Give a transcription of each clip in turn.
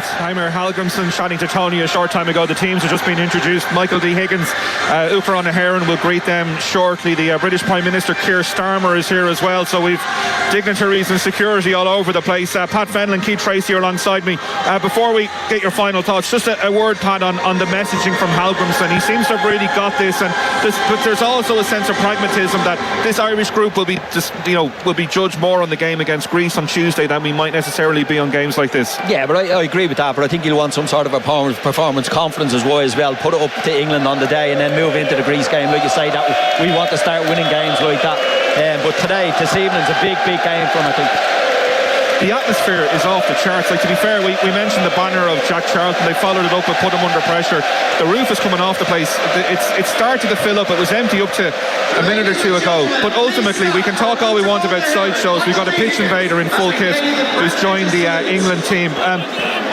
Heimer Hallgrimsson chatting to Tony a short time ago. The teams have just been introduced. Michael D. Higgins, Uachtar O'Hearn will greet them shortly. The British Prime Minister Keir Starmer is here as well. So we've dignitaries and security all over the place. Pat Fenlon, Keith Tracy are alongside me. Before we get your final thoughts, just a word, Pat, on the messaging from Hallgrimsson. He seems to have really got this, but there's also a sense of pragmatism that this Irish group will be judged more on the game against Greece on Tuesday than we might necessarily be on games like this. Yeah, but I agree with that, but I think he'll want some sort of a performance confidence as well. Put it up to England on the day and then move into the Greece game. Like you say, that we want to start winning games like that. But this evening's a big game for him, I think. The atmosphere is off the charts. Like, to be fair, we mentioned the banner of Jack Charlton. They followed it up and put him under pressure. The roof is coming off the place. It started to fill up. It was empty up to a minute or two ago. But ultimately, we can talk all we want about sideshows. We've got a pitch invader in full kit who's joined the England team.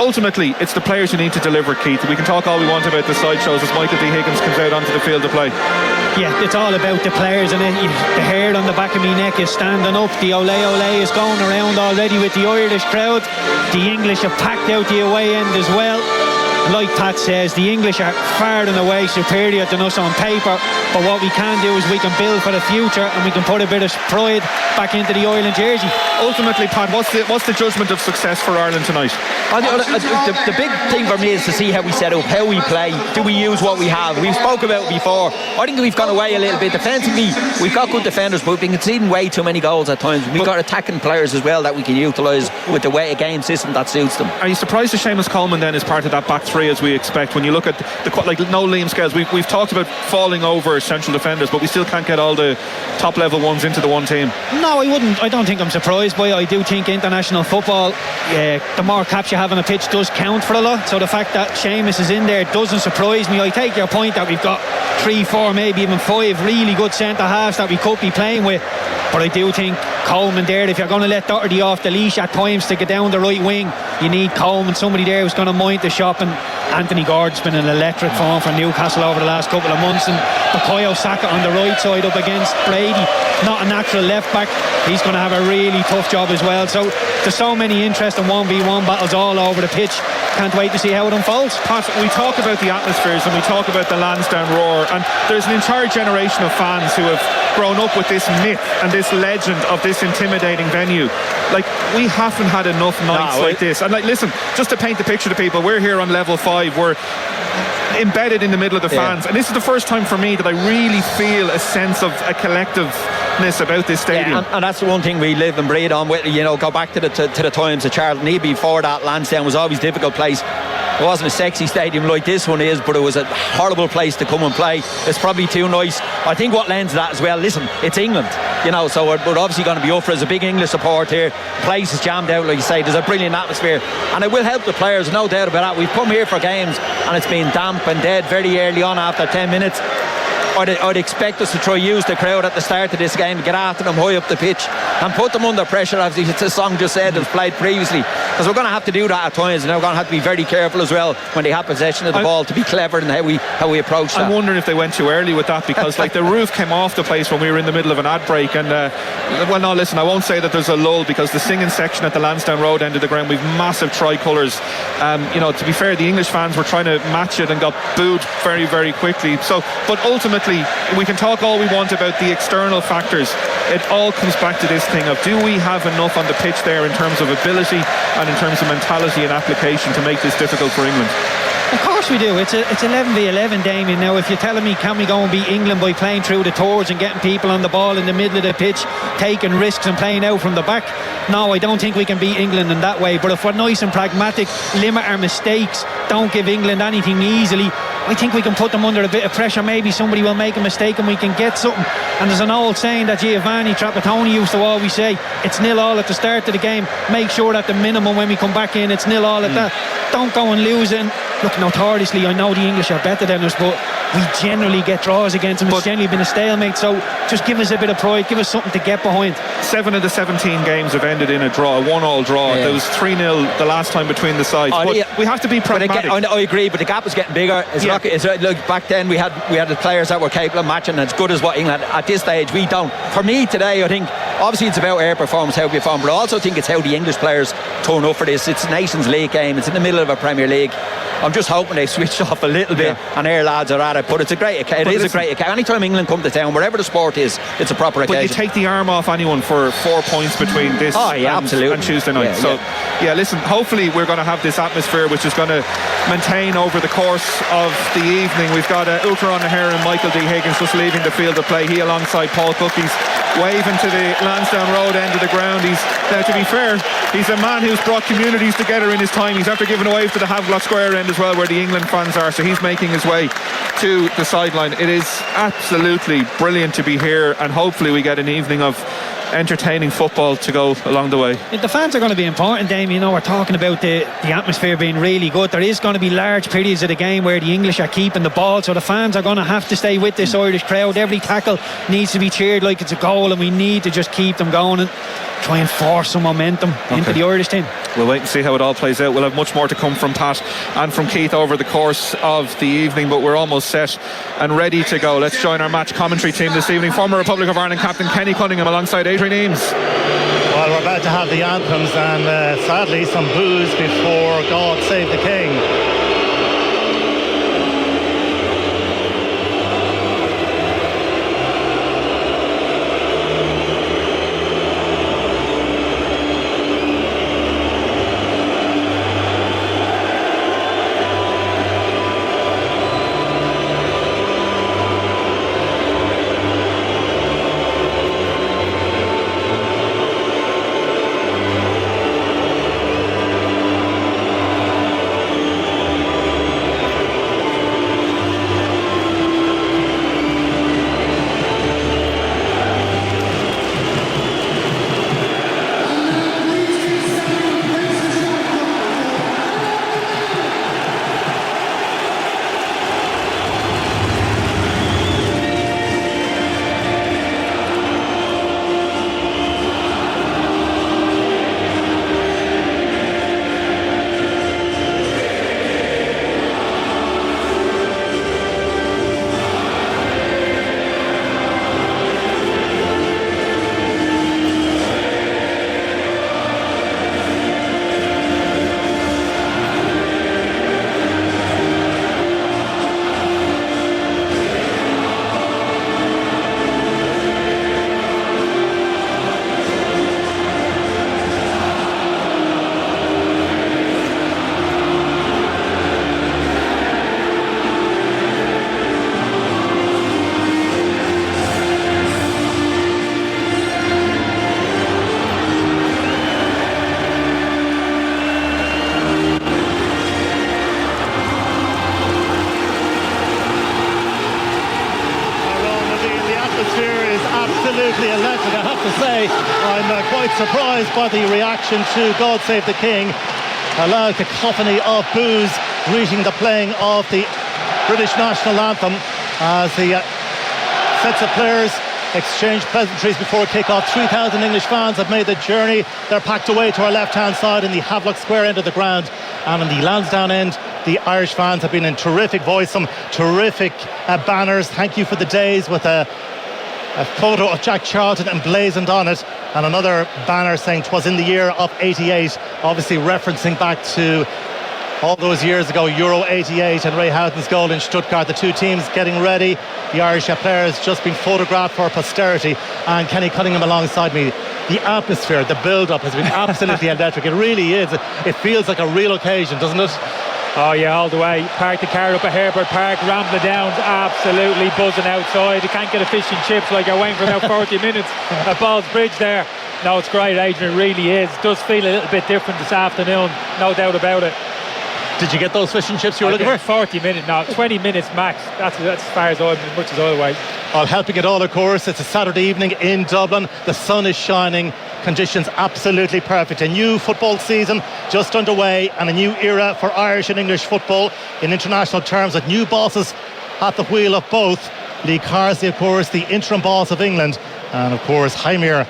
Ultimately, it's the players who need to deliver, Keith. We can talk all we want about the sideshows as Michael D. Higgins comes out onto the field to play. Yeah, it's all about the players, and the hair on the back of my neck is standing up. The ole ole is going around already with the Irish crowd. The English have packed out the away end as well. Like Pat says, the English are far and away superior than us on paper, but what we can do is we can build for the future, and we can put a bit of pride back into the Ireland jersey. Ultimately, Pat, what's the judgment of success for Ireland tonight? The big thing for me is to see how we set up, how we play. Do we use what we have? We've spoke about it before. I think we've gone away a little bit defensively. We've got good defenders, but we've been conceding way too many goals at times. We've got attacking players as well that we can utilise with the way a game system that suits them. Are you surprised that Seamus Coleman then is part of that back three as we expect? When you look at no Liam Scales, we've talked about falling over central defenders, but we still can't get all the top level ones into the one team. No, I wouldn't. I don't think I'm surprised by it. I do think international football, the more caps you have on a pitch does count for a lot. So the fact that Seamus is in there doesn't surprise me. I take your point that we've got 3, 4, maybe even 5 really good centre halves that we could be playing with. But I do think Coleman there, if you're going to let Doherty off the leash at times to get down the right wing, you need Coleman, somebody there who's going to mind the shop. And Anthony Gordon's been an electric form for Newcastle over the last couple of months, and Bukayo Saka on the right side up against Brady, not a natural left back. He's going to have a really tough job as well. So there's so many interesting 1v1 battles all over the pitch. Can't wait to see how it unfolds. Pat, we talk about the atmospheres and we talk about the Lansdowne roar, and there's an entire generation of fans who have grown up with this myth and this legend of this intimidating venue. Like, we haven't had enough nights like this. And listen, just to paint the picture to people, we're here on level 5. We're embedded in the middle of the fans, and this is the first time for me that I really feel a sense of a collectiveness about this stadium. And that's the one thing we live and breathe on with. Go back to the times of Charlton. Before that, Lansdowne was always a difficult place. It wasn't a sexy stadium like this one is, but it was a horrible place to come and play. It's probably too nice. I think what lends to that as well, listen, it's England, so we're obviously going to be up for it. There's a big English support here. The place is jammed out, like you say. There's a brilliant atmosphere, and it will help the players, no doubt about that. We've come here for games and it's been damp and dead very early on after 10 minutes. I'd expect us to try use the crowd at the start of this game, get after them high up the pitch and put them under pressure, as the song just said, as played previously, because we're going to have to do that at times, and we're going to have to be very careful as well when they have possession of the ball, to be clever in how we approach that. I'm wondering if they went too early with that, because the roof came off the place when we were in the middle of an ad break, and listen, I won't say that there's a lull, because the singing section at the Lansdowne Road end of the ground, we've massive tricolours. To be fair, the English fans were trying to match it and got booed very, very quickly. But ultimately, we can talk all we want about the external factors. It all comes back to this thing of, do we have enough on the pitch there in terms of ability and in terms of mentality and application to make this difficult for England? Of course we do. It's 11v11, Damien. Now, if you're telling me, can we go and beat England by playing through the tours and getting people on the ball in the middle of the pitch, taking risks and playing out from the back? No, I don't think we can beat England in that way. But if we're nice and pragmatic, limit our mistakes, don't give England anything easily, I think we can put them under a bit of pressure. Maybe somebody will make a mistake and we can get something. And there's an old saying that Giovanni Trapattoni used to always say, it's 0-0 at the start of the game. Make sure that the minimum when we come back in, it's 0-0 at that. Don't go and lose it. And look, notoriously, I know the English are better than us, but we generally get draws against them. It's generally been a stalemate. So just give us a bit of pride, give us something to get behind. 7 of the 17 games have ended in a draw, a 1-1 draw. There was 3-0 the last time between the sides. We have to be pragmatic. I agree, but the gap is getting bigger. Look, back then we had the players that were capable of matching as good as what England. At this stage, we don't. For me today, I think obviously it's about our performance, how we perform, but I also think it's how the English players turn up for this. It's a Nations League game, it's in the middle of a Premier League. I'm just hoping they switched off a little bit and our lads are at it, but it's a great occasion. It is a great occasion. Anytime England come to town, wherever the sport is, it's a proper occasion. But you take the arm off anyone for 4 points between this absolutely. and Tuesday night. Listen, hopefully we're going to have this atmosphere which is going to maintain over the course of the evening. We've got Ultra on the Hair and Michael D. Higgins just leaving the field of play. He alongside Paul Cookies waving to the Lansdowne Road end of the ground. Now, to be fair, he's a man who's brought communities together in his time. He's after giving a wave to the Havelock Square end as well, where the England fans are, so he's making his way to the sideline. It is absolutely brilliant to be here, and hopefully we get an evening of entertaining football to go along the way. The fans are going to be important, Dave. You know, we're talking about the atmosphere being really good. There is going to be large periods of the game where the English are keeping the ball, so the fans are going to have to stay with this Irish crowd. Every tackle needs to be cheered like it's a goal, and we need to just keep them going and try and force some momentum into the Irish team. We'll wait and see how it all plays out. We'll have much more to come from Pat and from Keith over the course of the evening, but we're almost set and ready to go. Let's join our match commentary team this evening. Former Republic of Ireland captain Kenny Cunningham alongside Adrian Eames. Well, we're about to have the anthems and sadly some boos before God Save the King. Absolutely electric, I have to say. I'm quite surprised by the reaction to God Save the King. A loud cacophony of boos greeting the playing of the British national anthem as the sets of players exchange pleasantries before kick-off. 3,000 English fans have made the journey. They're packed away to our left-hand side in the Havelock Square end of the ground, and on the Lansdowne end the Irish fans have been in terrific voice, some terrific banners. Thank you for the days, with a photo of Jack Charlton emblazoned on it, and another banner saying 'twas in the year of 88, obviously referencing back to all those years ago, Euro 88 and Ray Houghton's goal in Stuttgart. The two teams getting ready. The Irish players just been photographed for posterity, and Kenny Cunningham alongside me. The atmosphere, the build-up has been absolutely electric. It really is. It feels like a real occasion, doesn't it? Oh yeah, all the way. Park the car up at Herbert Park, Rambler Downs, absolutely buzzing outside. You can't get a fish and chips like I went for about 40 minutes at Balls Bridge there. No, it's great, Adrian, it really is. It does feel a little bit different this afternoon, no doubt about it. Did you get those fish and chips you were looking for? 40 minutes, no, 20 minutes max. That's as far as much as I'll wait. Well, helping it all, of course, it's a Saturday evening in Dublin. The sun is shining, conditions absolutely perfect. A new football season just underway, and a new era for Irish and English football in international terms, with new bosses at the wheel of both. Lee Carsley, of course, the interim boss of England, and of course Heimir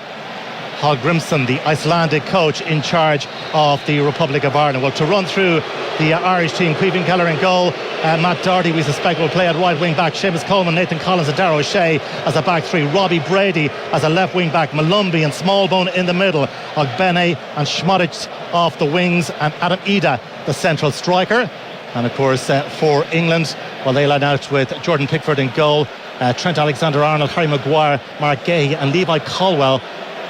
Hallgrímsson, the Icelandic coach in charge of the Republic of Ireland. Well, to run through the Irish team, Caoimhín Keller in goal, Matt Doherty we suspect will play at right wing back, Seamus Coleman, Nathan Collins and Darragh O'Shea as a back three, Robbie Brady as a left wing back, Malumbi and Smallbone in the middle, Ogbene and Schmodic off the wings, and Adam Ida the central striker. And of course for England, well, they line out with Jordan Pickford in goal, Trent Alexander-Arnold, Harry Maguire, Mark Gahey and Levi Colwell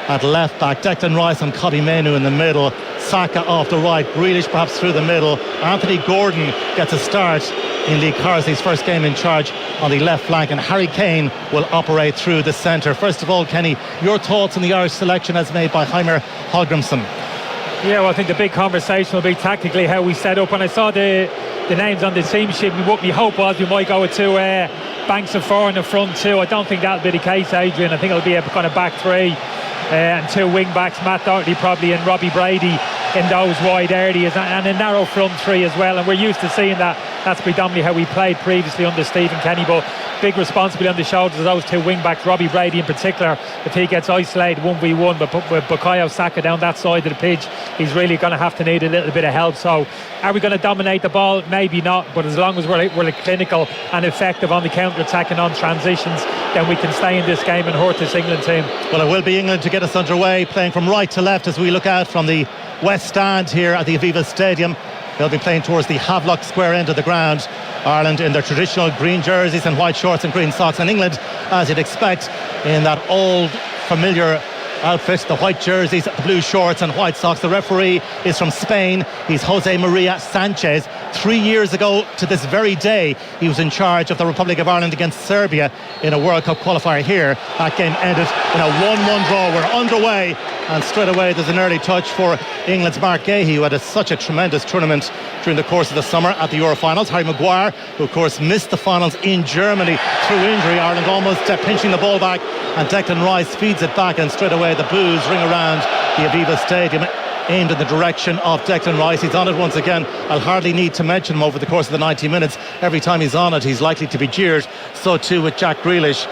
at left back, Declan Rice and Kobbie Mainoo in the middle, Saka off the right, Grealish perhaps through the middle, Anthony Gordon gets a start in Lee Carsley's first game in charge on the left flank, and Harry Kane will operate through the centre. First of all, Kenny, your thoughts on the Irish selection as made by Heimir Hallgrímsson? Yeah, well, I think the big conversation will be tactically how we set up. When I saw the names on the team sheet, what my hope was we might go with two banks of four in the front two. I don't think that'll be the case, Adrian. I think it'll be a kind of back three and two wing backs, Matt Doherty probably and Robbie Brady in those wide areas, and a narrow front three as well. And we're used to seeing that. That's predominantly how we played previously under Stephen Kenny, but big responsibility on the shoulders of those two wing backs, Robbie Brady in particular. If he gets isolated 1v1 but with Bukayo Saka down that side of the pitch, he's really going to have to need a little bit of help. So are we going to dominate the ball? Maybe not, but as long as we're clinical and effective on the counter-attack and on transitions, then we can stay in this game and hurt this England team. Well, it will be England to get us underway, playing from right to left as we look out from the West Stand here at the Aviva Stadium. They'll be playing towards the Havelock Square end of the ground. Ireland in their traditional green jerseys and white shorts and green socks, and England, as you'd expect, in that old familiar outfit, the white jerseys, the blue shorts and white socks. The referee is from Spain. He's Jose Maria Sanchez. 3 years ago to this very day, he was in charge of the Republic of Ireland against Serbia in a World Cup qualifier here. That game ended in a 1-1 draw. We're underway, and straight away there's an early touch for England's Mark Gahey, who had such a tremendous tournament during the course of the summer at the Euro finals. Harry Maguire, who of course missed the finals in Germany through injury. Ireland almost pinching the ball back, and Declan Rice feeds it back, and straight away the boos ring around the Aviva Stadium, aimed in the direction of Declan Rice. He's on it once again. I'll hardly need to mention him over the course of the 90 minutes. Every time he's on it, he's likely to be jeered. So too with Jack Grealish.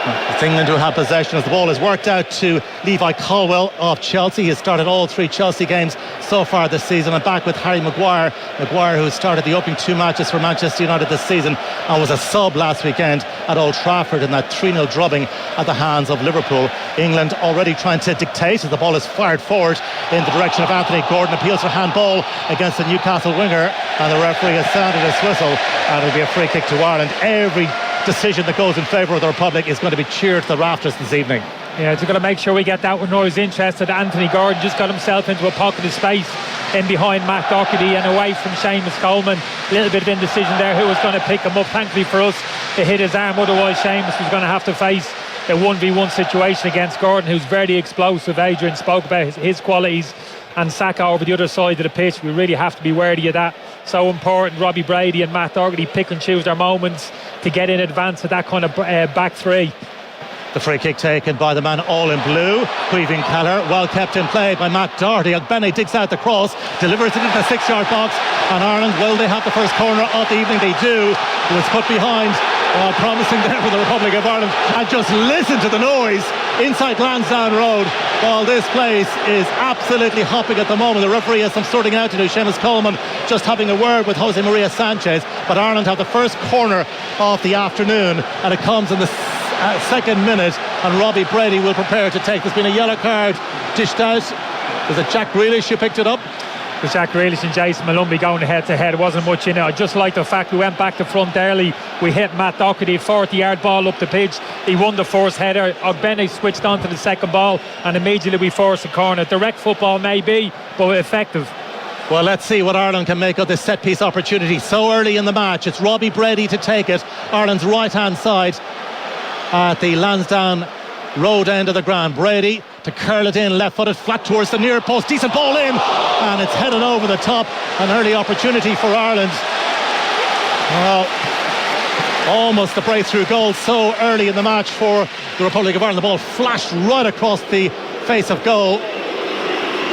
It's England who have possession as the ball is worked out to Levi Colwell of Chelsea. He has started all three Chelsea games so far this season, and back with Harry Maguire. Maguire, who started the opening two matches for Manchester United this season and was a sub last weekend at Old Trafford in that 3-0 drubbing at the hands of Liverpool. England already trying to dictate as the ball is fired forward in the direction of Anthony Gordon. Appeals for handball against the Newcastle winger, and the referee has sounded his whistle, and it'll be a free kick to Ireland. Every decision that goes in favour of the Republic is going to be cheered to the rafters this evening. Yeah, it's going to make sure we get that one. I was interested. Anthony Gordon just got himself into a pocket of space in behind Matt Doherty and away from Seamus Coleman. A little bit of indecision there who was going to pick him up. Thankfully for us, it hit his arm, otherwise Seamus was going to have to face a 1v1 situation against Gordon, who's very explosive. Adrian spoke about his qualities, and Saka over the other side of the pitch. We really have to be wary of that. So important. Robbie Brady and Matt Doherty pick and choose their moments to get in advance of that kind of back three. The free kick taken by the man all in blue, Caoimhín Keller, well kept in play by Matt Doherty. Ogbene digs out the cross, delivers it into the 6-yard box, and Ireland, will they have the first corner of the evening? They do. It was put behind, promising there for the Republic of Ireland. And just listen to the noise inside Lansdowne Road. Well, this place is absolutely hopping at the moment. The referee has some sorting out to do. Seamus Coleman just having a word with Jose Maria Sanchez, but Ireland have the first corner of the afternoon, and it comes in the second minute, and Robbie Brady will prepare to take. There's been a yellow card dished out. Was it Jack Grealish who picked it up? It was Jack Grealish and Jason Malumbi going head to head. It wasn't much in it. I just like the fact we went back to front early. We hit Matt Doherty, 40-yard ball up the pitch. He won the first header. Ogbene switched on to the second ball, and immediately we forced a corner. Direct football maybe, but effective. Well, let's see what Ireland can make of this set-piece opportunity so early in the match. It's Robbie Brady to take it, Ireland's right-hand side at the Lansdowne Road end of the ground. Brady to curl it in, left-footed, flat towards the near post. Decent ball in, and it's headed over the top. An early opportunity for Ireland. Well, almost a breakthrough goal so early in the match for the Republic of Ireland. The ball flashed right across the face of goal.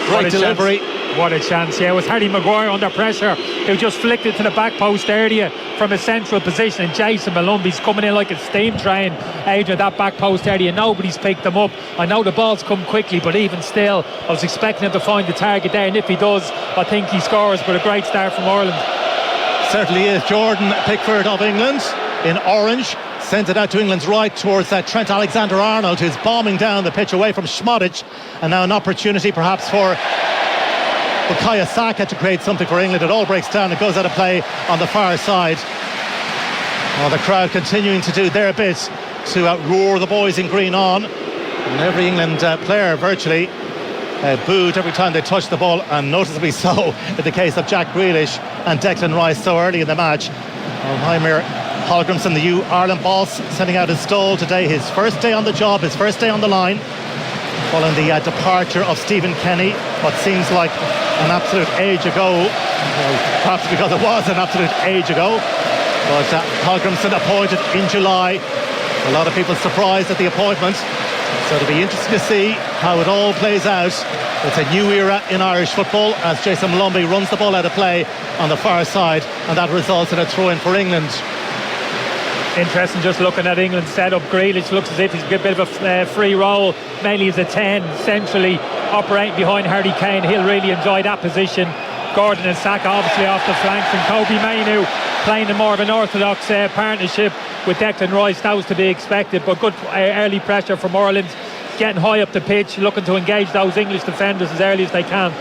Great delivery. What a chance, yeah. It was Harry Maguire under pressure who just flicked it to the back post area from a central position, and Jason Malumbi's coming in like a steam train, Adrian, that back post area, and nobody's picked them up. I know the ball's come quickly, but even still, I was expecting him to find the target there, and if he does, I think he scores. But a great start from Ireland. Certainly is. Jordan Pickford of England in orange sends it out to England's right towards Trent Alexander-Arnold, who's bombing down the pitch away from Schmodic, and now an opportunity perhaps for Bukayo Saka to create something for England. It all breaks down. It goes out of play on the far side. The crowd continuing to do their bit to roar the boys in green on, and every England player virtually booed every time they touched the ball, and noticeably so in the case of Jack Grealish and Declan Rice so early in the match. Heimir Hallgrimsson, the Ireland boss, sending out his stall today, his first day on the job, his first day on the line, following the departure of Stephen Kenny, what seems like an absolute age ago, perhaps because it was an absolute age ago. But Hallgrimsson appointed in July. A lot of people surprised at the appointment, so it'll be interesting to see how it all plays out. It's a new era in Irish football as Jason Malumbi runs the ball out of play on the far side, and that results in a throw-in for England. Interesting just looking at England's setup. Grealish looks as if he's a bit of a free roll, mainly as a 10, centrally operating behind Harry Kane. He'll really enjoy that position. Gordon and Saka obviously off the flanks, and Kobe Mainoo playing in more of an orthodox partnership with Declan Rice. That was to be expected, but good early pressure from Ireland, getting high up the pitch, looking to engage those English defenders as early as they can.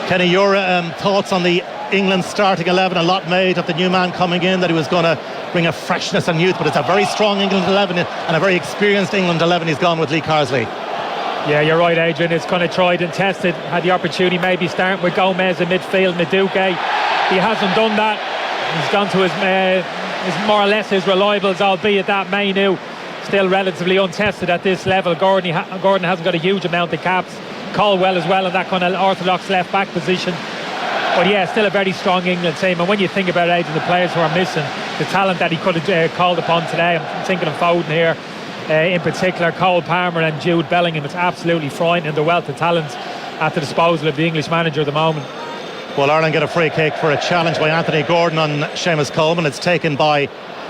Kenny, your thoughts on the England starting 11? A lot made of the new man coming in, that he was going to bring a freshness and youth, but it's a very strong England 11 and a very experienced England 11 he's gone with. Lee Carsley. Yeah, you're right, Adrian. It's kind of tried and tested. Had the opportunity maybe starting with Gomez in midfield, Madueke. He hasn't done that. He's gone to his more or less his reliables, albeit that Mainoo still relatively untested at this level. Gordon hasn't got a huge amount of caps. Caldwell as well in that kind of orthodox left back position. But yeah, still a very strong England team. And when you think about Adrian, the players who are missing, the talent that he could have called upon today, I'm thinking of Foden here. In particular, Cole Palmer and Jude Bellingham. It's absolutely frightening, the wealth of talent at the disposal of the English manager at the moment. Well, Ireland get a free kick for a challenge by Anthony Gordon on Seamus Coleman. It's taken by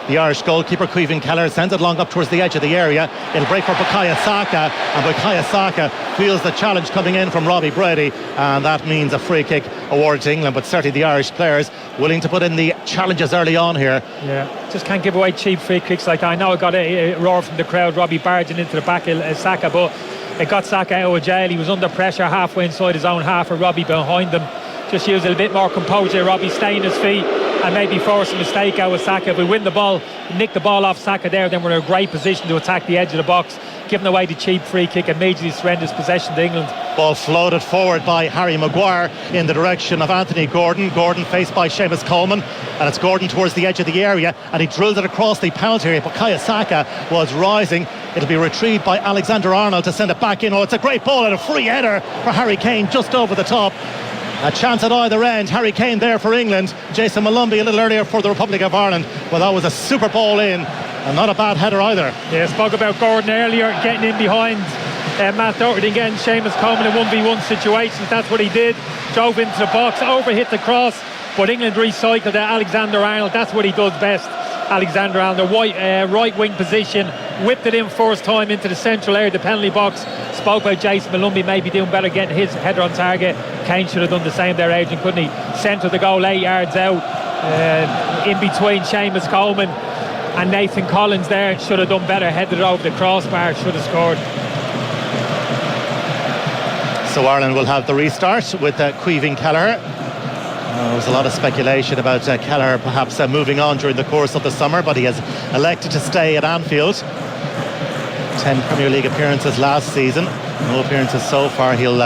the Irish goalkeeper, Caoimhín Kelleher, sends it long up towards the edge of the area. It'll break for Bukayo Saka, and Bukayo Saka feels the challenge coming in from Robbie Brady, and that means a free kick awarded to England. But certainly the Irish players willing to put in the challenges early on here. Yeah, just can't give away cheap free kicks like that. I know it got a roar from the crowd, Robbie barging into the back of Saka, but it got Saka out of jail. He was under pressure halfway inside his own half, with Robbie behind him. Just use a little bit more composure. Robbie staying his feet and maybe force a mistake out with Saka. If we win the ball, nick the ball off Saka there, then we're in a great position to attack the edge of the box. Giving away the cheap free kick and immediately surrenders possession to England. Ball floated forward by Harry Maguire in the direction of Anthony Gordon. Gordon faced by Seamus Coleman, and it's Gordon towards the edge of the area, and he drilled it across the penalty area. Bukayo Saka was rising. It'll be retrieved by Alexander-Arnold to send it back in. Oh, it's a great ball and a free header for Harry Kane just over the top. A chance at either end. Harry Kane there for England. Jason Malumbi a little earlier for the Republic of Ireland. Well, that was a super ball in, and not a bad header either. Yeah, spoke about Gordon earlier, getting in behind Matt Doherty and getting Seamus Coleman in 1v1 situations. That's what he did. Drove into the box, overhit the cross, but England recycled Alexander-Arnold. That's what he does best. Alexander-Arnold, right wing position, whipped it in first time into the central area, the penalty box. Spoke about Jason Malumbi maybe doing better getting his header on target. Kane should have done the same there, Adrian, couldn't he? Centre the goal 8 yards out, in between Seamus Coleman and Nathan Collins there. Should have done better, headed it over the crossbar, should have scored. So Ireland will have the restart with Caoimhín Kelleher. There was a lot of speculation about Kelleher perhaps moving on during the course of the summer, but he has elected to stay at Anfield. 10 Premier League appearances last season, no appearances so far. He'll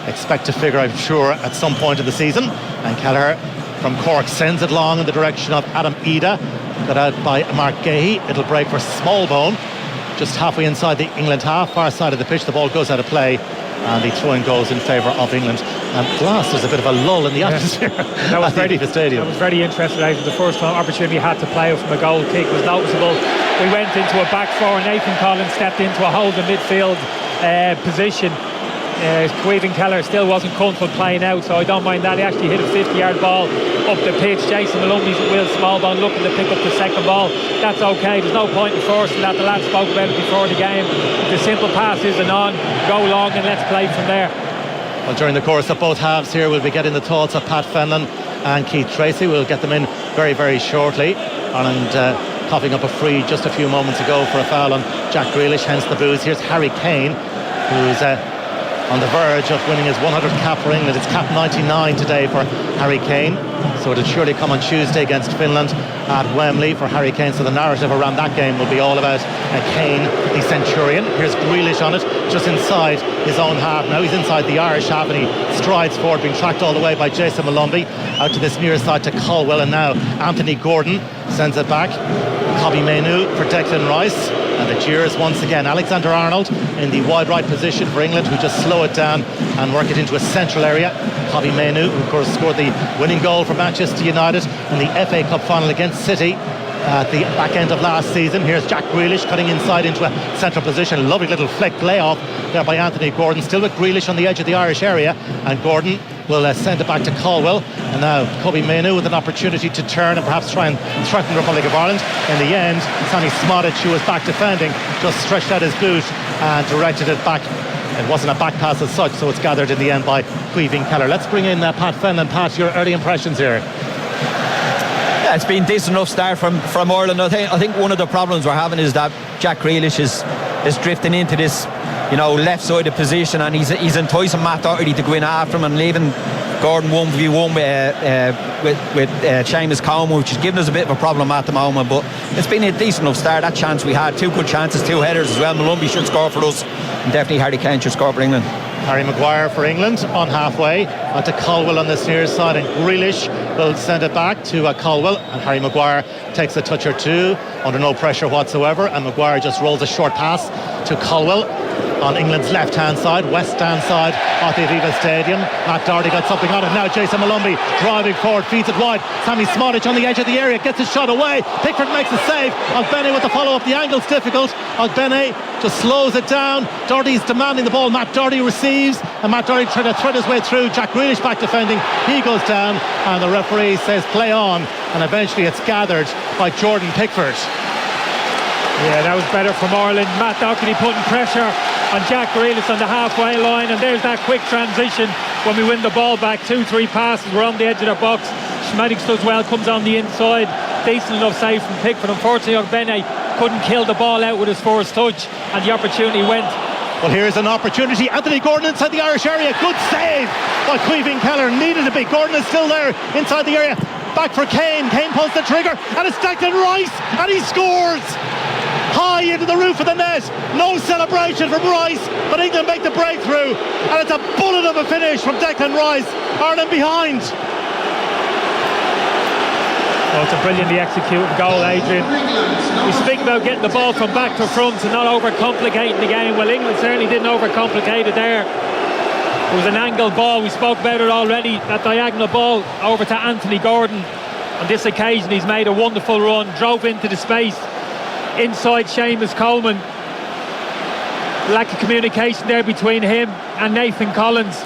expect to figure, I'm sure, at some point in the season. And Kelleher from Cork sends it long in the direction of Adam Ida, got out by Mark Gahey. It'll break for Smallbone, just halfway inside the England half, far side of the pitch. The ball goes out of play, and the throw-in goes in favour of England. Glass, there's a bit of a lull in the atmosphere that was at the stadium. I was very interested out of the first time opportunity he had to play from a goal kick was noticeable. We went into a back four, and Nathan Collins stepped into a holding midfield position. Caoimhin Keller still wasn't comfortable playing out, so I don't mind that. He actually hit a 50-yard ball up the pitch. Jason Malumbi's Will Smallbone looking to pick up the second ball. That's okay, there's no point in forcing that. The lads spoke about it before the game. The simple pass isn't on, go long and let's play from there. Well, during the course of both halves here, we'll be getting the thoughts of Pat Fenlon and Keith Tracy. We'll get them in very, very shortly. Ireland coughing up a free just a few moments ago for a foul on Jack Grealish, hence the booze. Here's Harry Kane, who's on the verge of winning his 100th cap for England. It's cap 99 today for Harry Kane, so it'll surely come on Tuesday against Finland at Wembley for Harry Kane. So the narrative around that game will be all about Kane, the Centurion. Here's Grealish on it, just inside his own half. Now he's inside the Irish half and he strides forward, being tracked all the way by Jason Malumbi out to this near side to Caldwell, and now Anthony Gordon sends it back. Kobbie Mainoo for Declan Rice. And the cheers once again. Alexander Arnold in the wide right position for England, who just slow it down and work it into a central area. Kobbie Mainoo, who of course scored the winning goal for Manchester United in the FA Cup final against City at the back end of last season. Here's Jack Grealish cutting inside into a central position. Lovely little flick layoff there by Anthony Gordon. Still with Grealish on the edge of the Irish area, and Gordon will send it back to Caldwell. And now Kobbie Mainoo with an opportunity to turn and perhaps try and threaten the Republic of Ireland. In the end, Sammy Smodic, who was back defending, just stretched out his boot and directed it back. It wasn't a back pass as such, so it's gathered in the end by Caoimhin Keller. Let's bring in Pat Fenlon. Pat, your early impressions here. Yeah, it's been a decent enough start from Ireland. I think one of the problems we're having is that Jack Grealish is drifting into this, left sided position, and he's enticing Matt Doherty to go in after him and leaving Gordon 1v1 with Seamus Coleman, which is giving us a bit of a problem at the moment. But it's been a decent enough start. That chance we had, 2 good chances, 2 headers as well. Malumbi should score for us, and definitely Harry Kane should score for England. Harry Maguire for England on halfway, onto Caldwell on this near side, and Grealish will send it back to Caldwell, and Harry Maguire takes a touch or two under no pressure whatsoever, and Maguire just rolls a short pass to Caldwell on England's left hand side, west hand side of the Aviva Stadium. Matt Doherty got something on it. Now Jason Malumbi driving forward, feeds it wide. Sammy Smodic on the edge of the area, gets his shot away. Pickford makes a save. Ogbene with the follow up. The angle's difficult. Ogbene just slows it down. Doherty's demanding the ball. Matt Doherty receives, and Matt Doherty trying to thread his way through. Jack Grealish back defending. He goes down, and the referee says play on, and eventually it's gathered by Jordan Pickford. Yeah, that was better from Ireland. Matt Doherty putting pressure on Jack Grealish on the halfway line, and there's that quick transition when we win the ball back. 2-3 passes, we're on the edge of the box. Schmedics does well, comes on the inside. Decent enough save from Pickford. Unfortunately, Ogbene couldn't kill the ball out with his first touch, and the opportunity went. Well, here's an opportunity. Anthony Gordon inside the Irish area. Good save by Caoimhin Keller. Needed to be. Gordon is still there inside the area. Back for Kane. Kane pulls the trigger, and it's Declan Rice, and he scores high into the roof of the net. No celebration from Rice, but England make the breakthrough, and it's a bullet of a finish from Declan Rice. Ireland behind. Oh, it's a brilliantly executed goal, Adrian. We speak about getting the ball from back to front and not overcomplicating the game. Well, England certainly didn't overcomplicate it there. It was an angled ball. We spoke about it already. That diagonal ball over to Anthony Gordon. On this occasion, he's made a wonderful run, drove into the space inside Seamus Coleman. Lack of communication there between him and Nathan Collins.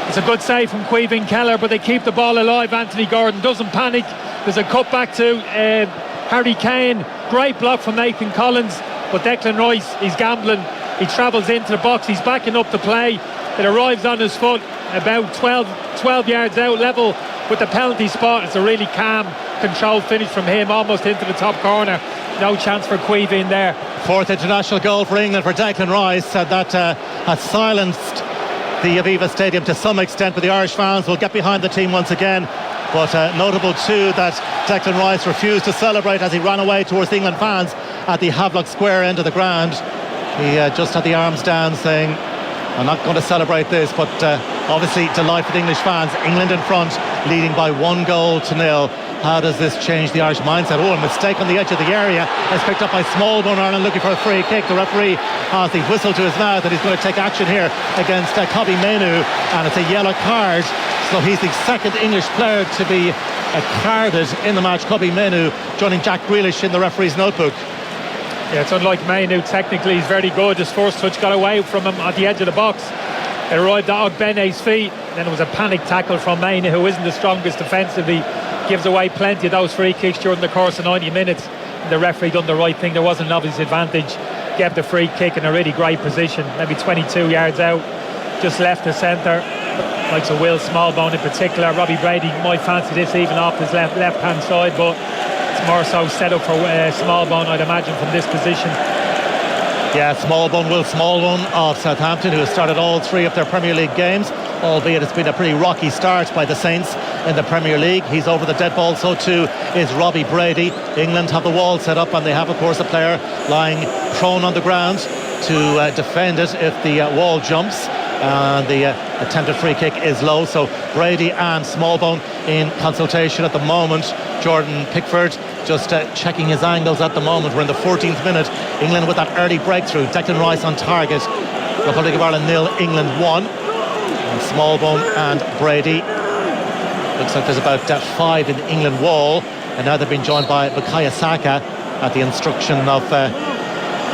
It's a good save from Caoimhin Keller, but they keep the ball alive. Anthony Gordon doesn't panic. There's a cut back to Harry Kane. Great block from Nathan Collins, but Declan Rice, he's gambling. He travels into the box, he's backing up the play. It arrives on his foot about 12 yards out, level with the penalty spot. It's a really calm, controlled finish from him, almost into the top corner. No chance for Caoimhin there. Fourth international goal for England for Declan Rice. That has silenced the Aviva Stadium to some extent, but the Irish fans will get behind the team once again. But notable too that Declan Rice refused to celebrate as he ran away towards the England fans at the Havelock Square end of the ground. He just had the arms down saying, I'm not going to celebrate this, but obviously delighted English fans. England in front, leading by 1-0. How does this change the Irish mindset? Oh, a mistake on the edge of the area. It's picked up by Smallbone. Ireland looking for a free kick. The referee has the whistle to his mouth, and he's going to take action here against Kobbie Mainoo, and it's a yellow card. So he's the second English player to be carded in the match. Kobbie Mainoo joining Jack Grealish in the referee's notebook. Yeah, it's unlike Mainoo. Technically, he's very good. His first touch got away from him at the edge of the box. It arrived at Ogbene's feet. Then it was a panic tackle from Maina, who isn't the strongest defensively. Gives away plenty of those free kicks during the course of 90 minutes. And the referee done the right thing. There wasn't an obvious advantage. Gave the free kick in a really great position, maybe 22 yards out, just left the centre. Likes of Will Smallbone in particular. Robbie Brady might fancy this even off his left hand side, but it's more so set up for Smallbone, I'd imagine, from this position. Yeah, Will Smallbone of Southampton, who has started all 3 of their Premier League games, albeit it's been a pretty rocky start by the Saints in the Premier League. He's over the dead ball, so too is Robbie Brady. England have the wall set up, and they have, of course, a player lying prone on the ground to defend it if the wall jumps. And the attempted free kick is low, so Brady and Smallbone in consultation at the moment. Jordan Pickford just checking his angles at the moment. We're in the 14th minute. England with that early breakthrough. Declan Rice on target. Republic of Ireland 0, England 1. And Smallbone and Brady. Looks like there's about 5 in the England wall, and now they've been joined by Bukayo Saka at the instruction of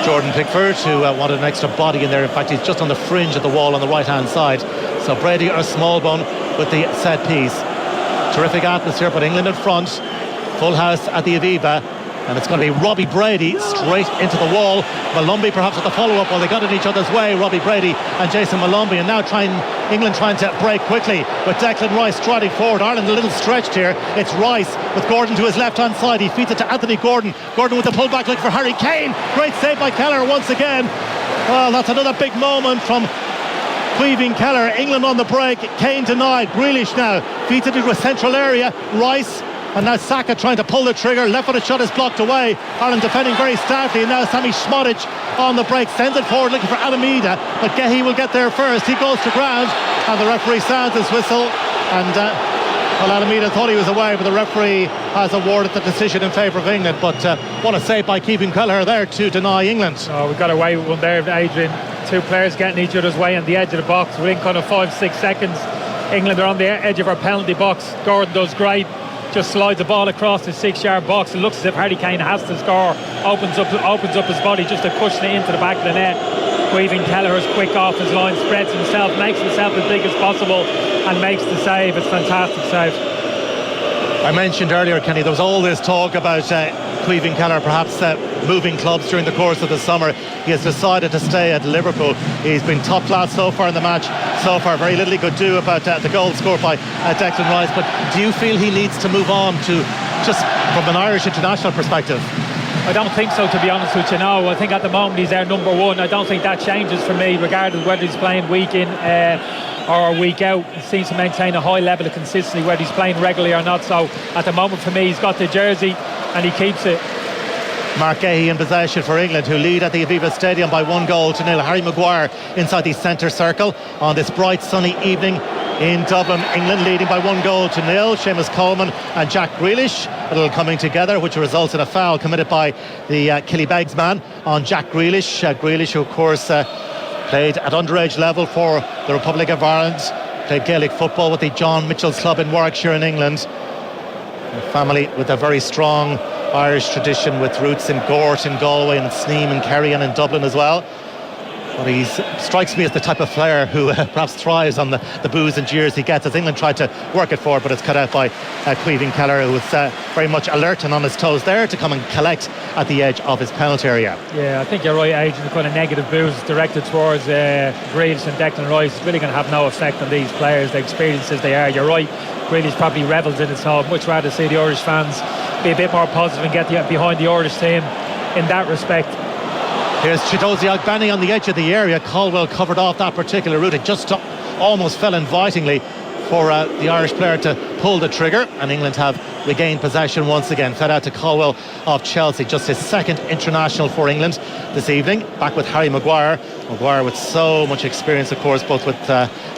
Jordan Pickford, who wanted an extra body in there. In fact, he's just on the fringe of the wall on the right hand side. So Brady or Smallbone with the set piece. Terrific atmosphere, but England in front. Full house at the Aviva, and it's going to be Robbie Brady straight into the wall. Malumbi perhaps at the follow-up. Well, they got in each other's way, Robbie Brady and Jason Malumbi, and now England trying to break quickly with Declan Rice striding forward. Ireland a little stretched here. It's Rice with Gordon to his left-hand side. He feeds it to Anthony Gordon. Gordon with the pullback looking for Harry Kane. Great save by Keller once again. Well, that's another big moment from Caoimhín Keller. England on the break. Kane denied. Grealish now feeds it into a central area. Rice. And now Saka trying to pull the trigger. Left-footed shot is blocked away. Ireland defending very stoutly. And now Sammy Szmodic on the break. Sends it forward looking for Alameda. But Gehi will get there first. He goes to ground. And the referee sounds his whistle. And well, Alameda thought he was away, but the referee has awarded the decision in favour of England. But what a save by Caoimhín Keller there to deny England. Oh, we got away with one there, Adrian. 2 players getting each other's way on the edge of the box. We're in kind of 5-6 seconds. England are on the edge of our penalty box. Gordon does great. Just slides the ball across the 6-yard box. It looks as if Harry Kane has to score. Opens up his body just to cushion it into the back of the net. Caoimhín Keller is quick off his line, spreads himself, makes himself as big as possible, and makes the save. It's a fantastic save. I mentioned earlier, Kenny, there was all this talk about Caoimhín Keller perhaps moving clubs during the course of the summer. He has decided to stay at Liverpool. He's been top class so far in the match. So far, very little he could do about the goal scored by Declan Rice. But do you feel he needs to move on to, just from an Irish international perspective? I don't think so, to be honest with you. No, I think at the moment he's our number one. I don't think that changes for me, regardless of whether he's playing week in or week out. He seems to maintain a high level of consistency, whether he's playing regularly or not. So at the moment, for me, he's got the jersey and he keeps it. Mark Gehi in possession for England, who lead at the Aviva Stadium by 1-0. Harry Maguire inside the centre circle on this bright sunny evening in Dublin. England leading by 1-0. Seamus Coleman and Jack Grealish, a little coming together, which results in a foul committed by the Killybegs man on Jack Grealish. Grealish, who of course played at underage level for the Republic of Ireland, played Gaelic football with the John Mitchell's club in Warwickshire in England. A family with a very strong Irish tradition, with roots in Gort in Galway and Sneem and Kerry and in Dublin as well. But he strikes me as the type of player who perhaps thrives on the boos and jeers he gets, as England tried to work it forward, but it's cut out by Caoimhín Keller, who was very much alert and on his toes there to come and collect at the edge of his penalty area. Yeah, I think you're right, Adrian. The kind of negative boos directed towards Grealish and Declan Rice is really going to have no effect on these players, the experienced as they are. You're right, Grealish probably revels in it, so I'd much rather see the Irish fans be a bit more positive and get behind the Irish team in that respect. Here's Chidozie Ogbene on the edge of the area. Caldwell covered off that particular route. It just almost fell invitingly for the Irish player to pull the trigger, and England have regained possession once again. Fed out to Caldwell of Chelsea, just his second international for England this evening. Back with Harry Maguire. Maguire with so much experience, of course, both with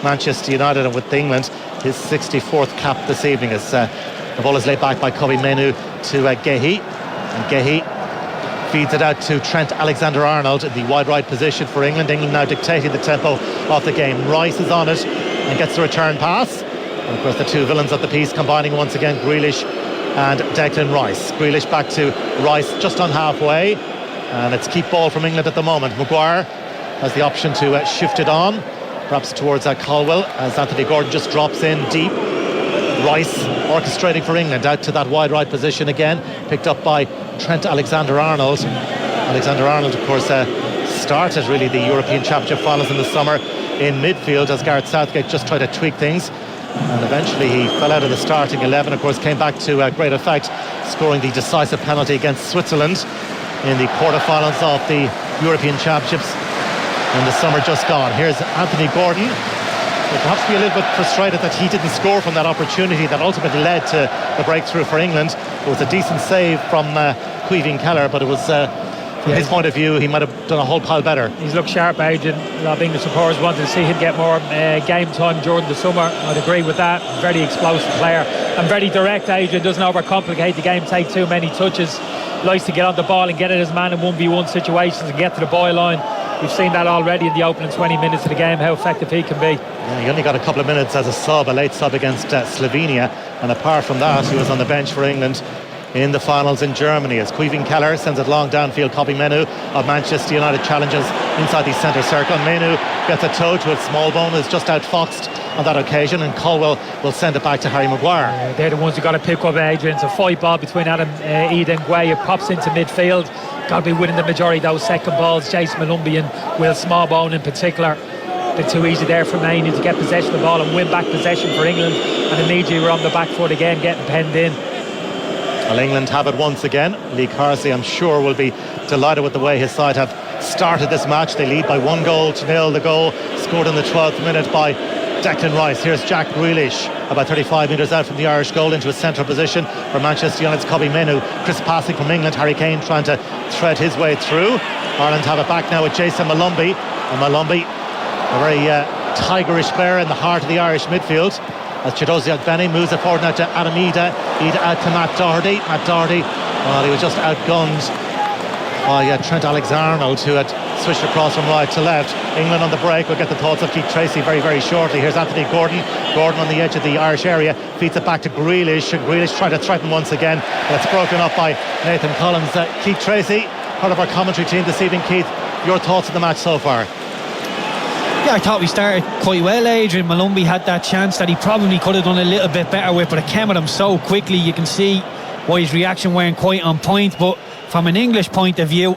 Manchester United and with England. His 64th cap this evening as the ball is laid back by Kobe Mainoo to Gehi. And Gehi feeds it out to Trent Alexander-Arnold in the wide right position for England. England now dictating the tempo of the game. Rice is on it and gets the return pass. And of course the two villains of the piece combining once again, Grealish and Declan Rice. Grealish back to Rice just on halfway. And it's keep ball from England at the moment. Maguire has the option to shift it on. perhaps towards Caldwell, as Anthony Gordon just drops in deep. Rice orchestrating for England out to that wide right position again, picked up by Trent Alexander-Arnold. Alexander-Arnold, of course, started really the European Championship finals in the summer in midfield as Gareth Southgate just tried to tweak things, and eventually he fell out of the starting 11. Of course, came back to great effect, scoring the decisive penalty against Switzerland in the quarterfinals of the European Championships in the summer just gone. Here's Anthony Gordon. He'll perhaps be a little bit frustrated that he didn't score from that opportunity that ultimately led to the breakthrough for England. It was a decent save from Caoimhín Kelleher, but it was from his point of view, he might have done a whole pile better. He's looked sharp, Adrian. A lot of English supporters wanted to see him get more game time during the summer. I'd agree with that. Very explosive player and very direct, Adrian. Doesn't overcomplicate the game, take too many touches. Likes to get on the ball and get at his man in 1v1 situations and get to the byline. We've seen that already in the opening 20 minutes of the game, how effective he can be. Yeah, he only got a couple of minutes as a sub, a late sub against Slovenia, and apart from that he was on the bench for England in the finals in Germany as Caoimhín Kelleher sends it long downfield. Kobbie Mainoo of Manchester United challenges inside the centre circle. Mainoo gets a toe to it. Smallbone is just outfoxed on that occasion, and Caldwell will send it back to Harry Maguire. They're the ones who got to pick up, Adrian. It's a fight ball between Adam Eid and Guay. It pops into midfield. Got to be winning the majority of those second balls. Jason Malumbi and Will Smallbone in particular. A bit too easy there for Mainoo to get possession of the ball and win back possession for England, and immediately we're on the back foot again, getting penned in. Well, England have it once again. Lee Carsley, I'm sure, will be delighted with the way his side have started this match. They lead by 1-0. The goal scored in the 12th minute by Declan Rice. Here's Jack Grealish, about 35 metres out from the Irish goal, into a central position for Manchester United's Kobbie Mainoo. Crisp passing from England. Harry Kane trying to thread his way through. Ireland have it back now with Jason Malumbi. And Malumbi, a very tigerish player in the heart of the Irish midfield. As Chiedozie Ogbene moves it forward now to Adam Ida. Ida out to Matt Doherty. Matt Doherty, well, he was just outgunned by Trent Alexander-Arnold, who had switched across from right to left. England on the break. We'll get the thoughts of Keith Tracy very, very shortly. Here's Anthony Gordon. Gordon on the edge of the Irish area. Feeds it back to Grealish. And Grealish trying to threaten once again. That's broken up by Nathan Collins. Keith Tracy, part of our commentary team this evening. Keith, your thoughts on the match so far? Yeah, I thought we started quite well, Adrian. Malumbi had that chance that he probably could have done a little bit better with, but it came at him so quickly. You can see why his reaction weren't quite on point. But from an English point of view,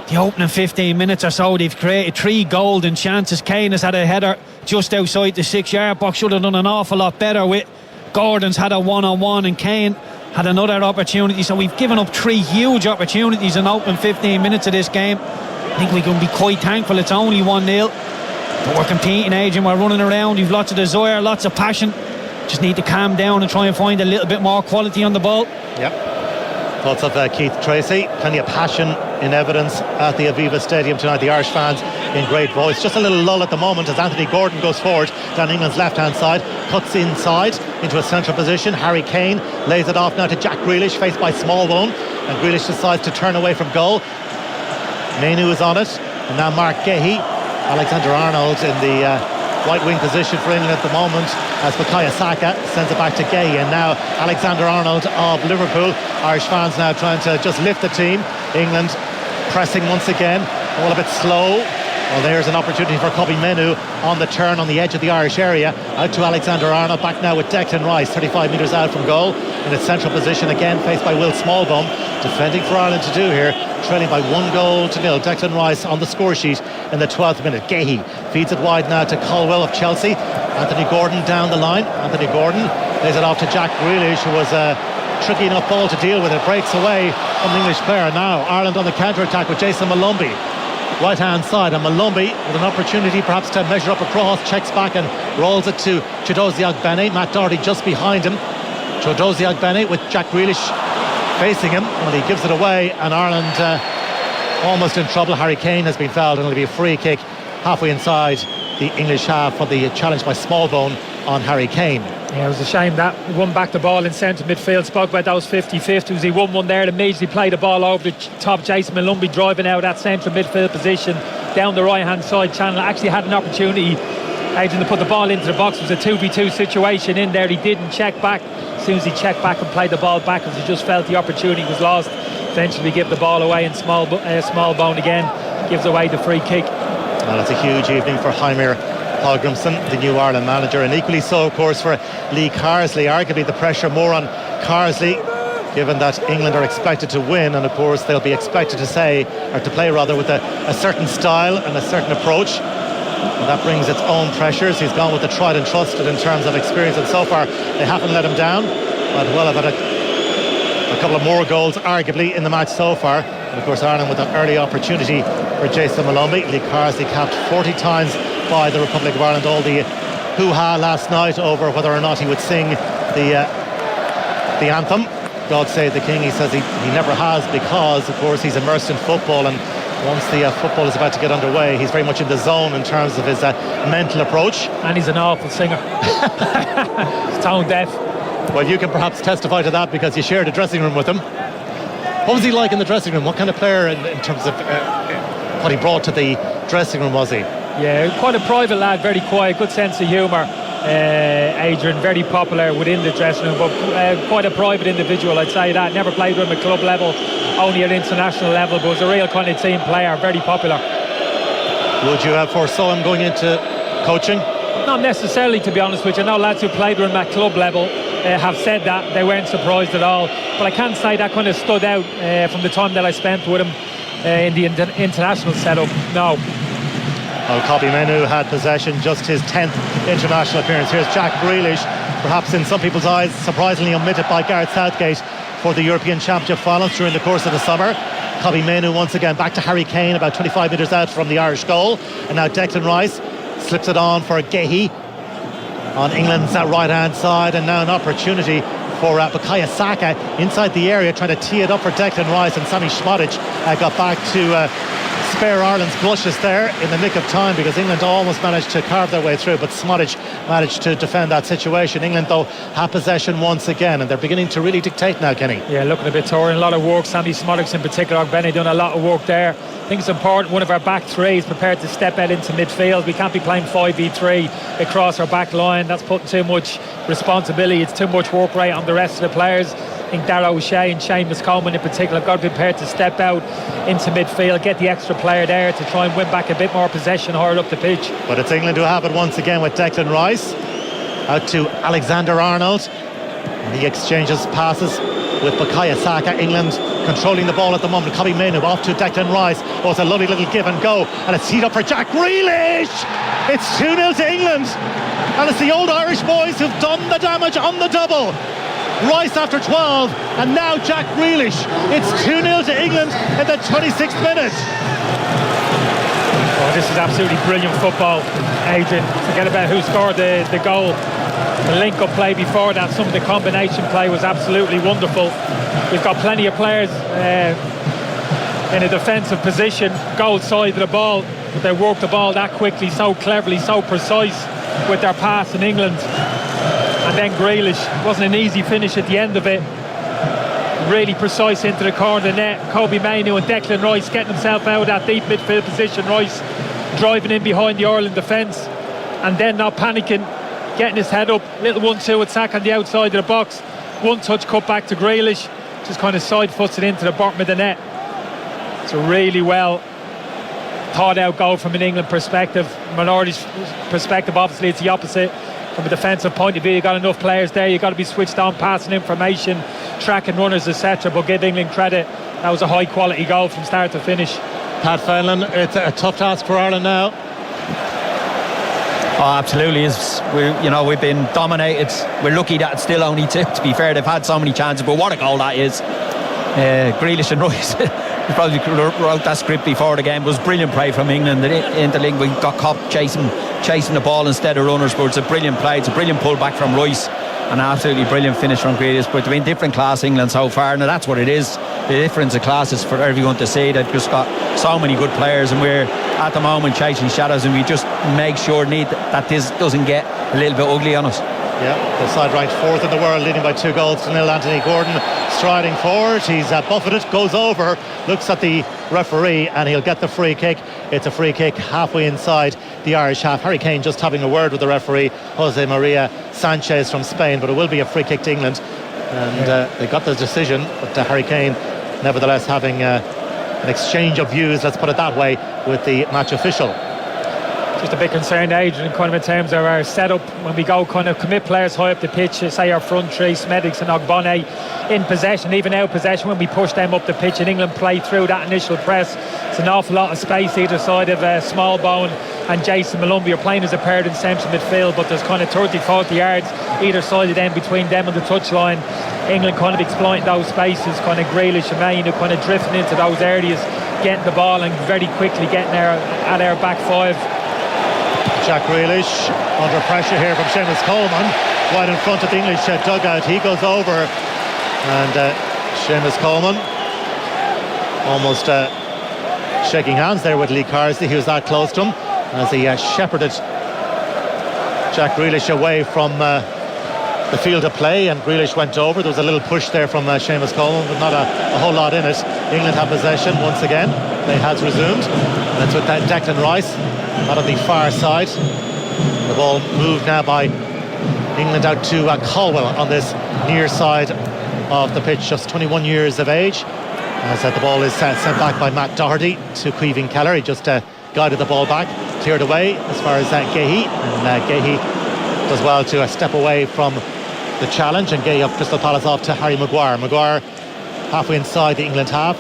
the opening 15 minutes or so, they've created 3 golden chances. Kane has had a header just outside the 6-yard box. Should have done an awful lot better with. Gordon's had a one-on-one, and Kane had another opportunity. So we've given up 3 huge opportunities in open 15 minutes of this game. I think we can be quite thankful it's only 1-0. But we're competing, Adrian. We're running around. We've lots of desire, lots of passion. Just need to calm down and try and find a little bit more quality on the ball. Yep. Thoughts of Keith Tracy. Plenty of passion in evidence at the Aviva Stadium tonight. The Irish fans in great voice. Just a little lull at the moment as Anthony Gordon goes forward down England's left-hand side. Cuts inside into a central position. Harry Kane lays it off now to Jack Grealish, faced by Smallbone. And Grealish decides to turn away from goal. Mainoo is on it. And now Mark Gahey. Alexander-Arnold in the right wing position for England at the moment as Bukayo Saka sends it back to Gay, and now Alexander-Arnold of Liverpool. Irish fans now trying to just lift the team. England pressing once again, all a bit slow. Well, there's an opportunity for Kobbie Mainoo on the turn on the edge of the Irish area. Out to Alexander-Arnold, back now with Declan Rice, 35 metres out from goal in its central position, again faced by Will Smallbone. Defending for Ireland to do here, trailing by 1-0. Declan Rice on the score sheet in the 12th minute. Gahey feeds it wide now to Caldwell of Chelsea. Anthony Gordon down the line. Anthony Gordon lays it off to Jack Grealish, who was a tricky enough ball to deal with. It breaks away from the English player. Now Ireland on the counter-attack with Jason Malumbi. Right hand side, and Malumbi with an opportunity perhaps to measure up across, checks back and rolls it to Chiedozie Ogbene. Matt Doherty just behind him. Chiedozie Ogbene with Jack Grealish facing him. Well, he gives it away, and Ireland almost in trouble. Harry Kane has been fouled, and it'll be a free kick halfway inside the English half for the challenge by Smallbone on Harry Kane. Yeah, it was a shame that he won back the ball in centre midfield. Spoke about those 50-50s. He won one there and immediately played the ball over the top. Jason Malumbi driving out that central midfield position down the right hand side channel. Actually had an opportunity, Adrian, to put the ball into the box. It was a 2v2 situation in there. He didn't check back. As soon as he checked back and played the ball back, as he just felt the opportunity was lost, eventually give the ball away, and Smallbone again gives away the free kick. Well, it's a huge evening for Jaime Paul Grimson, the new Ireland manager, and equally so, of course, for Lee Carsley. Arguably the pressure more on Carsley, given that England are expected to win, and of course they'll be expected to play with a certain style and a certain approach. And that brings its own pressures. He's gone with the tried and trusted in terms of experience, and so far they haven't let him down. Might well have had a couple of more goals arguably in the match so far. And of course Ireland with an early opportunity for Jason Malomby. Lee Carsley capped 40 times by the Republic of Ireland. All the hoo-ha last night over whether or not he would sing the anthem, God Save the King. He says he never has, because of course he's immersed in football, and once the football is about to get underway, he's very much in the zone in terms of his mental approach. And he's an awful singer. He's tone deaf. Well, you can perhaps testify to that because you shared a dressing room with him. What was he like in the dressing room? What kind of player in terms of what he brought to the dressing room was he? Yeah, quite a private lad, very quiet, good sense of humour. Adrian, very popular within the dressing room, but quite a private individual, I'd say that. Never played with him at club level, only at international level, but was a real kind of team player, very popular. Would you have foresaw him going into coaching? Not necessarily, to be honest with you. I know lads who played with him at club level have said that. They weren't surprised at all. But I can't say that kind of stood out from the time that I spent with him in the international setup. No. Well, Kobbie Mainoo had possession, just his 10th international appearance. Here's Jack Grealish, perhaps in some people's eyes surprisingly omitted by Gareth Southgate for the European Championship finals during the course of the summer. Kobbie Mainoo once again back to Harry Kane, about 25 metres out from the Irish goal. And now Declan Rice slips it on for Gehi on England's right hand side, and now an opportunity for Bukayo Saka inside the area, trying to tee it up for Declan Rice, and Sami Šmodić got back to spare Ireland's blushes there in the nick of time, because England almost managed to carve their way through, but Šmodić managed to defend that situation. England though have possession once again, and they're beginning to really dictate now, Kenny. Yeah, looking a bit torn, a lot of work. Sami Šmodić in particular, Benny done a lot of work there. I think it's important one of our back three is prepared to step out into midfield. We can't be playing 5v3 across our back line. That's putting too much responsibility, it's too much work rate on the rest of the players. I think Darragh O'Shea and Seamus Coleman in particular have got to be prepared to step out into midfield, get the extra player there to try and win back a bit more possession higher up the pitch. But it's England who have it once again with Declan Rice out to Alexander Arnold, and he exchanges passes with Bukayo Saka. England controlling the ball at the moment. Kobbie Mainoo off to Declan Rice. Oh, it's a lovely little give and go, and it's teed up for Jack Grealish. It's 2-0 to England, and it's the old Irish boys who've done the damage on the double. Rice after 12, and now Jack Grealish. It's 2-0 to England in the 26th minute. Oh, this is absolutely brilliant football, Adrian. Forget about who scored the goal. The link-up play before that, some of the combination play was absolutely wonderful. We've got plenty of players in a defensive position, goal side of the ball, but they work the ball that quickly, so cleverly, so precise with their pass in England. And then Grealish, wasn't an easy finish at the end of it. Really precise into the corner of the net. Kobbie Mainoo and Declan Rice getting himself out of that deep midfield position. Rice driving in behind the Ireland defence, and then not panicking, getting his head up. Little 1-2 attack on the outside of the box. One touch cut back to Grealish, just kind of side foots it into the bottom of the net. It's a really well thought out goal from an England perspective. Minority's perspective, obviously it's the opposite. From a defensive point of view, you've got enough players there, you've got to be switched on, passing information, tracking runners, etc. But give England credit, that was a high quality goal from start to finish. Pat Fenlon, it's a tough task for Ireland now. Oh, absolutely. We've been dominated. We're lucky that it's still only two. To be fair, they've had so many chances, but what a goal that is. Grealish and Rice probably wrote that script before the game. It was brilliant play from England. Interlink, we got caught chasing the ball instead of runners, but it's a brilliant play. It's a brilliant pull back from Rice, and an absolutely brilliant finish from Grealish. But they've been different class England so far, and that's what it is. The difference of classes for everyone to see. They've just got so many good players, and we're at the moment chasing shadows, and we just make sure that this doesn't get a little bit ugly on us. Yeah, the side ranked fourth in the world, leading by 2 goals to nil. Anthony Gordon striding forward, he's buffeted, goes over, looks at the referee, and he'll get the free kick. It's a free kick halfway inside the Irish half. Harry Kane just having a word with the referee, Jose Maria Sanchez from Spain, but it will be a free kick to England, and they got the decision, but Harry Kane nevertheless having an exchange of views, let's put it that way, with the match official. just a bit concerned, Adrian, kind of in terms of our setup when we go kind of commit players high up the pitch, say our front three, Smedics and Ogbonne in possession, even out possession, when we push them up the pitch and England play through that initial press. It's an awful lot of space either side of Smallbone and Jason Malumbi. You're playing as a pair in central midfield, but there's kind of 30-40 yards either side of them between them and the touchline. England kind of exploiting those spaces, kind of Grealish and Mainu kind of drifting into those areas, getting the ball and very quickly getting there at our back five. Jack Grealish under pressure here from Seamus Coleman, right in front of the English dugout. He goes over, and Seamus Coleman almost shaking hands there with Lee Carsley. He was that close to him as he shepherded Jack Grealish away from the field of play, and Grealish went over. There was a little push there from Seamus Coleman, but not a whole lot in it. England have possession once again. Play has resumed, and it's with Declan Rice out on the far side. The ball moved now by England out to Colwell on this near side of the pitch, just 21 years of age. As the ball is sent back by Matt Doherty to Caoimhín Kelleher. He just guided the ball back, cleared away as far as Gahey, and Gahey does well to step away from the challenge, and Gahey of Crystal Palace off to Harry Maguire. Maguire halfway inside the England half,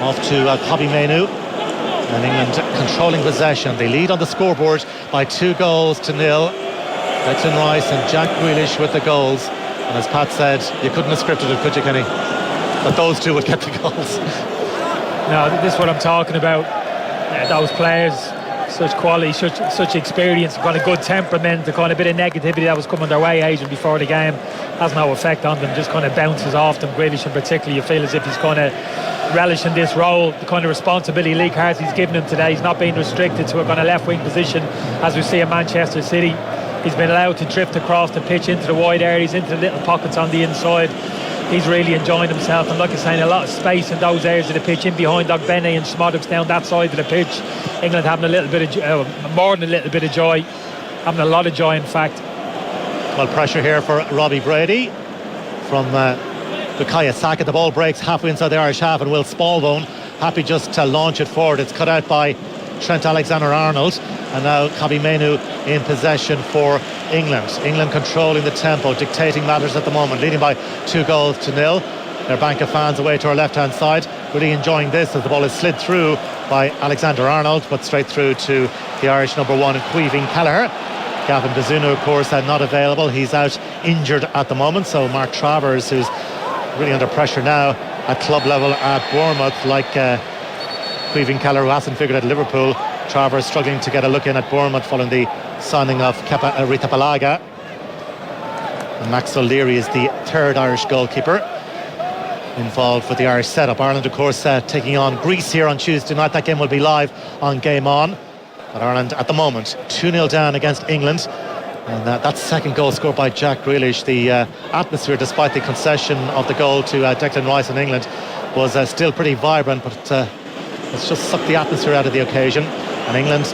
off to Kobbie Mainoo, and England controlling possession. They lead on the scoreboard by 2-0. Declan Rice and Jack Grealish with the goals, and as Pat said, you couldn't have scripted it, could you, Kenny? But those two would get the goals. No, this is what I'm talking about. Those players, such quality, such experience, kind of good temperament, the kind of bit of negativity that was coming their way, Adrian, before the game has no effect on them, just kind of bounces off them. Grealish in particular, you feel as if he's kind of relishing this role, the kind of responsibility Lee Carsley's given him today. He's not being restricted to a kind of left wing position as we see in Manchester City. He's been allowed to drift across the pitch into the wide areas, into the little pockets on the inside. He's really enjoying himself, and like I saying, a lot of space in those areas of the pitch, in behind Ogbene and Smodics down that side of the pitch. England having a little bit of more than a little bit of joy, having a lot of joy in fact. Well, pressure here for Robbie Brady from Bukayo Saka. The ball breaks halfway inside the Irish half, and Will Smallbone happy just to launch it forward. It's cut out by Trent Alexander-Arnold, and now Kobbie Mainoo in possession for England. England controlling the tempo, dictating matters at the moment, leading by 2-0. Their bank of fans away to our left-hand side, really enjoying this as the ball is slid through by Alexander-Arnold, but straight through to the Irish number one, Caoimhín Kelleher. Gavin Bazunu, of course, not available. He's out injured at the moment. So Mark Travers, who's really under pressure now at club level at Bournemouth, like Caoimhín Kelleher, who hasn't figured out Liverpool. Travers struggling to get a look in at Bournemouth following the signing of Kepa Arrizabalaga. And Max O'Leary is the third Irish goalkeeper involved with the Irish setup. Ireland, of course, taking on Greece here on Tuesday night. That game will be live on Game On. But Ireland at the moment 2-0 down against England, and that second goal scored by Jack Grealish. The atmosphere, despite the concession of the goal to Declan Rice in England, was still pretty vibrant, but it's just sucked the atmosphere out of the occasion. And England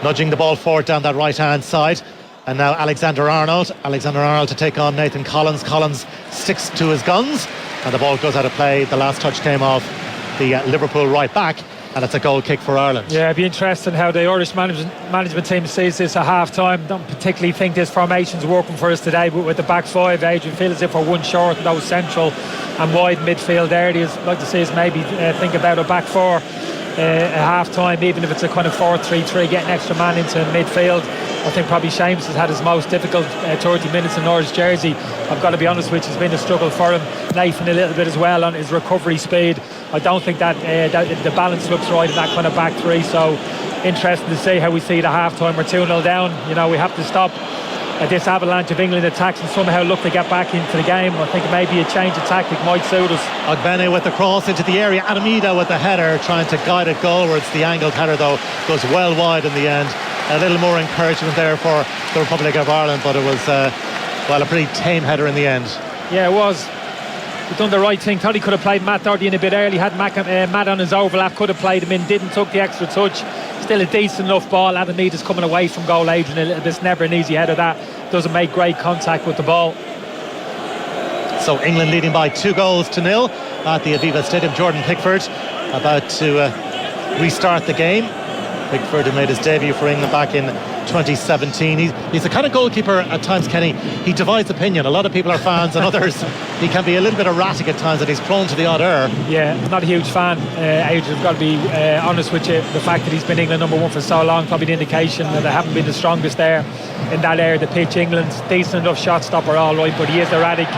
nudging the ball forward down that right hand side, and now Alexander-Arnold to take on Nathan Collins. Collins sticks to his guns, and the ball goes out of play. The last touch came off the Liverpool right back, and it's a goal kick for Ireland. Yeah, it'd be interesting how the Irish management team sees this at half-time. Don't particularly think this formation's working for us today, but with the back five, Adrian, feel as if we're one short in those central and wide midfield areas. I'd like to see us maybe think about a back four at half-time, even if it's a kind of 4-3-3, getting extra man into midfield. I think probably Seamus has had his most difficult 30 minutes in Irish jersey. I've got to be honest with you, it's been a struggle for him. Nathan a little bit as well on his recovery speed. I don't think that the balance looks right in that kind of back three, so interesting to see how we see the half-time. We're 2-0 down. You know, we have to stop this avalanche of England attacks and somehow look to get back into the game. I think maybe a change of tactic might suit us. Ogbene with the cross into the area. Adamida with the header, trying to guide it goalwards. The angled header, though, goes well wide in the end. A little more encouragement there for the Republic of Ireland, but it was a pretty tame header in the end. Yeah, it was. He's done the right thing. Thought he could have played Matt Doherty in a bit early. Had Matt on his overlap, could have played him in, didn't, took the extra touch. Still a decent enough ball. Adamida's coming away from goal, Adrian, a little bit. It's never an easy header, that doesn't make great contact with the ball. So England leading by 2-0 at the Aviva Stadium. Jordan Pickford about to restart the game. Pickford, who made his debut for England back in 2017. He's the kind of goalkeeper at times, Kenny, he divides opinion. A lot of people are fans and others, he can be a little bit erratic at times and he's prone to the odd error. Yeah, not a huge fan. Adrian, I've got to be honest with you. The fact that he's been England number one for so long, probably the indication that they haven't been the strongest there in that area of the pitch. England's decent enough shot stopper, all right, but he is erratic.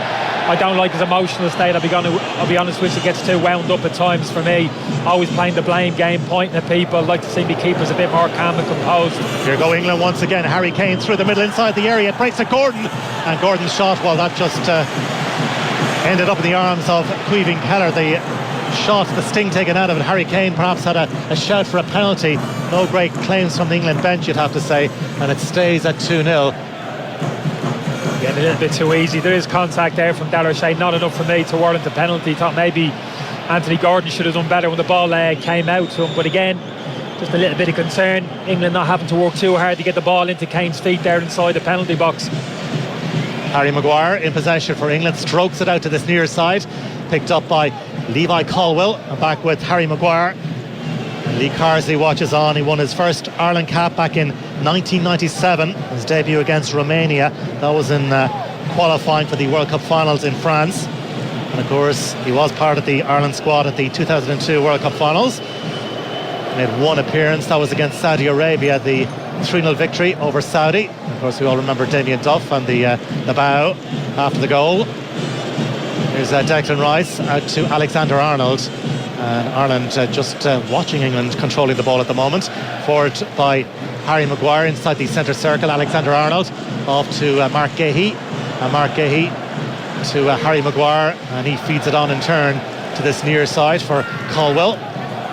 I don't like his emotional state. I'll be honest with you, it gets too wound up at times for me. Always playing the blame game, pointing at people. I'd like to see me keepers a bit more calm and composed. Here go England once again. Harry Kane through the middle inside the area. It breaks to Gordon, and Gordon's shot, well, that just ended up in the arms of Caoimhín Keller. The shot, the sting taken out of it. Harry Kane perhaps had a shout for a penalty. No great claims from the England bench, you'd have to say, and it stays at 2-0. Getting a little bit too easy. There is contact there from Dallarshane, not enough for me to warrant a penalty. Thought maybe Anthony Gordon should have done better when the ball came out to him, but again, just a little bit of concern. England not having to work too hard to get the ball into Kane's feet there inside the penalty box. Harry Maguire in possession for England, strokes it out to this near side, picked up by Levi Colwill, and back with Harry Maguire. Lee Carsley watches on. He won his first Ireland cap back in 1997, his debut against Romania. That was in qualifying for the World Cup finals in France, and of course he was part of the Ireland squad at the 2002 World Cup finals. Made one appearance, that was against Saudi Arabia, the 3-0 victory over Saudi. Of course we all remember Damien Duff and the bow after the goal. Here's Declan Rice out to Alexander Arnold. Ireland just watching England controlling the ball at the moment. Forward by Harry Maguire inside the centre circle. Alexander Arnold off to Mark Gahey. Mark Gahey to Harry Maguire, and he feeds it on in turn to this near side for Colwill.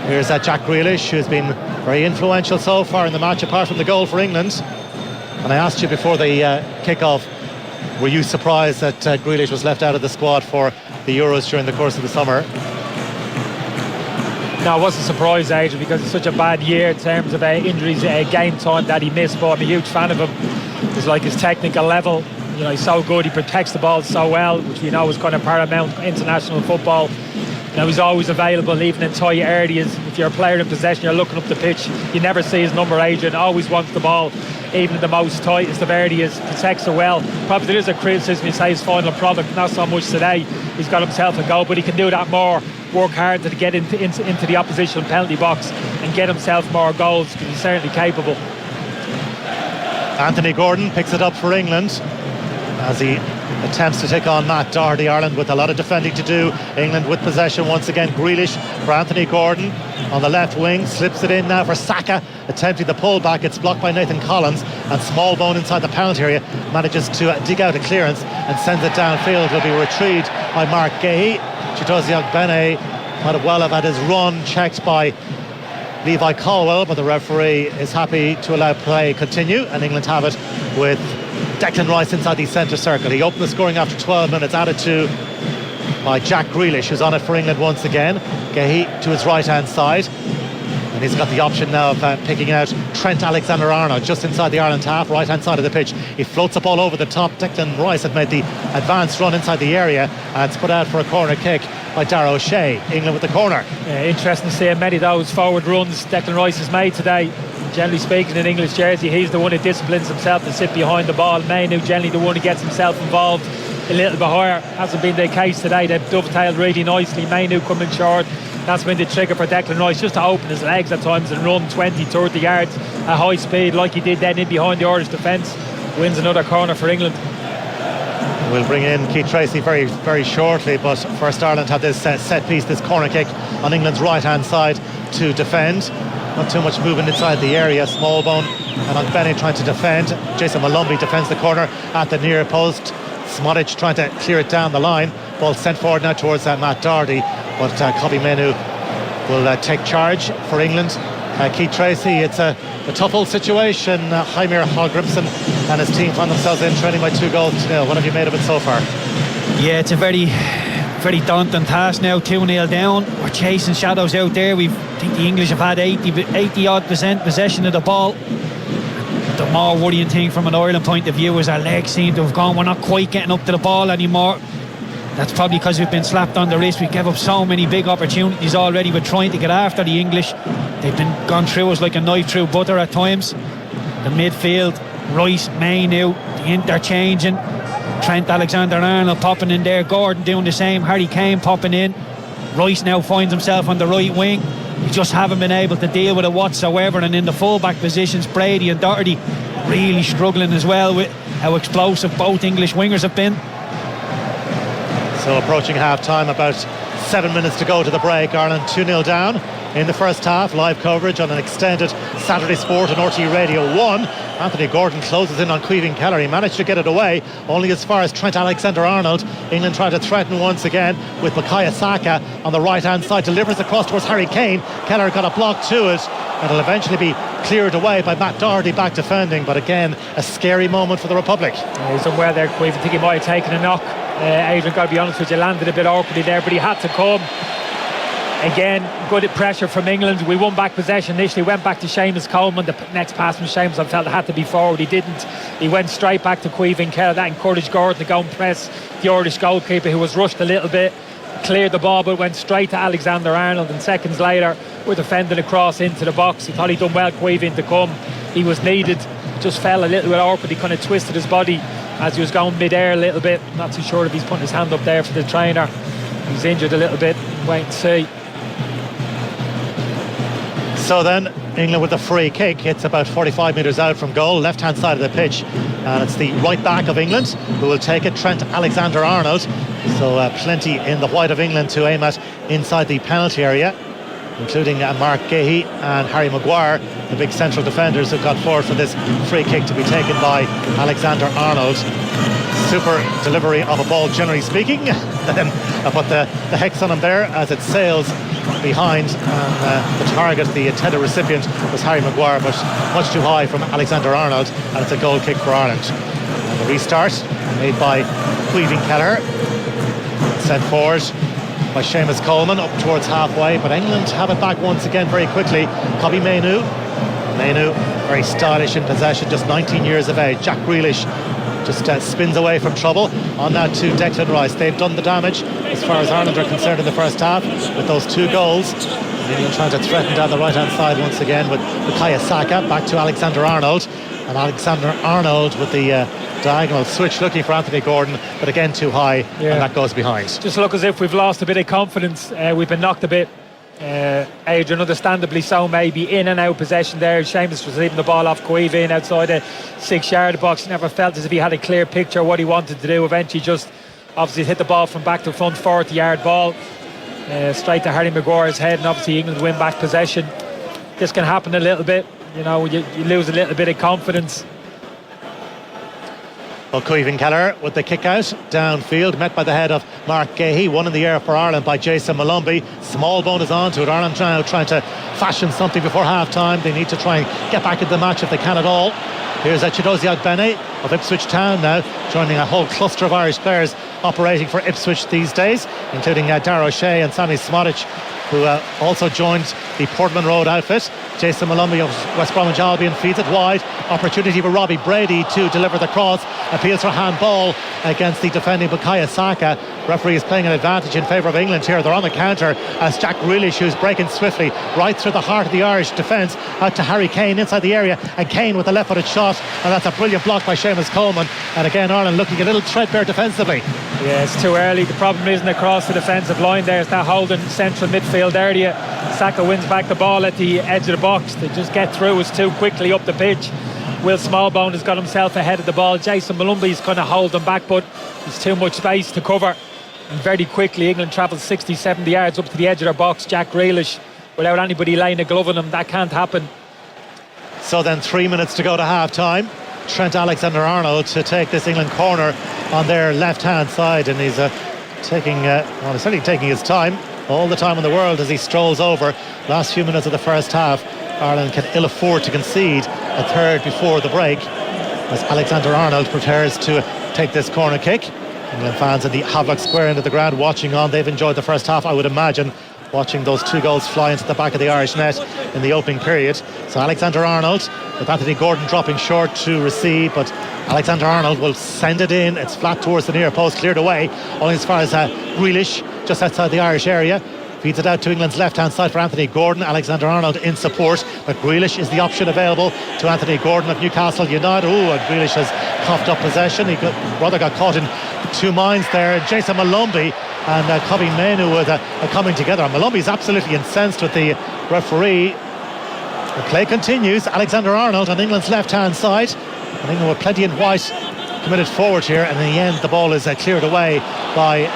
Here's Jack Grealish, who's been very influential so far in the match apart from the goal for England. And I asked you before the kick-off, were you surprised that Grealish was left out of the squad for the Euros during the course of the summer? No, I wasn't surprised, Adrian, because it's such a bad year in terms of injuries, game time that he missed, but I'm a huge fan of him. It's like his technical level, you know, he's so good, he protects the ball so well, which we know is kind of paramount international football. You know, he's always available, even in tight areas. If you're a player in possession, you're looking up the pitch, you never see his number. Adrian always wants the ball, even in the most tightest of areas, protects it well. Probably there is a criticism, you say his final product, not so much today. He's got himself a goal, but he can do that more. Work hard to get into the opposition penalty box and get himself more goals, because he's certainly capable. Anthony Gordon picks it up for England as he attempts to take on Matt Doherty. Ireland with a lot of defending to do. England with possession once again. Grealish for Anthony Gordon on the left wing, slips it in now for Saka, attempting the pull back. It's blocked by Nathan Collins, and Smallbone inside the penalty area manages to dig out a clearance and sends it downfield. Will be retrieved by Mark Gahey. Chidozie Ogbene might well have had his run checked by Levi Colwill, but the referee is happy to allow play continue, and England have it with Declan Rice inside the centre circle. He opened the scoring after 12 minutes, added to by Jack Grealish, who's on it for England once again. Gahey to his right hand side, and he's got the option now of picking out Trent Alexander-Arnold just inside the Ireland half, right hand side of the pitch. He floats up all over the top. Declan Rice had made the advanced run inside the area, and it's put out for a corner kick by Darragh O'Shea. England with the corner. Interesting to see how many of those forward runs Declan Rice has made today. Generally speaking, in English jersey, he's the one who disciplines himself to sit behind the ball. Mainu generally the one who gets himself involved a little bit higher. Hasn't been the case today. They've dovetailed really nicely. Mainu coming short. That's been the trigger for Declan Rice, just to open his legs at times and run 20, 30 yards at high speed like he did then in behind the Irish defence. Wins another corner for England. We'll bring in Keith Tracy very, very shortly, but first Ireland had this set piece, this corner kick on England's right hand side to defend. Not too much movement inside the area. Smallbone and Ogbene trying to defend. Jason Malumbi defends the corner at the near post. Smodic trying to clear it down the line. Ball sent forward now towards Matt Doherty, but Kobbie Mainoo will take charge for England. Keith Tracy, it's a tough old situation. Heimir Hallgrimsson and his team find themselves in trailing by 2-0. What have you made of it so far? Yeah, it's a very daunting task now. 2-0 down. We're chasing shadows out there. I think the English have had 80% possession of the ball. The more worrying thing from an Ireland point of view is our legs seem to have gone. We're not quite getting up to the ball anymore. That's probably because we've been slapped on the wrist. We gave up so many big opportunities already with trying to get after the English. They've been gone through us like a knife through butter at times. The midfield, Rice, Mainu, the interchanging, Trent Alexander-Arnold popping in there, Gordon doing the same, Harry Kane popping in. Rice now finds himself on the right wing. We just haven't been able to deal with it whatsoever. And in the full-back positions, Brady and Doherty really struggling as well with how explosive both English wingers have been. So approaching half-time, about 7 minutes to go to the break. Ireland 2-0 down in the first half. Live coverage on an extended Saturday Sport on RT Radio 1. Anthony Gordon closes in on Caoimhín Kelleher. He managed to get it away only as far as Trent Alexander-Arnold. England try to threaten once again with Bukayo Saka on the right-hand side. Delivers across towards Harry Kane. Kelleher got a block to it. And it'll eventually be cleared away by Matt Doherty back defending. But again, a scary moment for the Republic. He's done well there, Caoimhín. I think he might have taken a knock. Adrian, got to be honest with you, landed a bit awkwardly there, but he had to come. Again, good pressure from England. We won back possession initially, went back to Seamus Coleman. The next pass from Seamus, I felt it had to be forward. He didn't. He went straight back to Caoimhín Kelleher. That encouraged Gordon to go and press the Irish goalkeeper, who was rushed a little bit. Cleared the ball, but went straight to Alexander-Arnold. And seconds later, we're defending across into the box. He thought he'd done well, Caoimhín, to come. He was needed. Just fell a little bit awkward. He kind of twisted his body as he was going mid-air a little bit. Not too sure if he's putting his hand up there for the trainer. He's injured a little bit. Wait and see. So then England with the free kick. It's about 45 metres out from goal, left hand side of the pitch, and it's the right back of England who will take it, Trent Alexander-Arnold. So plenty in the white of England to aim at inside the penalty area, including Mark Gahey and Harry Maguire, the big central defenders who got forward for this free kick to be taken by Alexander-Arnold. Super delivery of a ball, generally speaking. Then I put the hex on him there as it sails behind, and the target, the intended recipient, was Harry Maguire, but much too high from Alexander-Arnold, and it's a goal kick for Ireland. And the restart made by Caoimhín Kelleher, sent forward by Seamus Coleman up towards halfway, but England have it back once again very quickly. Kobbie Mainoo, very stylish in possession, just 19 years of age. Jack Grealish just spins away from trouble. On that to Declan Rice. They've done the damage as far as Ireland are concerned in the first half with those 2 goals. England trying to threaten down the right hand side once again with Bukayo Saka back to Alexander-Arnold, and Alexander-Arnold with the diagonal switch looking for Anthony Gordon, but again too high, and that goes behind. Just look as if we've lost a bit of confidence. We've been knocked a bit. Adrian, understandably so, maybe in and out possession there. Seamus was leaving the ball off Caoimhín outside the 6-yard box. He never felt as if he had a clear picture of what he wanted to do. Eventually just obviously hit the ball from back to front, 40-yard ball straight to Harry Maguire's head, and obviously England win back possession. This can happen a little bit, you know, you lose a little bit of confidence. Well, Caoimhín Kelleher with the kick out downfield, met by the head of Mark Gahey, one in the air for Ireland by Jason Malumbi. Small bonus onto it. Ireland now trying to fashion something before half time. They need to try and get back into the match if they can at all. Here's Chidozie Ogbene of Ipswich Town now, joining a whole cluster of Irish players operating for Ipswich these days, including Darragh O'Shea and Sammy Smodic, who also joined the Portman Road outfit. Jason Malumbi of West Bromwich Albion feeds it wide. Opportunity for Robbie Brady to deliver the cross. Appeals for handball against the defending Bukayo Saka. Referee is playing an advantage in favour of England here. They're on the counter as Jack Grealish, who's breaking swiftly right through the heart of the Irish defence, out to Harry Kane inside the area, and Kane with a left-footed shot, and that's a brilliant block by Seamus Coleman. And again, Ireland looking a little threadbare defensively. Yeah, it's too early. The problem isn't across the defensive line there. It's that holding central midfield area. Saka wins back the ball at the edge of the box. They just get through us too quickly up the pitch. Will Smallbone has got himself ahead of the ball. Jason Malumbi's kind of holding back, but there's too much space to cover. And very quickly England travels 60-70 yards up to the edge of their box. Jack Grealish, without anybody laying a glove on him, that can't happen. So then 3 minutes to go to half time. Trent Alexander-Arnold to take this England corner on their left hand side, and he's certainly taking his time, all the time in the world, as he strolls over. Last few minutes of the first half, Ireland can ill afford to concede a third before the break, as Alexander-Arnold prepares to take this corner kick. England fans in the Havelock Square end of the ground watching on. They've enjoyed the first half, I would imagine, watching those 2 goals fly into the back of the Irish net in the opening period. So Alexander-Arnold with Anthony Gordon dropping short to receive, but Alexander-Arnold will send it in. It's flat towards the near post, cleared away only as far as Grealish, just outside the Irish area. Feeds it out to England's left-hand side for Anthony Gordon. Alexander-Arnold in support, but Grealish is the option available to Anthony Gordon of Newcastle United. And Grealish has coughed up possession. He rather got caught in two minds there. Jason Malumbi and Kobe Menu are coming together. And Malumbi's absolutely incensed with the referee. The play continues. Alexander-Arnold on England's left-hand side. And England with plenty in white committed forward here. And in the end, the ball is cleared away by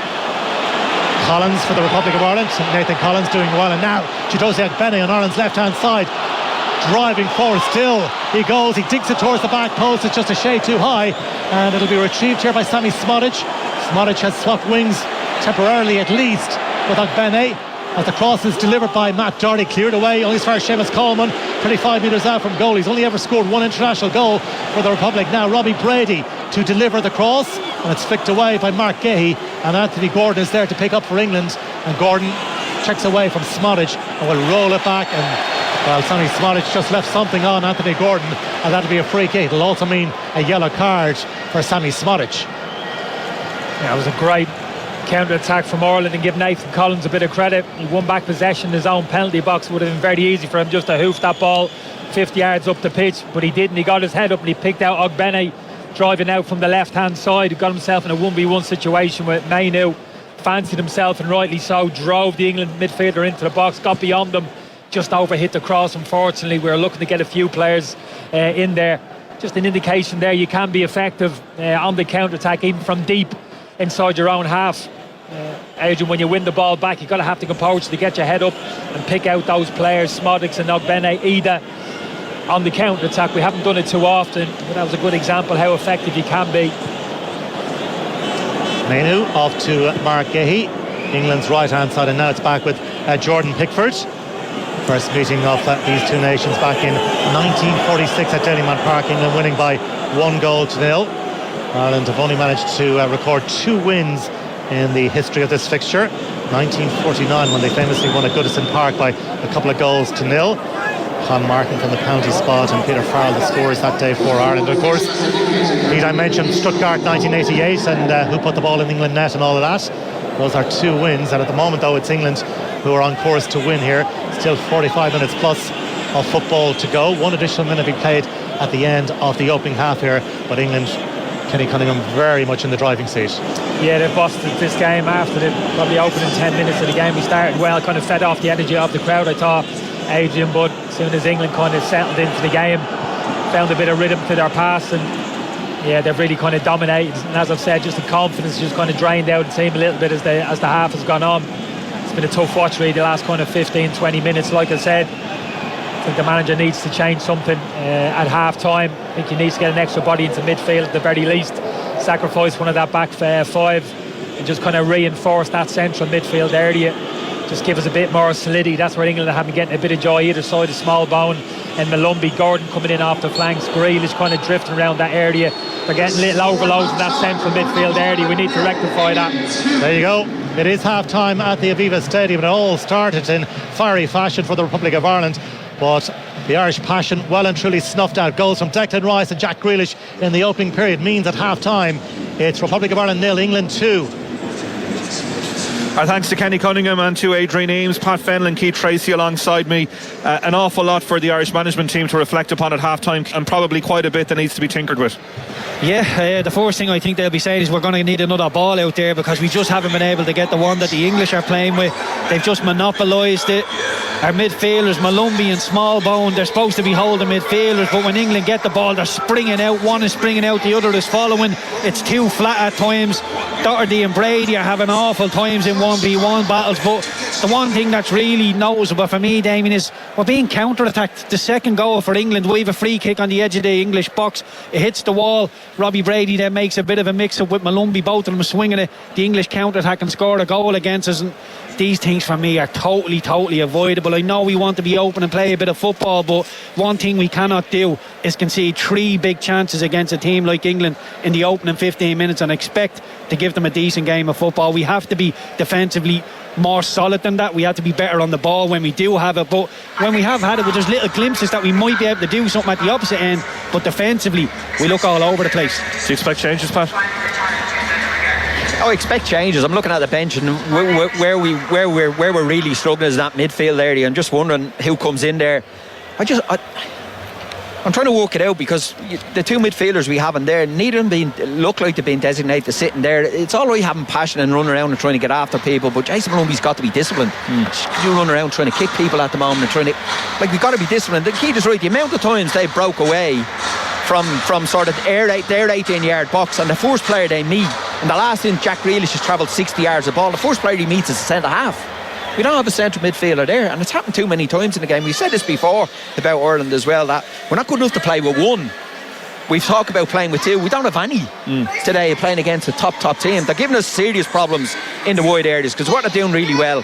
Collins for the Republic of Ireland. Nathan Collins doing well, and now Chidozie Agbene on Ireland's left-hand side, driving forward. Still he goes, he digs it towards the back post. It's just a shade too high, and it'll be retrieved here by Sammy Smodic. Smodic has swapped wings temporarily at least with Agbene, as the cross is delivered by Matt Doherty, cleared away only as far as Seamus Coleman, 25 metres out from goal. He's only ever scored one international goal for the Republic. Now Robbie Brady to deliver the cross, and it's flicked away by Mark Gahey, and Anthony Gordon is there to pick up for England, and Gordon checks away from Smodic and will roll it back, and well, Sammy Smodic just left something on Anthony Gordon, and that'll be a free kick. It'll also mean a yellow card for Sammy Smodic. Yeah, it was a great counter-attack from Ireland, and give Nathan Collins a bit of credit. He won back possession in his own penalty box. It would have been very easy for him just to hoof that ball 50 yards up the pitch, but he didn't. He got his head up and he picked out Ogbene driving out from the left-hand side. He got himself in a 1v1 situation with Mainu, fancied himself, and rightly so, drove the England midfielder into the box, got beyond them, just overhit the cross. Unfortunately, we were looking to get a few players in there. Just an indication there you can be effective on the counter-attack, even from deep inside your own half. Adrian, when you win the ball back, you've got to have the composure to get your head up and pick out those players, Smodic and Ogbene, Ida, on the counter-attack. We haven't done it too often, but that was a good example how effective you can be. Mainu off to Mark Gahey, England's right-hand side, and now it's back with Jordan Pickford. First meeting of these two nations back in 1946 at Dalymount Park, England winning by 1-0. Ireland have only managed to record 2 wins in the history of this fixture. 1949, when they famously won at Goodison Park by a couple of goals to nil. Con Martin from the penalty spot and Peter Farrell the scores that day for Ireland. Of course, Pete, I mentioned Stuttgart 1988 and who put the ball in England net and all of that. Those are 2 wins, and at the moment though it's England who are on course to win here. Still 45 minutes plus of football to go. 1 additional minute be played at the end of the opening half here, but England, Kenny Cunningham very much in the driving seat. Yeah, they've busted this game after the probably opening 10 minutes of the game. We started well, kind of fed off the energy of the crowd, I thought, Adrian, but as soon as England kind of settled into the game, found a bit of rhythm to their pass, and yeah, they've really kind of dominated. And as I've said, just the confidence just kind of drained out the team a little bit as the half has gone on. It's been a tough watch really the last kind of 15-20 minutes. Like I said, I think the manager needs to change something at half time. I think he needs to get an extra body into midfield at the very least, sacrifice one of that back 5 and just kind of reinforce that central midfield area. Just give us a bit more solidity. That's where England have been getting a bit of joy either side of Smallbone and Malumbi. Gordon coming in off the flanks, Grealish kind of drifting around that area. They're getting little overloads in that central midfield area. We need to rectify that. There you go. It is half time at the Aviva Stadium. It all started in fiery fashion for the Republic of Ireland, but the Irish passion well and truly snuffed out. Goals from Declan Rice and Jack Grealish in the opening period means at half time it's Republic of Ireland 0, England 2. Our thanks to Kenny Cunningham and to Adrian Eames, Pat Fenlon, Keith Tracy alongside me. An awful lot for the Irish management team to reflect upon at half-time, and probably quite a bit that needs to be tinkered with. Yeah, the first thing I think they'll be saying is we're going to need another ball out there, because we just haven't been able to get the one that the English are playing with. They've just monopolised it. Our midfielders, Malumbi and Smallbone, they're supposed to be holding midfielders, but when England get the ball, they're springing out. One is springing out, the other is following. It's too flat at times. Doherty and Brady are having awful times in 1v1 battles, but the one thing that's really noticeable for me, Damien, is we're being counter-attacked. The second goal for England, we have a free kick on the edge of the English box. It hits the wall. Robbie Brady then makes a bit of a mix-up with Malumbi, both of them swinging it. The English counter-attack and score a goal against us, and these things for me are totally avoidable. I know we want to be open and play a bit of football, but one thing we cannot do is concede 3 big chances against a team like England in the opening 15 minutes and expect to give them a decent game of football. We have to be defensively more solid than that. We had to be better on the ball when we do have it, but when we have had it, there's little glimpses that we might be able to do something at the opposite end, but defensively we look all over the place. Do you expect changes, Pat? I expect changes. I'm looking at the bench, and where we're really struggling is that midfield area. I'm just wondering who comes in there. I'm trying to work it out, because the two midfielders we have in there, neither of them look like they've been designated to sitting there. It's all right having passion and running around and trying to get after people, but Jason Malumbi's got to be disciplined. You run around trying to kick people at the moment and trying to, we've got to be disciplined. The key is right. The amount of times they broke away from sort of their 18-yard box, and the first player they meet, and the last thing, Jack Grealish has travelled 60 yards of ball, the first player he meets is a centre-half. We don't have a central midfielder there, and it's happened too many times in the game. We've said this before about Ireland as well, that we're not good enough to play with one. We've talked about playing with two. We don't have any today playing against a top team. They're giving us serious problems in the wide areas, because what they're doing really well.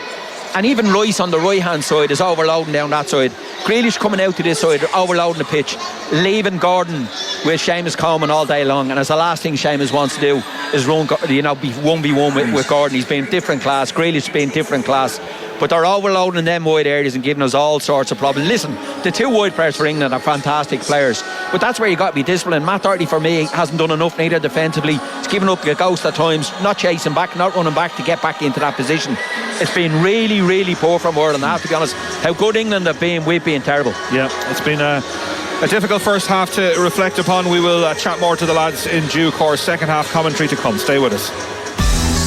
And even Rice on the right hand side is overloading down that side. Grealish coming out to this side, overloading the pitch, leaving Gordon with Seamus Coleman all day long. And as the last thing Seamus wants to do is run, be 1v1 with Gordon. He's been different class. Grealish been different class. But they're overloading them wide areas and giving us all sorts of problems. Listen, the two wide players for England are fantastic players, but that's where you got to be disciplined. Matt Doherty, for me, hasn't done enough neither defensively. He's given up a ghost at times, not chasing back, not running back to get back into that position. It's been really, really poor from Ireland. I have to be honest, how good England have been, we've been terrible. Yeah, it's been a difficult first half to reflect upon. We will chat more to the lads in due course. Second half commentary to come. Stay with us.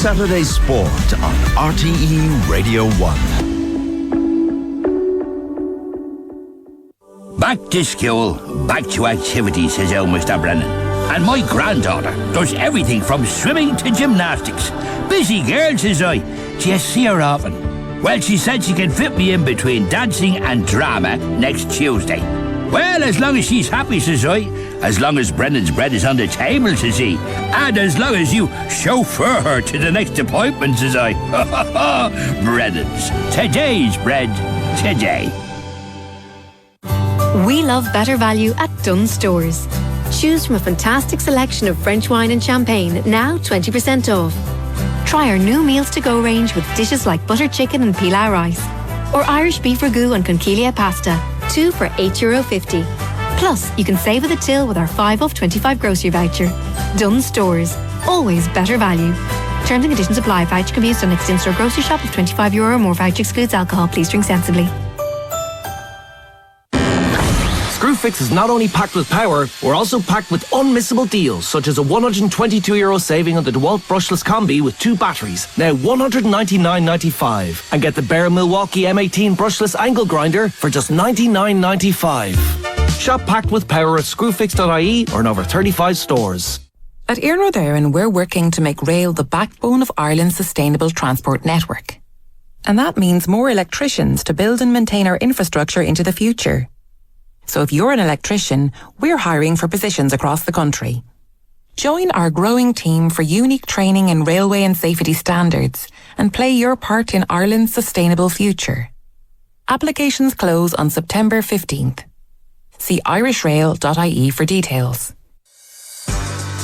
Saturday Sport on RTE Radio 1. Back to school, back to activity, says old Mr. Brennan. And my granddaughter does everything from swimming to gymnastics. Busy girl, says I. Do you see her often? Well, she said she can fit me in between dancing and drama next Tuesday. Well, as long as she's happy, says I. As long as Brennan's bread is on the table, says he. And as long as you chauffeur her to the next appointment, says I. Brennan's. Today's bread. Today. We love better value at Dunnes Stores. Choose from a fantastic selection of French wine and champagne, now 20% off. Try our new Meals to Go range with dishes like butter chicken and pilau rice, or Irish beef ragu and conchiglia pasta, 2 for €8.50. Plus, you can save at the till with our 5 off 25 grocery voucher. Dunnes Stores, always better value. Terms and conditions apply. Voucher can be used on next in-store grocery shop of €25 or more. Voucher excludes alcohol. Please drink sensibly. Screwfix is not only packed with power, we're also packed with unmissable deals, such as a €122 saving on the DeWalt brushless combi with 2 batteries, now $199.95, and get the Bear Milwaukee M18 brushless angle grinder for just $99.95. Shop packed with power at screwfix.ie or in over 35 stores. At Iarnród Éireann, we're working to make rail the backbone of Ireland's sustainable transport network. And that means more electricians to build and maintain our infrastructure into the future. So if you're an electrician, we're hiring for positions across the country. Join our growing team for unique training in railway and safety standards and play your part in Ireland's sustainable future. Applications close on September 15th. See irishrail.ie for details.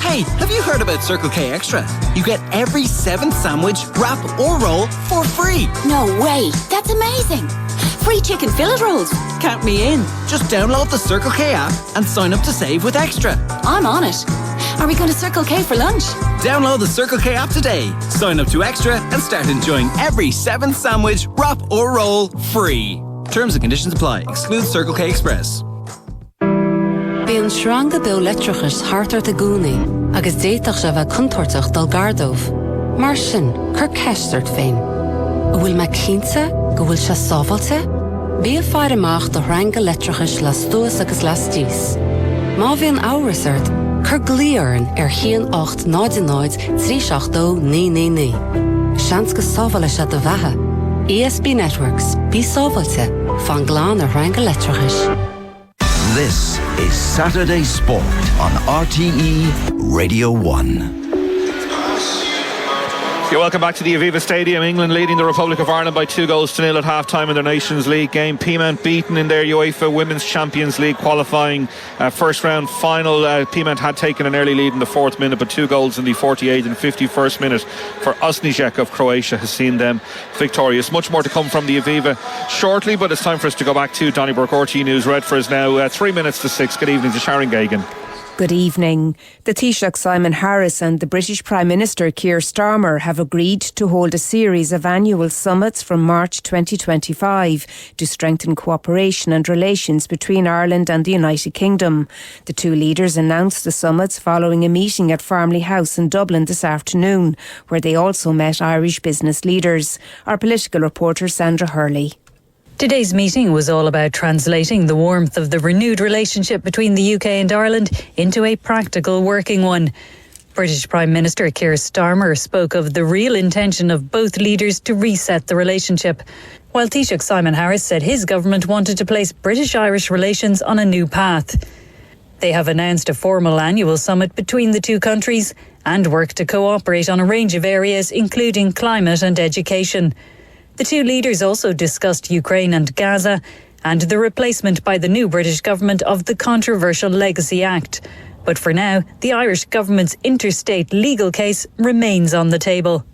Hey, have you heard about Circle K Extra? You get every 7th sandwich, wrap or roll for free. No way, that's amazing. Free chicken fillet rolls. Count me in. Just download the Circle K app and sign up to save with Extra. I'm on it. Are we going to Circle K for lunch? Download the Circle K app today. Sign up to Extra and start enjoying every 7th sandwich, wrap or roll free. Terms and conditions apply. Excludes Circle K Express. Bíonn sranga dó letrachas hartar de gúnaí, agus déitach se bheith contortach dal gardómh. Mar sin, cur ceistart féin. Bhfuil me clínte, go bhfuil se sábhailte? Bí a fear amach do ranga letrachas las dúas agus las díos. Má bhíonn áras cur glíoran Chian 8 náid 382 Seans go sábhaile se do bheithe. ESB Networks, bí sábhailte, fan glán a ranga letrachas. This is Saturday Sport on RTE Radio 1. You're welcome back to the Aviva Stadium. England leading the Republic of Ireland by 2-0 at half-time in their Nations League game. Peamount beaten in their UEFA Women's Champions League qualifying first round final. Peamount had taken an early lead in the 4th minute, but 2 goals in the 48th and 51st minute for Osijek of Croatia has seen them victorious. Much more to come from the Aviva shortly, but it's time for us to go back to Donnybrook. RTÉ News read for us now 3 minutes to 6. Good evening to Sharon Gagan. Good evening. The Taoiseach Simon Harris and the British Prime Minister Keir Starmer have agreed to hold a series of annual summits from March 2025 to strengthen cooperation and relations between Ireland and the United Kingdom. The two leaders announced the summits following a meeting at Farmley House in Dublin this afternoon, where they also met Irish business leaders. Our political reporter Sandra Hurley. Today's meeting was all about translating the warmth of the renewed relationship between the UK and Ireland into a practical working one. British Prime Minister Keir Starmer spoke of the real intention of both leaders to reset the relationship, while Taoiseach Simon Harris said his government wanted to place British-Irish relations on a new path. They have announced a formal annual summit between the two countries and work to cooperate on a range of areas, including climate and education. The two leaders also discussed Ukraine and Gaza and the replacement by the new British government of the controversial Legacy Act. But for now, the Irish government's interstate legal case remains on the table.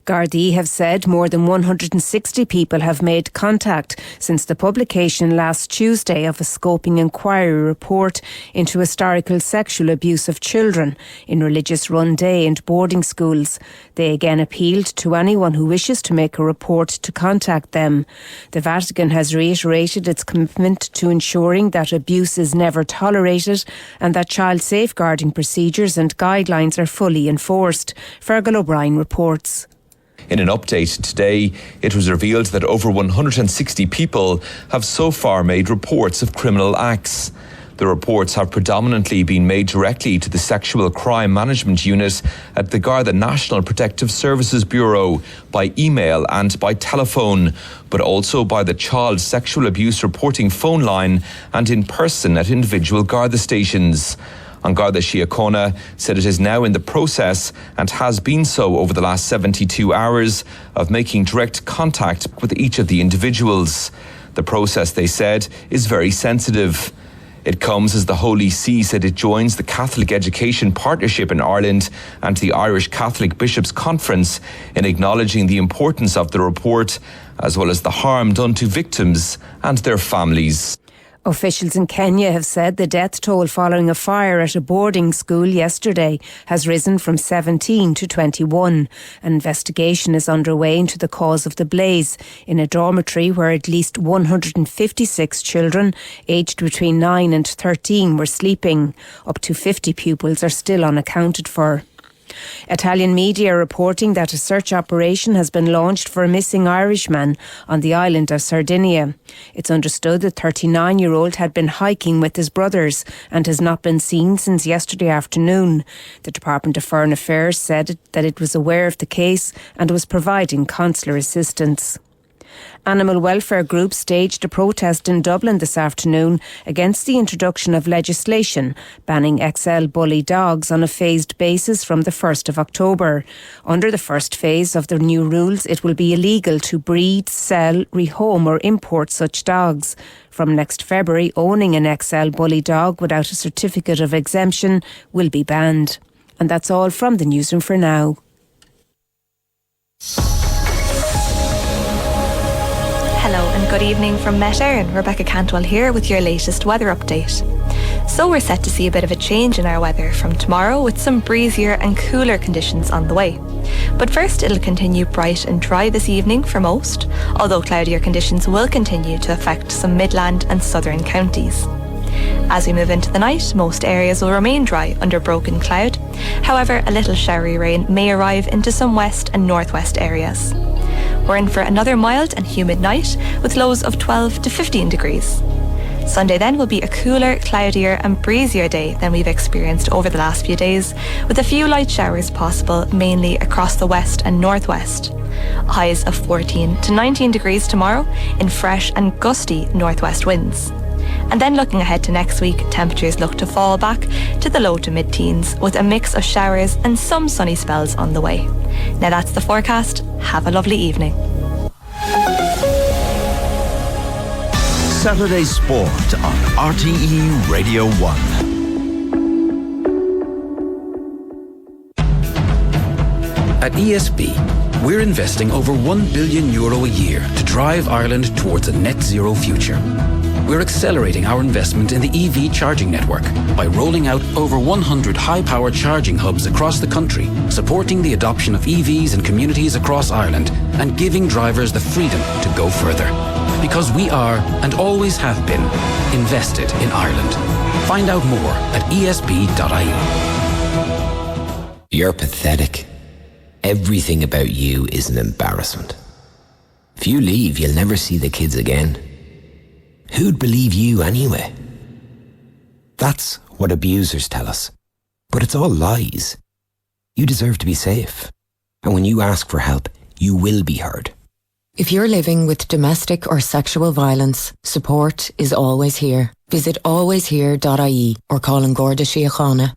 Gardaí have said more than 160 people have made contact since the publication last Tuesday of a scoping inquiry report into historical sexual abuse of children in religious run day and boarding schools. They again appealed to anyone who wishes to make a report to contact them. The Vatican has reiterated its commitment to ensuring that abuse is never tolerated and that child safeguarding procedures and guidelines are fully enforced. Fergal O'Brien reports. In an update today, it was revealed that over 160 people have so far made reports of criminal acts. The reports have predominantly been made directly to the Sexual Crime Management Unit at the Garda National Protective Services Bureau, by email and by telephone, but also by the Child Sexual Abuse Reporting phone line and in person at individual Garda stations. An Garda Síochána said it is now in the process, and has been so over the last 72 hours, of making direct contact with each of the individuals. The process, they said, is very sensitive. It comes as the Holy See said it joins the Catholic Education Partnership in Ireland and the Irish Catholic Bishops' Conference in acknowledging the importance of the report, as well as the harm done to victims and their families. Officials in Kenya have said the death toll following a fire at a boarding school yesterday has risen from 17 to 21. An investigation is underway into the cause of the blaze in a dormitory where at least 156 children aged between 9 and 13 were sleeping. Up to 50 pupils are still unaccounted for. Italian media are reporting that a search operation has been launched for a missing Irishman on the island of Sardinia. It's understood the 39-year-old had been hiking with his brothers and has not been seen since yesterday afternoon. The Department of Foreign Affairs said that it was aware of the case and was providing consular assistance. Animal welfare groups staged a protest in Dublin this afternoon against the introduction of legislation banning XL bully dogs on a phased basis from the 1st of October. Under the first phase of the new rules, it will be illegal to breed, sell, rehome or import such dogs. From next February, owning an XL bully dog without a certificate of exemption will be banned. And that's all from the newsroom for now. Hello and good evening from Met Éireann. Rebecca Cantwell here with your latest weather update. So we're set to see a bit of a change in our weather from tomorrow, with some breezier and cooler conditions on the way. But first, it'll continue bright and dry this evening for most, although cloudier conditions will continue to affect some Midland and southern counties. As we move into the night, most areas will remain dry under broken cloud. However, a little showery rain may arrive into some west and northwest areas. We're in for another mild and humid night with lows of 12 to 15 degrees. Sunday then will be a cooler, cloudier and breezier day than we've experienced over the last few days, with a few light showers possible mainly across the west and northwest. Highs of 14 to 19 degrees tomorrow in fresh and gusty northwest winds. And then looking ahead to next week, temperatures look to fall back to the low to mid-teens with a mix of showers and some sunny spells on the way. Now that's the forecast. Have a lovely evening. Saturday Sport on RTE Radio 1. At ESB, we're investing over €1 billion a year to drive Ireland towards a net zero future. We're accelerating our investment in the EV charging network by rolling out over 100 high-power charging hubs across the country, supporting the adoption of EVs in communities across Ireland and giving drivers the freedom to go further. Because we are, and always have been, invested in Ireland. Find out more at esb.ie. You're pathetic. Everything about you is an embarrassment. If you leave, you'll never see the kids again. Who'd believe you anyway? That's what abusers tell us. But it's all lies. You deserve to be safe. And when you ask for help, you will be heard. If you're living with domestic or sexual violence, support is always here. Visit alwayshere.ie or call an Garda Síochána.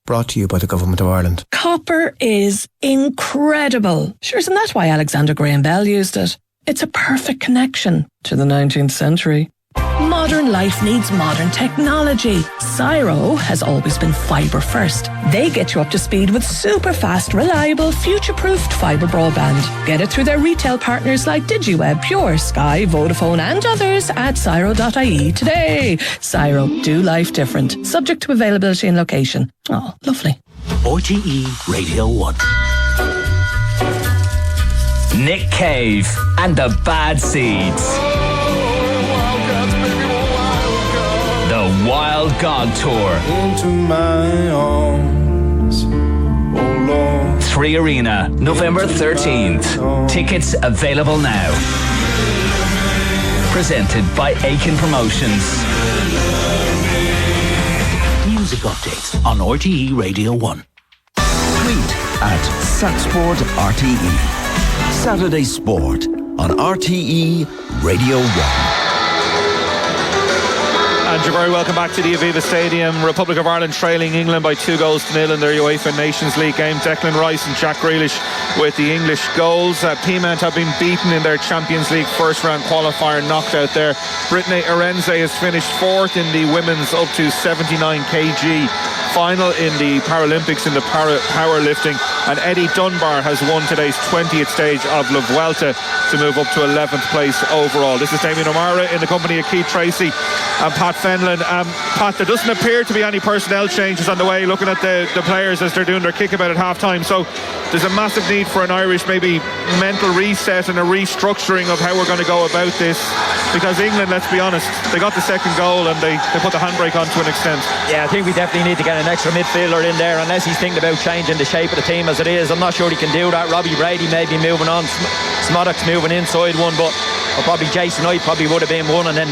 Brought to you by the Government of Ireland. Copper is incredible. Sure, isn't that why Alexander Graham Bell used it? It's a perfect connection to the 19th century. Modern life needs modern technology. Cyro has always been fibre first. They get you up to speed with super fast, reliable, future-proofed fibre broadband. Get it through their retail partners like DigiWeb, Pure, Sky, Vodafone and others at Cyro.ie today. Cyro, do life different. Subject to availability and location. Oh, lovely. RTE Radio 1. Nick Cave and the Bad Seeds. The Wild God Tour. Into my arms, oh Lord. 3 Arena, November 13th. Tickets available now. Presented by Aiken Promotions. Music updates on RTE Radio 1. Tweet at SatSport RTE. Saturday Sport on RTE Radio 1. And you're very welcome back to the Aviva Stadium. Republic of Ireland trailing England by 2-0 in their UEFA Nations League game. Declan Rice and Jack Grealish with the English goals. Piment have been beaten in their Champions League first round qualifier knockout there. Brittany Arenze has finished fourth in the women's up to 79 kg final in the Paralympics in the powerlifting, and Eddie Dunbar has won today's 20th stage of La Vuelta to move up to 11th place overall. This is Damien O'Mara in the company of Keith Tracy and Pat Fenlon. Pat, there doesn't appear to be any personnel changes on the way, looking at the players as they're doing their kickabout at half time, so there's a massive need for an Irish maybe mental reset and a restructuring of how we're going to go about this, because England, let's be honest, they got the second goal and they put the handbrake on to an extent. Yeah, I think we definitely need to get an extra midfielder in there, unless he's thinking about changing the shape of the team as it is. I'm not sure he can do that. Robbie Brady may be moving on, Smoddock's moving inside one, but probably Jason Knight probably would have been one, and then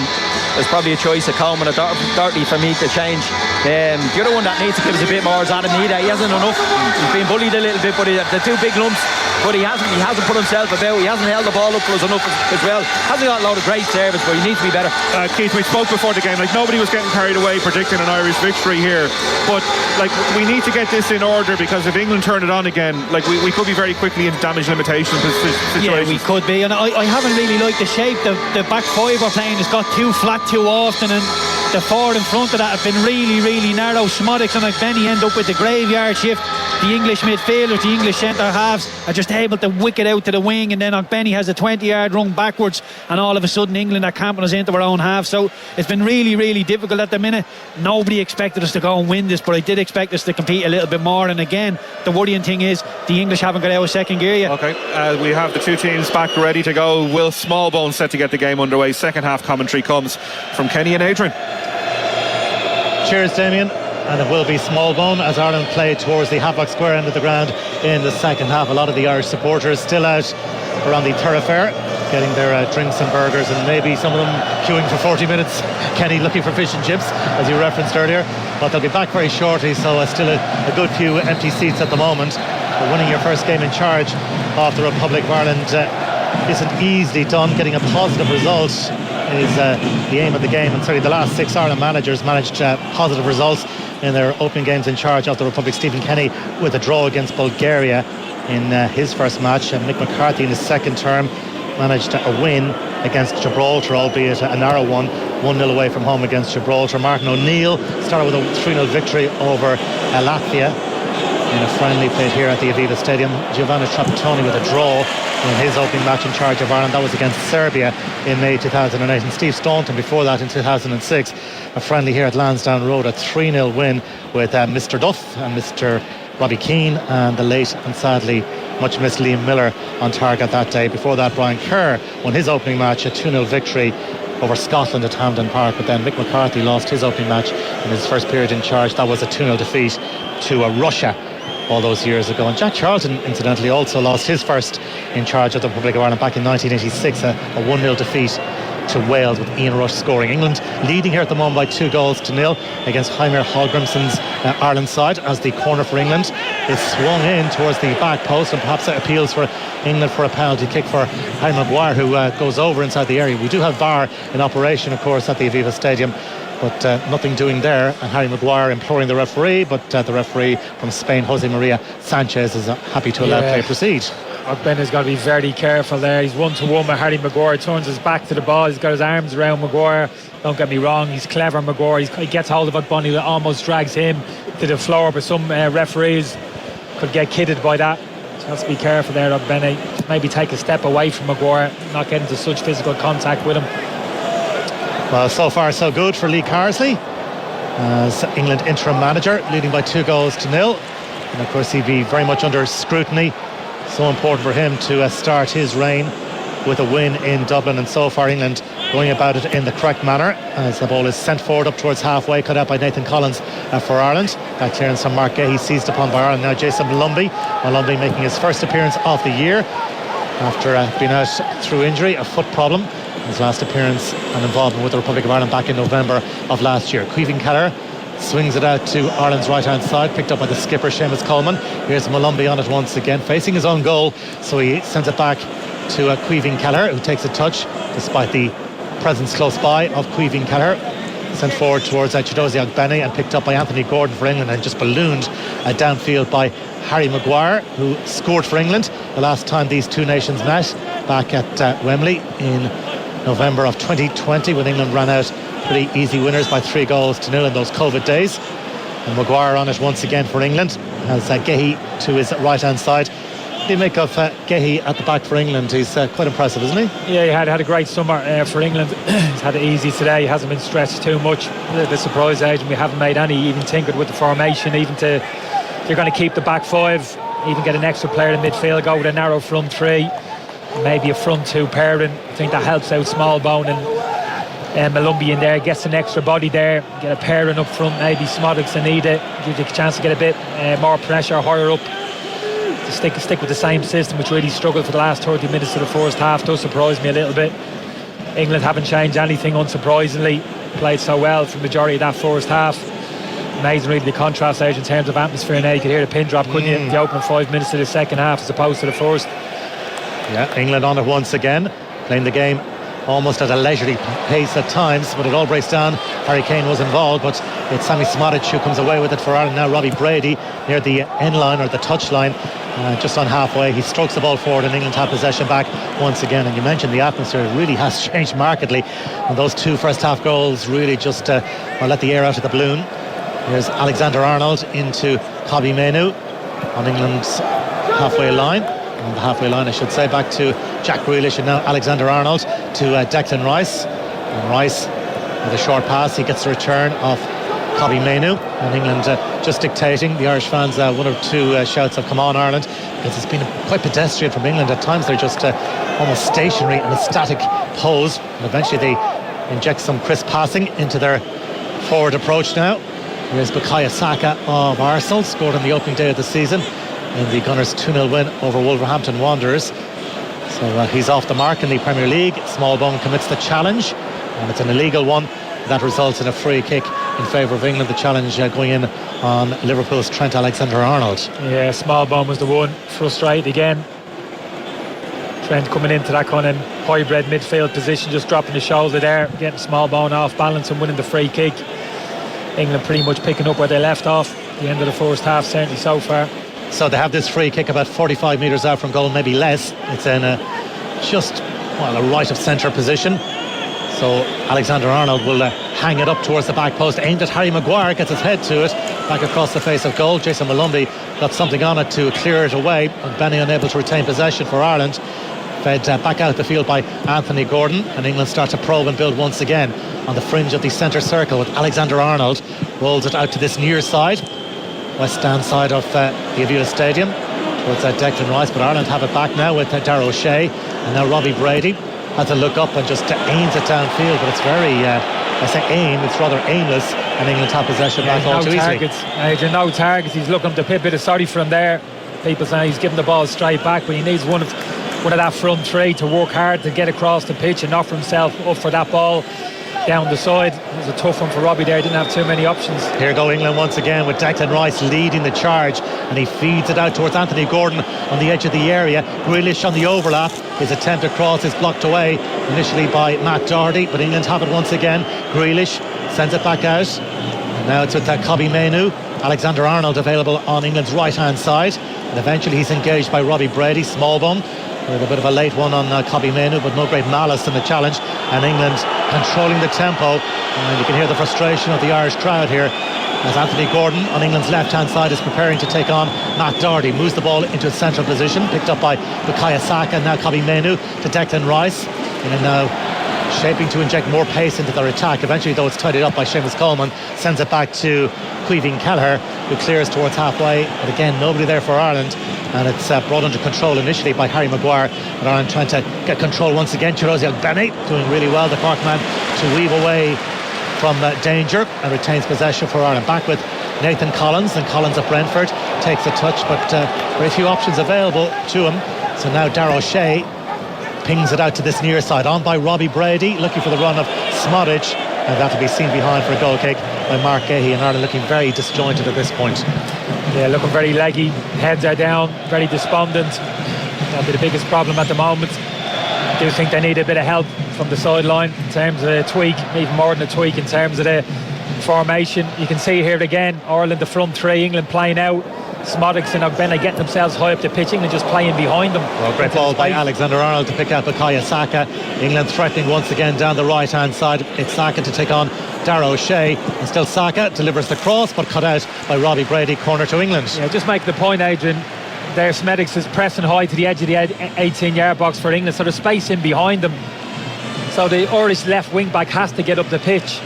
there's probably a choice of Coleman or Doherty for me to change. The other one that needs to give us a bit more is Adam Needa. He hasn't enough. He's been bullied a little bit, but the two big lumps, but he hasn't put himself about. He hasn't held the ball up for us enough as well. Hasn't got a lot of great service, but he needs to be better. Keith, we spoke before the game, like nobody was getting carried away predicting an Irish victory here, but like we need to get this in order, because if England turn it on again, like we could be very quickly in damage limitation situations. Yeah, we could be, and I haven't really liked the shape the back five are playing. Has got too flat too often, and the forward in front of that have been really, really narrow. Smoddock and McBenny end up with the graveyard shift. The English midfielders, the English centre halves are just able to wick it out to the wing, and then McBenny has a 20-yard run backwards, and all of a sudden England are camping us into our own half. So it's been really, really difficult at the minute. Nobody expected us to go and win this, but I did expect us to compete a little bit more. And again, the worrying thing is the English haven't got out of second gear yet. Okay, we have the two teams back ready to go. Will Smallbone set to get the game underway. Second half commentary comes from Kenny and Adrian. Cheers, Damien. And it will be Smallbone as Ireland play towards the Havelock Square end of the ground in the second half. A lot of the Irish supporters still out around the thoroughfare getting their drinks and burgers, and maybe some of them queuing for 40 minutes. Kenny looking for fish and chips, as you referenced earlier, but they'll be back very shortly, so still a good few empty seats at the moment. But winning your first game in charge of the Republic of Ireland isn't easily done. Getting a positive result is the aim of the game, and certainly the last 6 Ireland managers managed positive results in their opening games in charge of the Republic. Stephen Kenny with a draw against Bulgaria in his first match. Mick McCarthy in his second term managed a win against Gibraltar, albeit a narrow one, 1-0 away from home against Gibraltar. Martin O'Neill started with a 3-0 victory over Latvia in a friendly played here at the Aviva Stadium. Giovanni Trapattoni with a draw in his opening match in charge of Ireland. That was against Serbia in May 2008. And Steve Staunton before that in 2006, a friendly here at Lansdowne Road, a 3-0 win with Mr. Duff and Mr. Robbie Keane and the late and sadly much missed Liam Miller on target that day. Before that, Brian Kerr won his opening match, a 2-0 victory over Scotland at Hampden Park. But then Mick McCarthy lost his opening match in his first period in charge. That was a 2-0 defeat to Russia all those years ago. And Jack Charlton incidentally also lost his first in charge of the Republic of Ireland back in 1986, a 1-0 defeat to Wales with Ian Rush scoring. England leading here at the moment by 2-0 against Jaime Hallgrimsson's Ireland side, as the corner for England is swung in towards the back post, and perhaps it appeals for England for a penalty kick for Harry Maguire, who goes over inside the area. We do have VAR in operation, of course, at the Aviva Stadium, but nothing doing there, and Harry Maguire imploring the referee, but the referee from Spain, Jose Maria Sanchez, is happy to allow play proceed. Ben's got to be very careful there. He's 1-to-1 with Harry Maguire, turns his back to the ball, he's got his arms around Maguire. Don't get me wrong, he's clever, Maguire. He gets hold of it, Bonnie, that almost drags him to the floor, but some referees could get kidded by that. So has to be careful there, Benny. Maybe take a step away from Maguire, not get into such physical contact with him. Well, so far so good for Lee Carsley as England interim manager, leading by 2-0. And of course he'd be very much under scrutiny. So important for him to start his reign with a win in Dublin, and so far England going about it in the correct manner as the ball is sent forward up towards halfway, cut out by Nathan Collins for Ireland. That clearance from Mark Gahey seized upon by Ireland. Now Jason Malumbi making his first appearance of the year after being out through injury, a foot problem. His last appearance and involvement with the Republic of Ireland back in November of last year. Caoimhín Kelleher swings it out to Ireland's right hand side, picked up by the skipper Seamus Coleman. Here's Malumbi on it once again, facing his own goal, so he sends it back to Caoimhín Kelleher, who takes a touch despite the presence close by of Caoimhín Kelleher. Sent forward towards Chidozie Ogbene and picked up by Anthony Gordon for England, and just ballooned downfield by Harry Maguire, who scored for England the last time these two nations met back at Wembley in November of 2020, when England ran out pretty easy winners by 3-0 in those COVID days. And Maguire on it once again for England as Gahey to his right hand side. What do you make of Gahey at the back for England? He's quite impressive, isn't he? Yeah, he had a great summer for England. He's had it easy today, he hasn't been stretched too much. The surprise agent, we haven't made any even tinkered with the formation, even to, if you're going to keep the back five, even get an extra player in midfield, go with a narrow front three, maybe a front two pairing. I think that helps out Smallbone and Malumbi in there, gets an extra body there, get a pairing up front, maybe Smodix and Anita, gives you a chance to get a bit more pressure higher up. To stick with the same system, which really struggled for the last 30 minutes of the first half, does surprise me a little bit. England haven't changed anything, unsurprisingly. Played so well for the majority of that first half. Amazing really the contrast age in terms of atmosphere. Now you could hear the pin drop, couldn't you, the opening 5 minutes of the second half as opposed to the first. Yeah, England on it once again, playing the game almost at a leisurely pace at times, but it all breaks down. Harry Kane was involved, but it's Sammy Smodic who comes away with it for Ireland. Now Robbie Brady near the end line, or the touch line, just on halfway. He strokes the ball forward and England have possession back once again. And you mentioned the atmosphere really has changed markedly, and those two first half goals really just let the air out of the balloon. Here's Alexander Arnold into Kobbie Mainoo on England's halfway line. On the halfway line, I should say, back to Jack Grealish, and now Alexander Arnold to Declan Rice. And Rice with a short pass, he gets the return of Kobbie Mainoo, and England just dictating. The Irish fans, one or two shouts of "Come on Ireland," because it's been quite pedestrian from England at times. They're just almost stationary in a static pose, and eventually they inject some crisp passing into their forward approach now. Here's Bukayo Saka of Arsenal, scored on the opening day of the season in the Gunners' 2-0 win over Wolverhampton Wanderers. So he's off the mark in the Premier League. Smallbone commits the challenge, and it's an illegal one. That results in a free kick in favour of England. The challenge going in on Liverpool's Trent Alexander-Arnold. Yeah, Smallbone was the one. Frustrated again. Trent coming into that kind of hybrid midfield position, just dropping the shoulder there, getting small bone off balance and winning the free kick. England pretty much picking up where they left off at the end of the first half, certainly so far. So they have this free kick about 45 metres out from goal, maybe less. It's in a right of centre position. So Alexander-Arnold will hang it up towards the back post, aimed at Harry Maguire, gets his head to it, back across the face of goal. Jason Malumbi got something on it to clear it away, and Benny unable to retain possession for Ireland. Fed back out the field by Anthony Gordon, and England start to probe and build once again on the fringe of the centre circle with Alexander-Arnold. Rolls it out to this near side, west stand side of the Aviva Stadium, towards Declan Rice, but Ireland have it back now with Darragh O'Shea, and now Robbie Brady has to look up and just aims it downfield, but it's very it's rather aimless, and England have possession back all too easily. Adrian, no targets. He's looking to pit a bit of sorry for him there. People saying he's giving the ball straight back, but he needs one of that front three to work hard to get across the pitch and offer himself up for that ball down the side. It was a tough one for Robbie there, didn't have too many options. Here go England once again with Declan Rice leading the charge, and he feeds it out towards Anthony Gordon on the edge of the area. Grealish on the overlap, his attempt across is blocked away initially by Matt Doherty, but England have it once again. Grealish sends it back out, and now it's with Kobbie Mainoo. Alexander-Arnold available on England's right hand side, and eventually he's engaged by Robbie Brady. Small bum with a bit of a late one on Kobbie Mainoo, but no great malice in the challenge, and England controlling the tempo, and you can hear the frustration of the Irish crowd here as Anthony Gordon on England's left hand side is preparing to take on Matt Doherty. Moves the ball into a central position, picked up by Bukayo Saka, and now Kobbie Mainoo to Declan Rice, and now shaping to inject more pace into their attack. Eventually though it's tidied up by Seamus Coleman, sends it back to Caoimhín Kelleher, who clears towards halfway, but again nobody there for Ireland, and it's brought under control initially by Harry Maguire, but Ireland trying to get control once again. Chirozi Ogbene doing really well, the Cork man, to weave away from danger and retains possession for Ireland. Back with Nathan Collins, and Collins of Brentford takes a touch, but very few options available to him. So now Darragh O'Shea pings it out to this near side, on by Robbie Brady, looking for the run of Smodic, and that to be seen behind for a goal kick by Mark Gahey, and Ireland looking very disjointed at this point. Yeah, looking very leggy, heads are down, very despondent. That'll be the biggest problem at the moment. I do think they need a bit of help from the sideline in terms of a tweak, even more than a tweak in terms of the formation. You can see here again, Ireland the front three, England playing out. Smodic and Ogbene getting themselves high up the pitch, England just playing behind them. Well, great ball by Alexander-Arnold to pick out Bukayo Saka. England threatening once again down the right hand side. It's Saka to take on Darragh O'Shea, and still Saka delivers the cross, but cut out by Robbie Brady. Corner to England. Yeah, just make the point, Adrian, there Smedics is pressing high to the edge of the 18-yard box for England, so there's space in behind them, so the Irish left wing back has to get up the pitch.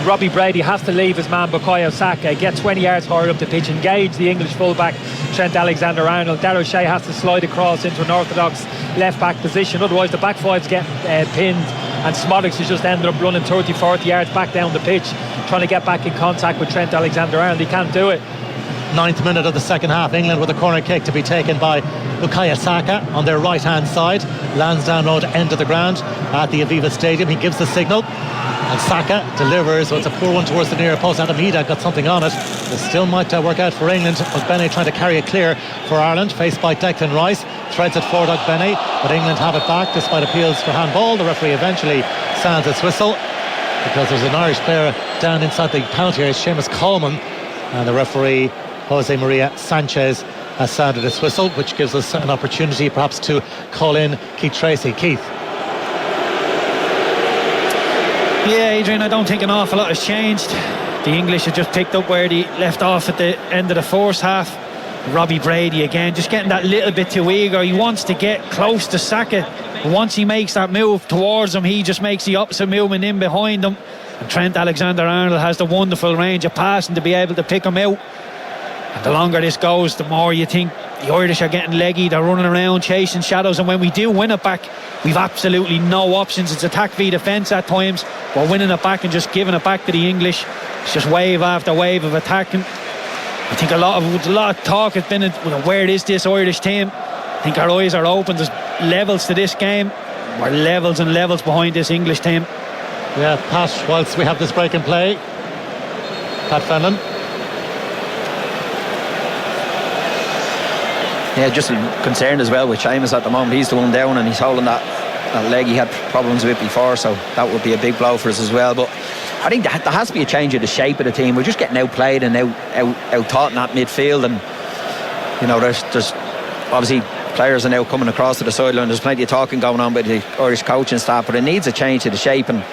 Robbie Brady has to leave his man Bukayo Saka, get 20 yards higher up the pitch, engage the English fullback Trent Alexander-Arnold. Darragh O'Shea has to slide across into an orthodox left back position, otherwise the back five's get pinned, and Smodic has just ended up running 30-40 yards back down the pitch trying to get back in contact with Trent Alexander-Arnold. He can't do it. 9th minute of the second half, England with a corner kick to be taken by Bukayo Saka on their right hand side. Lansdowne Road, end of the ground at the Aviva Stadium. He gives the signal, and Saka delivers. So it's a poor one towards the near post. Adam Ida got something on it. It still might work out for England. Ogbene trying to carry it clear for Ireland, faced by Declan Rice. Threads it forward Ogbene, but England have it back despite appeals for handball. The referee eventually sounds his whistle because there's an Irish player down inside the penalty area, Seamus Coleman, and the referee Jose Maria Sanchez has sounded his whistle, which gives us an opportunity perhaps to call in Keith Tracy. Keith. Yeah, Adrian, I don't think an awful lot has changed. The English have just picked up where they left off at the end of the first half. Robbie Brady again, just getting that little bit too eager. He wants to get close to Saka. Once he makes that move towards him, he just makes the opposite movement in behind him. And Trent Alexander-Arnold has the wonderful range of passing to be able to pick him out. And the longer this goes, the more you think the Irish are getting leggy. They're running around chasing shadows, and when we do win it back, we've absolutely no options. It's attack v defence at times. We're winning it back and just giving it back to the English. It's just wave after wave of attacking. I think a lot of talk has been, where is this Irish team? I think our eyes are open. There's levels to this game. We're levels and levels behind this English team. Yeah, Pat, whilst we have this break in play, Pat Fenlon. Yeah, just concerned as well with Seamus at the moment. He's the one down and he's holding that leg he had problems with before, so that would be a big blow for us as well. But I think there has to be a change of the shape of the team. We're just getting outplayed and out-taught in that midfield, and you know, there's obviously players are now coming across to the sideline. There's plenty of talking going on by the Irish coaching staff, but it needs a change to the shape. And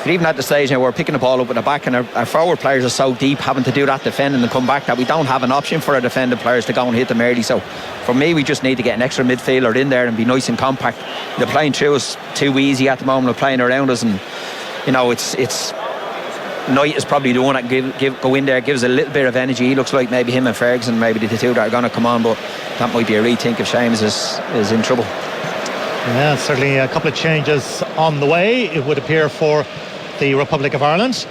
even at the stage now, we're picking the ball up at the back, and our forward players are so deep, having to do that defending and come back, that we don't have an option for our defending players to go and hit them early. So for me, we just need to get an extra midfielder in there and be nice and compact. They're playing through us too easy at the moment. They're playing around us, and you know, it's Knight is probably the one that go in there, gives a little bit of energy. He looks like maybe him and Ferguson, maybe the two that are going to come on, but that might be a rethink if Seamus is in trouble. Yeah, certainly a couple of changes on the way, it would appear, for the Republic of Ireland.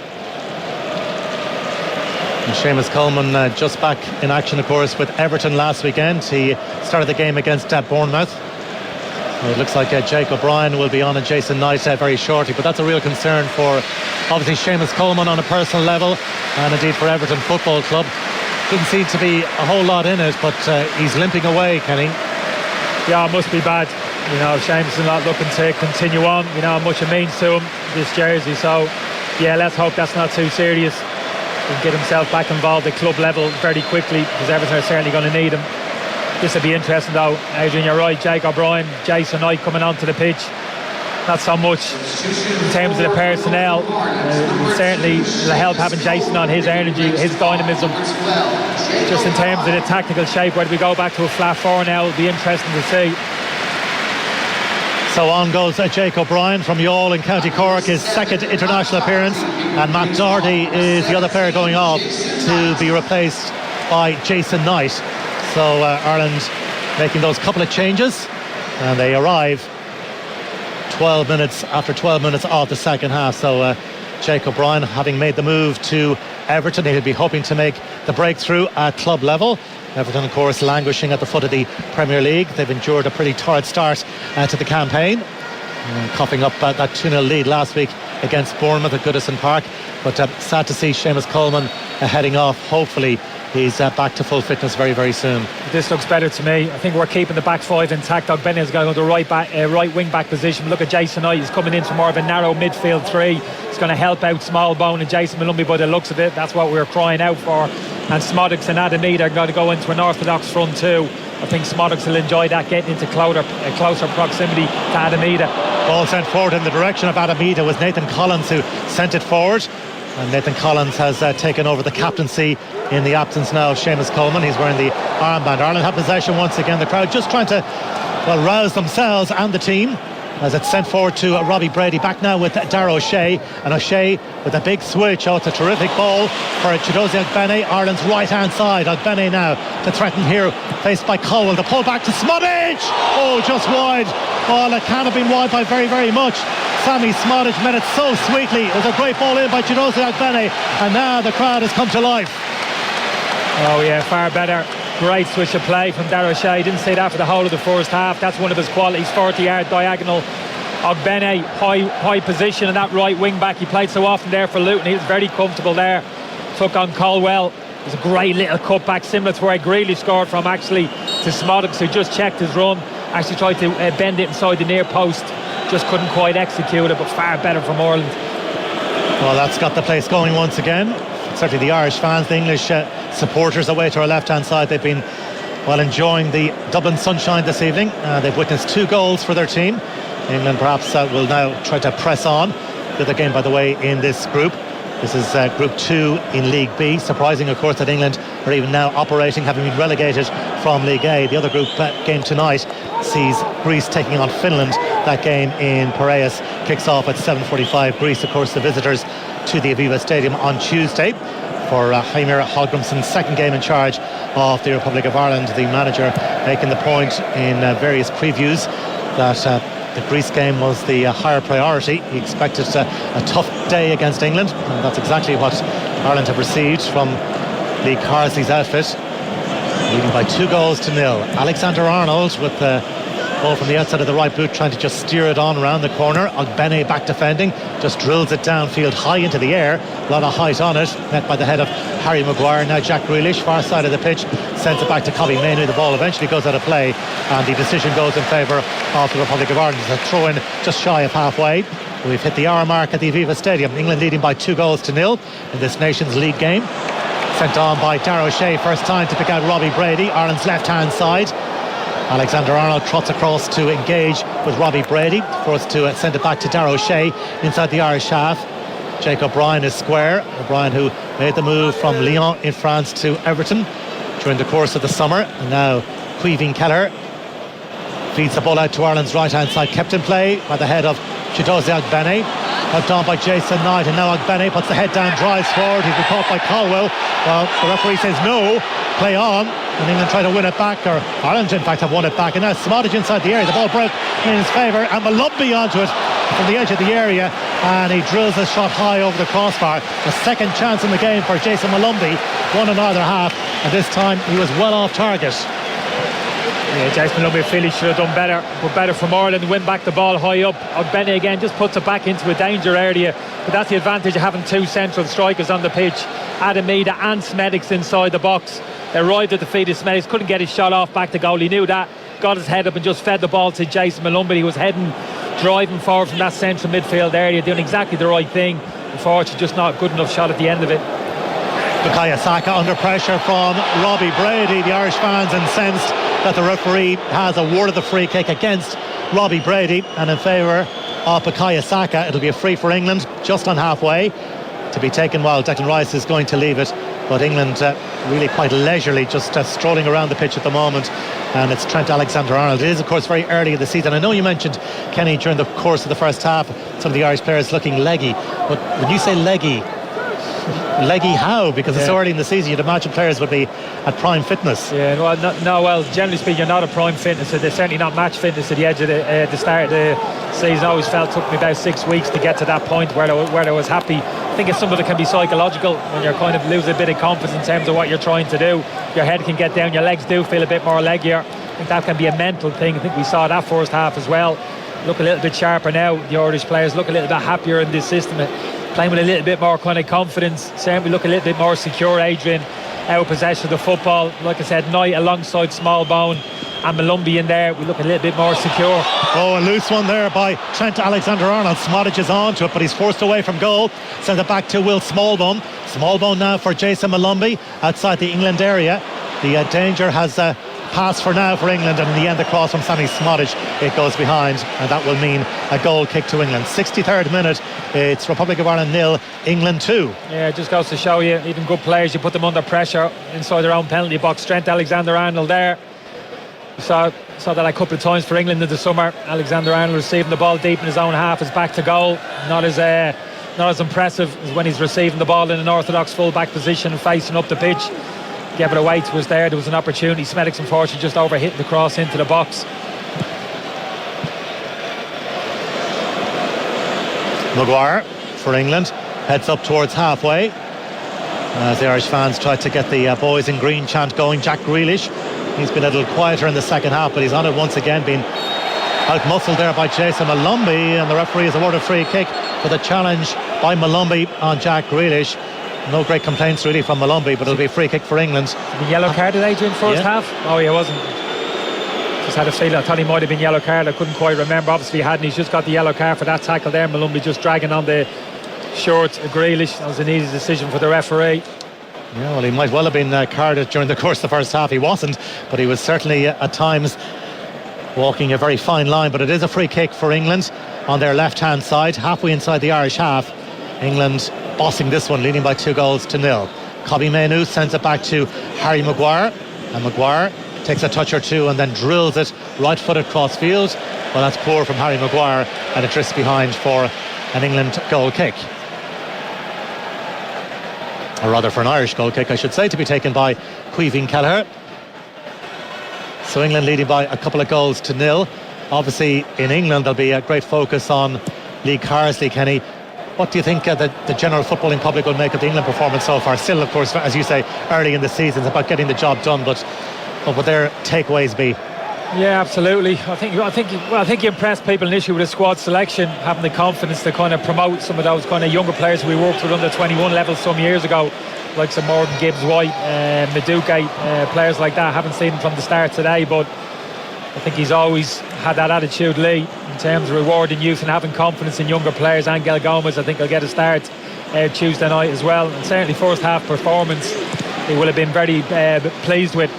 And Seamus Coleman just back in action, of course, with Everton last weekend. He started the game against Bournemouth. It looks like Jake O'Brien will be on and Jason Knight very shortly, but that's a real concern for obviously Seamus Coleman on a personal level, and indeed for Everton Football Club. Didn't seem to be a whole lot in it, but he's limping away, Kenny. Yeah, it must be bad. You know, Seamus is not looking to continue on. You know how much it means to him, this jersey. So yeah, let's hope that's not too serious. He can get himself back involved at club level very quickly, because Everton are certainly going to need him. This will be interesting though. Adrian, you're right. Jake O'Brien, Jason Knight coming onto the pitch. Not so much in terms of the personnel. Certainly it'll help having Jason on, his energy, his dynamism. Just in terms of the tactical shape, whether we go back to a flat four now, it'll be interesting to see. So on goes Jake O'Brien from Youghal in County Cork, his second international appearance, and Matt Doherty is the other player going off to be replaced by Jason Knight. So Ireland making those couple of changes, and they arrive 12 minutes after 12 minutes of the second half. So Jake O'Brien, having made the move to Everton, he'll be hoping to make the breakthrough at club level. Everton, of course, languishing at the foot of the Premier League. They've endured a pretty torrid start to the campaign, coughing up that 2-0 lead last week against Bournemouth at Goodison Park. But sad to see Seamus Coleman heading off. Hopefully he's back to full fitness very, very soon. This looks better to me. I think we're keeping the back five intact. Ogbene's is going to go to right wing back position. Look at Jason Knight. He's coming into more of a narrow midfield three. He's going to help out Smallbone and Jason Malumbi by the looks of it. That's what we're crying out for. And Smodix and Adamida are going to go into an orthodox front two. I think Smodix will enjoy that, getting into closer proximity to Adamida. Ball sent forward in the direction of Adamida was Nathan Collins, who sent it forward. And Nathan Collins has taken over the captaincy in the absence now of Seamus Coleman. He's wearing the armband. Ireland have possession once again. The crowd just trying to rouse themselves and the team as it's sent forward to Robbie Brady. Back now with Darragh O'Shea, and O'Shea with a big switch. Oh, it's a terrific ball for Chidozie Ogbene, Ireland's right hand side. Ogbene now to threaten here, faced by Colwell. The pull back to Smodic. Oh, just wide. Ball that can't have been wide by very, very much. Sammy Smodic met it so sweetly. It was a great ball in by Chidozie Ogbene, and now the crowd has come to life. Oh yeah, far better. Great switch of play from Darragh O'Shea. Didn't see that for the whole of the first half. That's one of his qualities. 40-yard diagonal. Ogbene, high position in that right wing back. He played so often there for Luton. He was very comfortable there. Took on Colwell. It was a great little cut back, similar to where Greeley scored from, actually, to Smodic, who just checked his run. Actually tried to bend it inside the near post. Just couldn't quite execute it, but far better from Ireland. Well, that's got the place going once again. Certainly the Irish fans, the English supporters away to our left-hand side, they've been enjoying the Dublin sunshine this evening. They've witnessed 2 goals for their team. England perhaps will now try to press on. The other game, by the way, in this group. This is Group 2 in League B. Surprising, of course, that England are even now operating, having been relegated from League A. The other group game tonight sees Greece taking on Finland. That game in Piraeus kicks off at 7:45. Greece, of course, the visitors to the Aviva Stadium on Tuesday for Heimir Hallgrimsson's second game in charge of the Republic of Ireland. The manager making the point in various previews that the Greece game was the higher priority. He expected a tough day against England, and that's exactly what Ireland have received from Lee Carsley's outfit, leading by 2-0. Alexander Arnold with Ball from the outside of the right boot, trying to just steer it on around the corner. Ogbene back defending, just drills it downfield high into the air. A lot of height on it, met by the head of Harry Maguire. Now Jack Grealish, far side of the pitch, sends it back to Kobbie Mainoo. The ball eventually goes out of play, and the decision goes in favour of the Republic of Ireland. It's a throw in just shy of halfway. We've hit the hour mark at the Aviva Stadium. England leading by 2-0 in this Nations League game. Sent on by Darragh O'Shea, first time to pick out Robbie Brady, Ireland's left-hand side. Alexander Arnold trots across to engage with Robbie Brady, forced to send it back to Darragh O'Shea inside the Irish half. Jake O'Brien is square. O'Brien, who made the move from Lyon in France to Everton during the course of the summer, and now Caoimhín Kelleher feeds the ball out to Ireland's right-hand side, kept in play by the head of Chiedozie Ogbene, helped on by Jason Knight, and now Ogbene puts the head down, drives forward. He's been caught by Caldwell. Well, the referee says no, play on, and England try to win it back, or Ireland in fact have won it back, and now Smodic inside the area. The ball broke in his favour, and Malumbi onto it from the edge of the area, and he drills a shot high over the crossbar. The second chance in the game for Jason Malumbi, one in either half, and this time he was well off target. Yeah, Jason Malumbi feel he should have done better, but better from Ireland, win back the ball high up. Ogbene again just puts it back into a danger area, but that's the advantage of having two central strikers on the pitch. Adam Meada and Smedics inside the box. They arrived at the feet of Smedics, couldn't get his shot off back to goal. He knew that, got his head up and just fed the ball to Jason Malumbi. He was heading, driving forward from that central midfield area, doing exactly the right thing. Unfortunately, just not a good enough shot at the end of it. Bukayo Saka under pressure from Robbie Brady. The Irish fans incensed that the referee has awarded the free kick against Robbie Brady and in favour of Bukayo Saka. It'll be a free for England just on halfway to be taken while Declan Rice is going to leave it, but England really quite leisurely just strolling around the pitch at the moment, and it's Trent Alexander-Arnold. It is of course very early in the season. I know you mentioned, Kenny, during the course of the first half some of the Irish players looking leggy, but when you say leggy how? Because it's so early in the season, you'd imagine players would be at prime fitness. Yeah, well, generally speaking, you're not at prime fitness. They're certainly not match fitness at the edge of the start of the season. I always felt it took me about 6 weeks to get to that point where I was happy. I think it's some of it can be psychological when you're kind of losing a bit of confidence in terms of what you're trying to do. Your head can get down, your legs do feel a bit more leggier. I think that can be a mental thing. I think we saw that first half as well. Look a little bit sharper now. The Irish players look a little bit happier in this system, playing with a little bit more kind of confidence. Certainly look a little bit more secure. Adrian out of possession of the football. Like I said, Knight alongside Smallbone and Malumbi in there. We look a little bit more secure. Oh, a loose one there by Trent Alexander-Arnold. Smodic is onto it, but he's forced away from goal. Sends it back to Will Smallbone. Smallbone now for Jason Malumbi outside the England area. The danger has pass for now for England, and in the end the cross from Sammy Smodic, it goes behind, and that will mean a goal kick to England. 63rd minute, it's Republic of Ireland 0, England 2. Yeah, it just goes to show you, even good players, you put them under pressure inside their own penalty box. Trent Alexander-Arnold there, saw that a couple of times for England in the summer. Alexander-Arnold receiving the ball deep in his own half, is back to goal. Not as impressive as when he's receiving the ball in an orthodox full-back position and facing up the pitch. Gave it away to us there. There was an opportunity. Smedics unfortunately just overhit the cross into the box. Maguire for England heads up towards halfway as the Irish fans try to get the boys in green chant going. Jack Grealish, he's been a little quieter in the second half, but he's on it once again, being out-muscled there by Jason Malumbi, and the referee has awarded a free kick for the challenge by Malumbi on Jack Grealish. No great complaints really from Malumbi, but it'll be a free kick for England. The yellow card did Adrian first half? Oh, he wasn't. Just had a feeling. I thought he might have been yellow card. I couldn't quite remember. Obviously he hadn't. He's just got the yellow card for that tackle there. Malumbi just dragging on the shorts of Grealish. That was an easy decision for the referee. Yeah, well, he might well have been carded during the course of the first half. He wasn't, but he was certainly at times walking a very fine line. But it is a free kick for England on their left-hand side, halfway inside the Irish half. England bossing this one, leading by 2-0. Kobbie Mainoo sends it back to Harry Maguire, and Maguire takes a touch or two and then drills it right-footed cross-field. Well, that's poor from Harry Maguire, and it drifts behind for an England goal kick. Or rather for an Irish goal kick, I should say, to be taken by Caoimhín Kelleher. So England leading by a couple of goals to nil. Obviously in England there'll be a great focus on Lee Carsley. Kenny, what do you think the general footballing public will make of the England performance so far? Still, of course, as you say, early in the season, it's about getting the job done, but what would their takeaways be? Yeah, absolutely. I think you impressed people initially with the squad selection, having the confidence to kind of promote some of those kind of younger players we worked with under 21 level some years ago, like some Morgan Gibbs-White, Maduke, players like that. Haven't seen him from the start today, but I think he's always had that attitude, Lee, in terms of rewarding youth and having confidence in younger players. Angel Gomez, I think he'll get a start Tuesday night as well, and certainly first half performance he will have been very pleased with.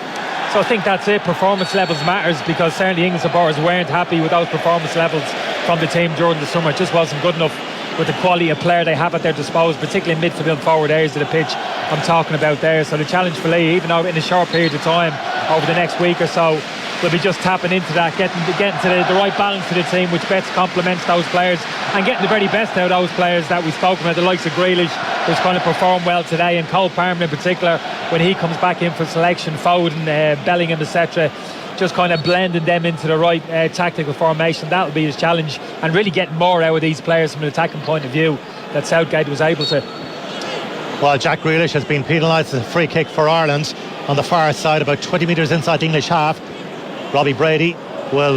So I think that's it. Performance levels matters, because certainly England supporters weren't happy with those performance levels from the team during the summer. It just wasn't good enough with the quality of player they have at their disposal, particularly in midfield and forward areas of the pitch I'm talking about there. So the challenge for Lee, even though in a short period of time over the next week or so, will be just tapping into that, getting to the right balance for the team, which best complements those players, and getting the very best out of those players that we've spoken about, the likes of Grealish, who's kind of performed well today, and Cole Palmer in particular, when he comes back in for selection, Foden, Bellingham, etc., just kind of blending them into the right tactical formation. That'll be his challenge, and really getting more out of these players from an attacking point of view that Southgate was able to. Well, Jack Grealish has been penalised as a free kick for Ireland on the far side, about 20 metres inside the English half. Robbie Brady will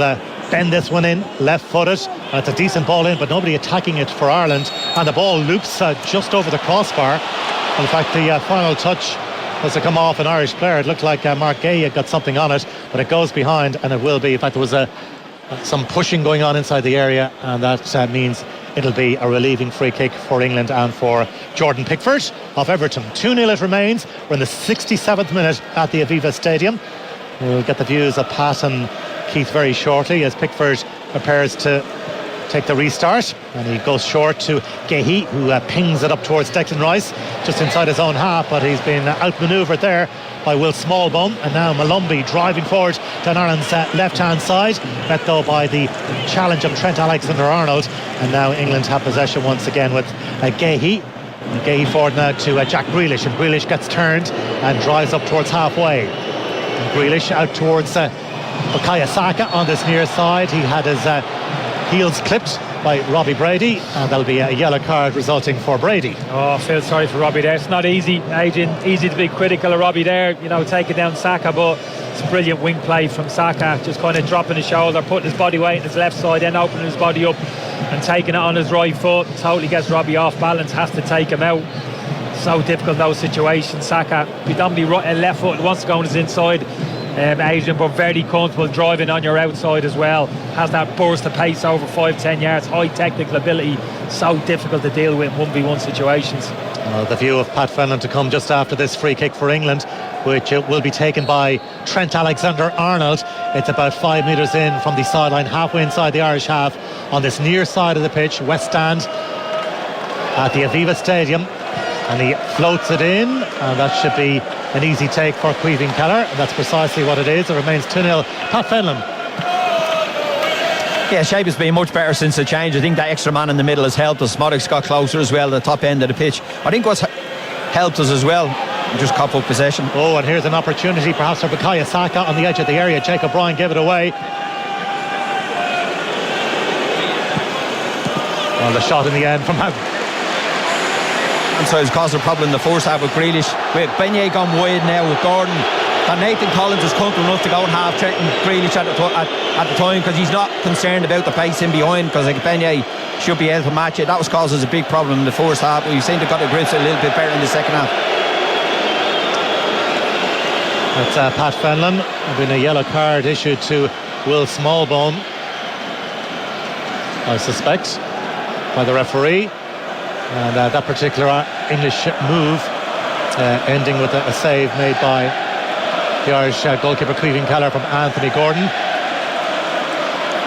bend this one in, left-footed, and it's a decent ball in, but nobody attacking it for Ireland, and the ball loops just over the crossbar. In fact, the final touch was to come off an Irish player. It looked like Mark Gay had got something on it, but it goes behind, and it will be. In fact, there was some pushing going on inside the area, and that means it'll be a relieving free kick for England and for Jordan Pickford of Everton. 2-0 it remains. We're in the 67th minute at the Aviva Stadium. We'll get the views of Pat and Keith very shortly as Pickford prepares to take the restart, and he goes short to Gehi, who pings it up towards Declan Rice just inside his own half, but he's been outmanoeuvred there by Will Smallbone. And now Malumbi driving forward down Ireland's left hand side, met though by the challenge of Trent Alexander-Arnold, and now England have possession once again with Gehi. Gehi forward now to Jack Grealish, and Grealish gets turned and drives up towards halfway. And Grealish out towards Bukayo Saka on this near side. He had his heels clipped by Robbie Brady, and there'll be a yellow card resulting for Brady. Oh, I feel sorry for Robbie there. It's not easy, Adrian, easy to be critical of Robbie there, taking down Saka, but it's a brilliant wing play from Saka, just kind of dropping his shoulder, putting his body weight in his left side, then opening his body up and taking it on his right foot. Totally gets Robbie off balance, has to take him out. So difficult in those situations. Saka predominantly left foot, wants to go on his inside, Adrian, but very comfortable driving on your outside as well. Has that burst of pace over 5-10 yards, high technical ability. So difficult to deal with in 1v1 situations. The view of Pat Fenlon to come just after this free kick for England, which will be taken by Trent Alexander-Arnold. It's about 5 metres in from the sideline, halfway inside the Irish half, on this near side of the pitch, West Stand at the Aviva Stadium. And he floats it in, and that should be an easy take for Caoimhín Kelleher, and that's precisely what it is. It remains 2-0. Pat Fenlon. Yeah, shape has been much better since the change. I think that extra man in the middle has helped us. Modric's got closer as well at the top end of the pitch. I think what's helped us as well, just cop up possession. Oh, and here's an opportunity perhaps for Bukayo Saka on the edge of the area. Jacob Bryan gave it away. Well, the shot in the end from And so it's caused a problem in the first half with Grealish. With Beignet gone wide now with Gordon. And Nathan Collins is comfortable enough to go and half threaten Grealish at the time, because he's not concerned about the pace in behind, because Beignet should be able to match it. That was caused us a big problem in the first half. We've seen they got the grips a little bit better in the second half. That's Pat Fenlon. There's been a yellow card issued to Will Smallbone, I suspect, by the referee. And that particular English move ending with a save made by the Irish goalkeeper Caoimhín Kelleher from Anthony Gordon.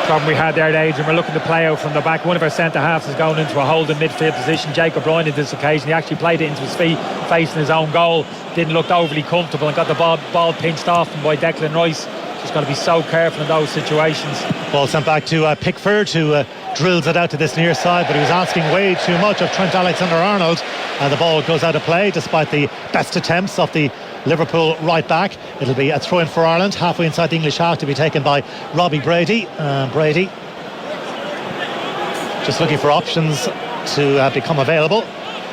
Problem we had there, Adrian, we're looking to play out from the back. One of our centre-halves is going into a holding midfield position. Jacob Bryan in this occasion, he actually played it into his feet, facing his own goal. Didn't look overly comfortable and got the ball pinched off him by Declan Rice. Just got to be so careful in those situations. Ball sent back to Pickford, who drills it out to this near side, but he was asking way too much of Trent Alexander-Arnold, and the ball goes out of play despite the best attempts of the Liverpool right back. It'll be a throw in for Ireland, halfway inside the English half, to be taken by Robbie Brady. Brady just looking for options to become available.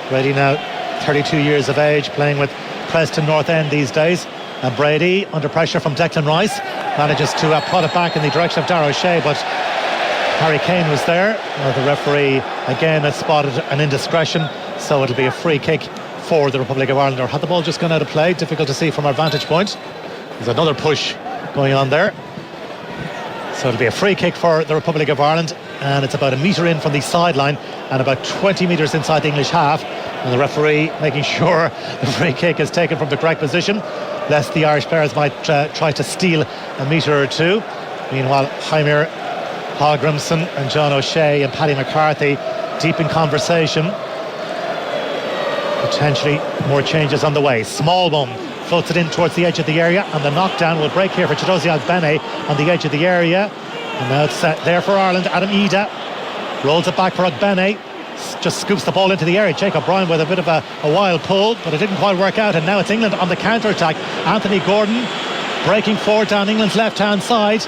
Brady now 32 years of age, playing with Preston North End these days. And Brady, under pressure from Declan Rice, manages to prod it back in the direction of Darragh O'Shea, but Harry Kane was there. The referee again has spotted an indiscretion, so it'll be a free kick for the Republic of Ireland. Or had the ball just gone out of play? Difficult to see from our vantage point. There's another push going on there. So it'll be a free kick for the Republic of Ireland, and it's about a metre in from the sideline and about 20 metres inside the English half. And the referee making sure the free kick is taken from the correct position, lest the Irish players might try to steal a metre or two. Meanwhile, Jaime Hallgrimsson and John O'Shea and Paddy McCarthy deep in conversation. Potentially more changes on the way. Smallbone floats it in towards the edge of the area, and the knockdown will break here for Chidozie Ogbene on the edge of the area. And now it's there for Ireland. Adam Ida rolls it back for Ogbene, just scoops the ball into the area. Jacob Bryan with a bit of a wild pull, but it didn't quite work out, and now it's England on the counter-attack. Anthony Gordon breaking forward down England's left-hand side.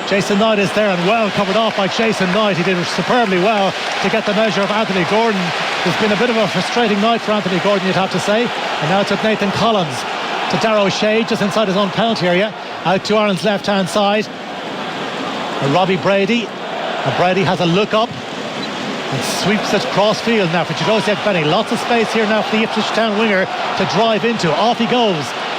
Jason Knight is there, and well covered off by Jason Knight. He did superbly well to get the measure of Anthony Gordon. There's been a bit of a frustrating night for Anthony Gordon, you'd have to say. And now it's with Nathan Collins to Darragh O'Shea, just inside his own penalty area, out to Ireland's left-hand side. And Robbie Brady. And Brady has a look up and sweeps it cross field now for Chidozie Ogbene. Lots of space here now for the Ipswich Town winger to drive into. Off he goes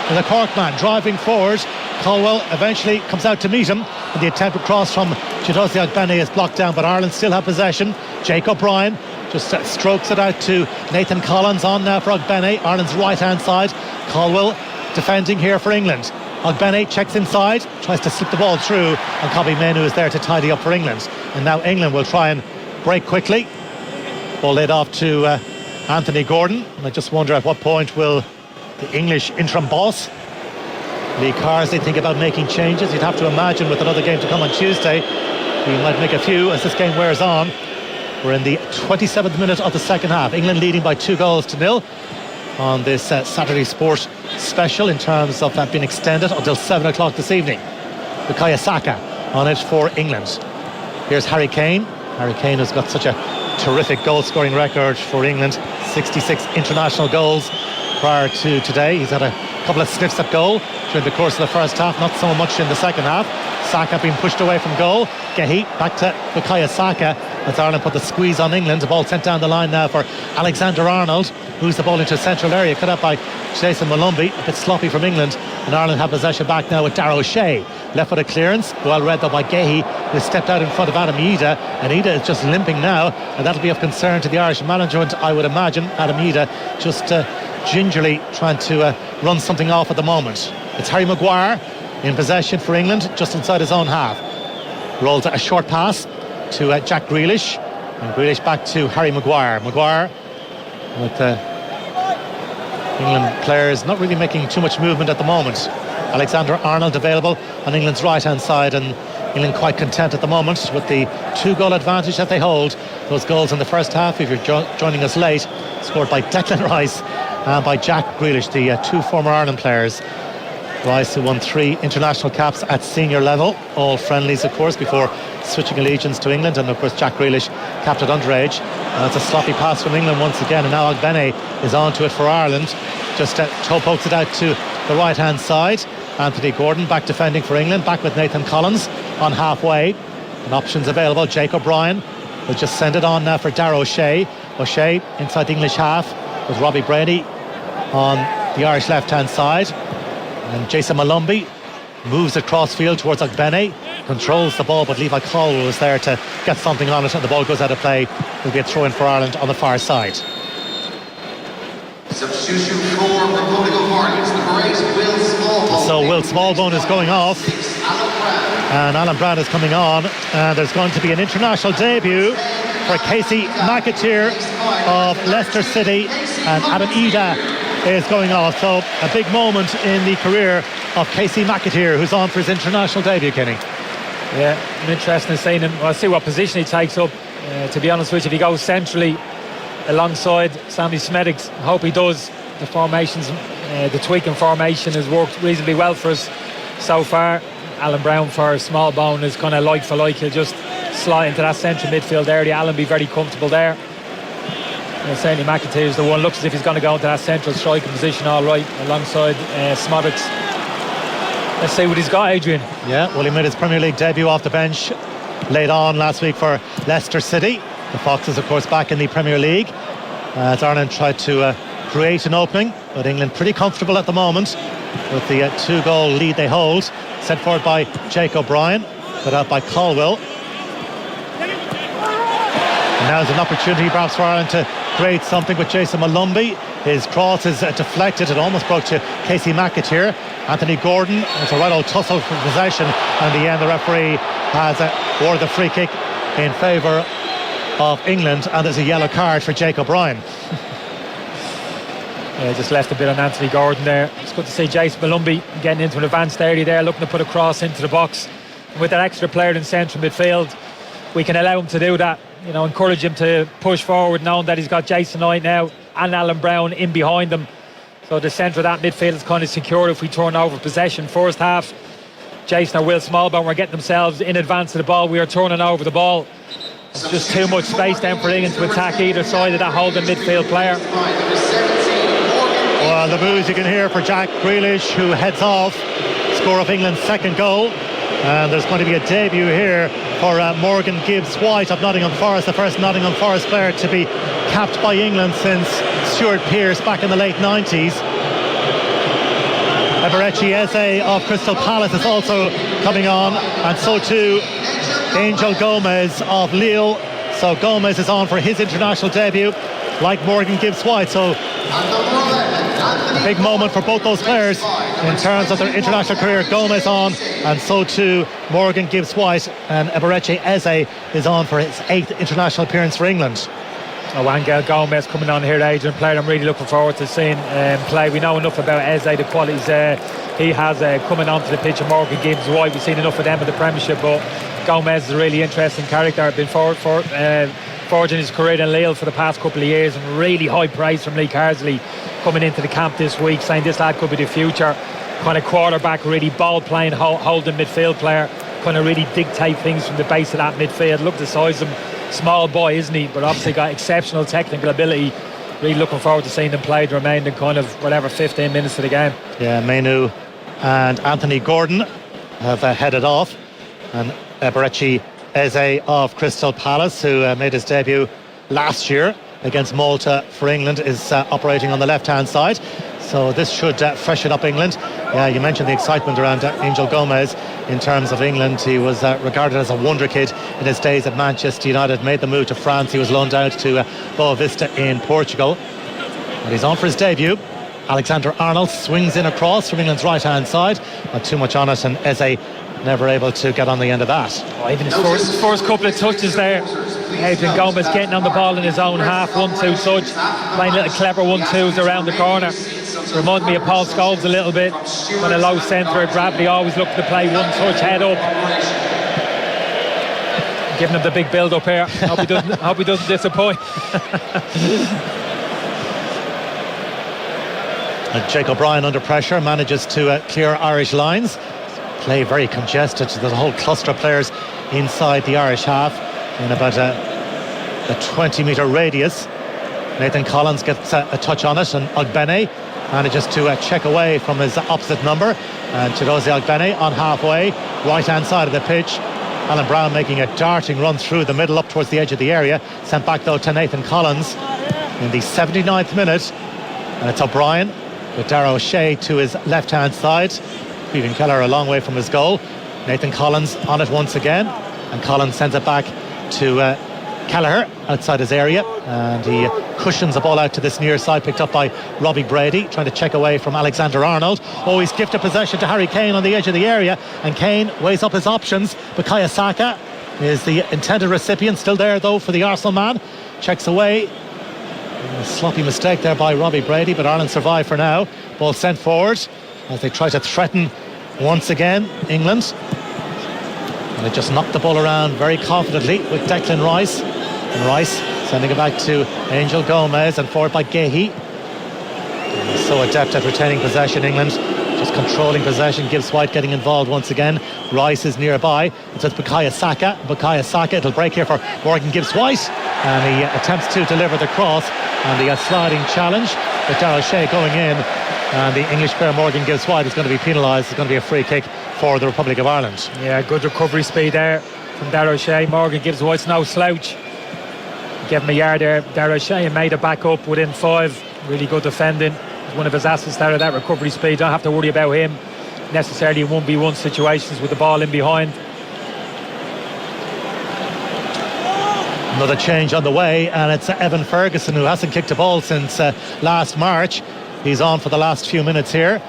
with the Cork man driving forward. Colwell eventually comes out to meet him, and the attempt across from Chidozie Ogbene is blocked down, but Ireland still have possession. Jacob Bryan just strokes it out to Nathan Collins. On now for Ogbene, Ireland's right-hand side. Colwell defending here for England. Ogbene checks inside, tries to slip the ball through, and Kobe Menu is there to tidy up for England. And now England will try and break quickly. Ball laid off to Anthony Gordon, and I just wonder at what point will the English interim boss Lee Carsley think about making changes. You'd have to imagine with another game to come on Tuesday, he might make a few as this game wears on. We're in the 27th minute of the second half. England leading by 2-0 on this Saturday Sport special, in terms of that being extended until 7 o'clock this evening. Bukayo Saka on it for England. Here's Harry Kane. Harry Kane has got such a terrific goal scoring record for England. 66 international goals prior to today. He's had a couple of sniffs at goal during the course of the first half, not so much in the second half. Saka being pushed away from goal. Gehi back to Bukayo Saka as Ireland put the squeeze on England. The ball sent down the line now for Alexander Arnold, moves the ball into a central area, cut out by Jason Malumbi. A bit sloppy from England, and Ireland have possession back now with Darragh O'Shea. Left footed clearance, well read though by Gehi, who stepped out in front of Adam Ida, and Ida is just limping now, and that'll be of concern to the Irish management, I would imagine. Adam Ida just gingerly trying to run something off at the moment. It's Harry Maguire in possession for England, just inside his own half. Rolls a short pass to Jack Grealish, and Grealish back to Harry Maguire. Maguire with England players not really making too much movement at the moment. Alexander Arnold available on England's right hand side, and England quite content at the moment with the 2-goal advantage that they hold. Those goals in the first half, if you're joining us late, scored by Declan Rice and by Jack Grealish, the two former Ireland players. Rice, who won 3 international caps at senior level, all friendlies of course, before switching allegiance to England, and of course Jack Grealish capped at underage. It's a sloppy pass from England once again, and now Ogbene is on to it for Ireland. Just toe pokes it out to the right hand side. Anthony Gordon back defending for England, back with Nathan Collins on halfway, and options available. Jacob Bryan will just send it on now for Darragh O'Shea. O'Shea inside the English half with Robbie Brady on the Irish left hand side, and Jason Malumbi moves across field towards Ogbene, controls the ball, but Levi Colwell was there to get something on it, and the ball goes out of play. It'll be a throw in for Ireland on the far side. Substitution for Republic of Ireland, number 8, Will Smallbone. So Will Smallbone is going off, and Alan Brown is coming on, and there's going to be an international debut for Casey McAteer of Leicester City, and Adam Ida is going off. So a big moment in the career of Casey McAteer, who's on for his international debut, Kenny. Yeah, I'm interested in seeing him. I'll see what position he takes up. To be honest with you, if he goes centrally alongside Sammy Smedics, I hope he does. The formations, the tweaking formation has worked reasonably well for us so far. Alan Brown for Smallbone is kind of like for like. He'll just slide into that central midfield area. Alan be very comfortable there. Certainly McAteer is the one. Looks as if he's going to go into that central striking position all right alongside Smodics. Let's see what he's got, Adrian. Yeah, well, he made his Premier League debut off the bench late on last week for Leicester City. The Foxes, of course, back in the Premier League as Ireland tried to create an opening, but England pretty comfortable at the moment with the 2-goal lead they hold. Sent forward by Jake O'Brien, put out by Caldwell. And now is an opportunity perhaps for Ireland to create something with Jason Malumbi. His cross is deflected. It almost broke to Casey McAteer. Anthony Gordon, it's a right old tussle for possession, and in the end the referee has awarded the free kick in favour of England, and there's a yellow card for Jake O'Brien. Yeah, just left a bit on Anthony Gordon there. It's good to see Jason Malumbi getting into an advanced area there, looking to put a cross into the box. And with that extra player in central midfield, we can allow him to do that. You know, encourage him to push forward, knowing that he's got Jason Knight now and Alan Brown in behind him. So the centre of that midfield is kind of secure if we turn over possession. First half, Jason or Will Smallbone were getting themselves in advance of the ball. We are turning over the ball. It's just too much space then for England to attack either side of that holding midfield player. Well, the boos you can hear for Jack Grealish, who heads off, score of England's second goal. And there's going to be a debut here for Morgan Gibbs-White of Nottingham Forest, the first Nottingham Forest player to be capped by England since Stuart Pearce back in the late 90s. Eberechi Eze of Crystal Palace is also coming on, and so too Angel Gomez of Lille. So Gomez is on for his international debut, like Morgan Gibbs-White. So a big moment for both those players in terms of their international career. Gomez on, and so too Morgan Gibbs-White, and Eberechi Eze is on for his 8th international appearance for England. Angel Gomez coming on here, Adrian, player I'm really looking forward to seeing play. We know enough about Eze, the qualities he has coming onto the pitch, and Morgan Gibbs-White. We've seen enough of them in the Premiership, but Gomez is a really interesting character. I've been forging his career in Lille for the past couple of years, and really high praise from Lee Carsley coming into the camp this week, saying this lad could be the future kind of quarterback, really ball playing, holding midfield player, kind of really dictate things from the base of that midfield. Look at the size of him, small boy, isn't he, but obviously got exceptional technical ability. Really looking forward to seeing them play the remaining kind of 15 minutes of the game. Yeah, Mainu and Anthony Gordon have headed off, and Eberechi Eze of Crystal Palace, who made his debut last year against Malta for England, is operating on the left-hand side. So this should freshen up England. Yeah, you mentioned the excitement around Angel Gomez in terms of England. He was regarded as a wonder kid in his days at Manchester United, made the move to France. He was loaned out to Boa Vista in Portugal. And he's on for his debut. Alexander Arnold swings in across from England's right-hand side. Not too much on it, and Eze never able to get on the end of that. Even his first couple of touches there, Adrian Gomez getting on the ball in his own half, 1-2 touch, playing little clever 1-2s around the corner. Reminds me of Paul Scholes a little bit, on a low centre of gravity, always looked to play one touch, head up. Giving him the big build up here. Hope he doesn't disappoint. And Jake O'Brien under pressure manages to clear Irish lines. Play very congested. There's a whole cluster of players inside the Irish half in about a 20-metre radius. Nathan Collins gets a touch on it, and Ogbene manages to check away from his opposite number. And Chidozie Ogbene on halfway, right-hand side of the pitch. Alan Brown making a darting run through the middle up towards the edge of the area. Sent back though to Nathan Collins in the 79th minute. And it's O'Brien with Darragh O'Shea to his left-hand side. Stephen Keller a long way from his goal. Nathan Collins on it once again, and Collins sends it back to Kelleher outside his area, and he cushions the ball out to this near side, picked up by Robbie Brady, trying to check away from Alexander Arnold. Oh, he's gifted possession to Harry Kane on the edge of the area, and Kane weighs up his options. Bukayo Saka is the intended recipient, still there though for the Arsenal man. Checks away. A sloppy mistake there by Robbie Brady, but Ireland survive for now. Ball sent forward as they try to threaten once again England. And they just knocked the ball around very confidently with Declan Rice. And Rice sending it back to Angel Gomez, and forward by Gahey. So adept at retaining possession, England. Just controlling possession. Gibbs-White getting involved once again. Rice is nearby. It's with Bukayo Saka. Bukayo Saka, it'll break here for Morgan Gibbs-White. And he attempts to deliver the cross. And the sliding challenge with Darragh O'Shea going in And the English player Morgan Gibbs White is going to be penalised. It's going to be a free kick for the Republic of Ireland. Yeah, good recovery speed there from Darragh O'Shea. Morgan Gibbs White's no slouch. Gave him a yard there, Darragh O'Shea, and made it back up within 5. Really good defending. One of his assets there, that recovery speed. Don't have to worry about him necessarily in 1v1 situations with the ball in behind. Another change on the way, and it's Evan Ferguson, who hasn't kicked a ball since last March. He's on for the last few minutes here.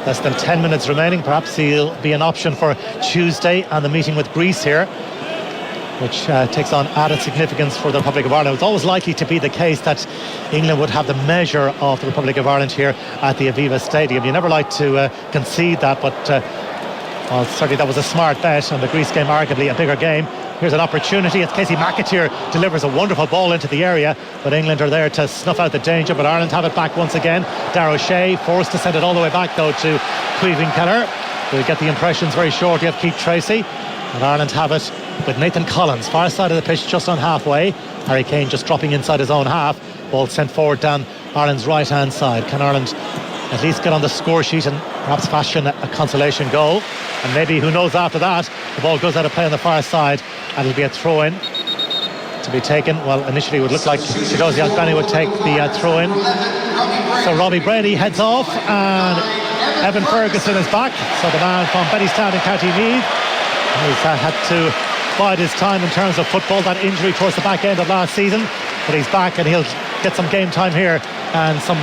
Less than 10 minutes remaining. Perhaps he'll be an option for Tuesday and the meeting with Greece here, which takes on added significance for the Republic of Ireland. It was always likely to be the case that England would have the measure of the Republic of Ireland here at the Aviva Stadium. You never like to concede that, but well, certainly that was a smart bet, and the Greece game arguably a bigger game. Here's an opportunity. It's Casey McAteer delivers a wonderful ball into the area, but England are there to snuff out the danger, but Ireland have it back once again. Darragh O'Shea forced to send it all the way back though to Caoimhín Kelleher. We get the impressions very shortly of Keith Tracy, and Ireland have it with Nathan Collins, far side of the pitch, just on halfway. Harry Kane just dropping inside his own half. Ball sent forward down Ireland's right hand side. Can Ireland at least get on the score sheet and perhaps fashion a consolation goal? And maybe, who knows, after that the ball goes out of play on the far side and it'll be a throw-in to be taken. Well, initially it would look like Chidozie Ogbene would take the throw-in. So Robbie Brady heads off, and Evan Ferguson is back. So the man from Bettystown in County Meath, he's had to bide his time in terms of football. That injury towards the back end of last season, but he's back and he'll get some game time here and some,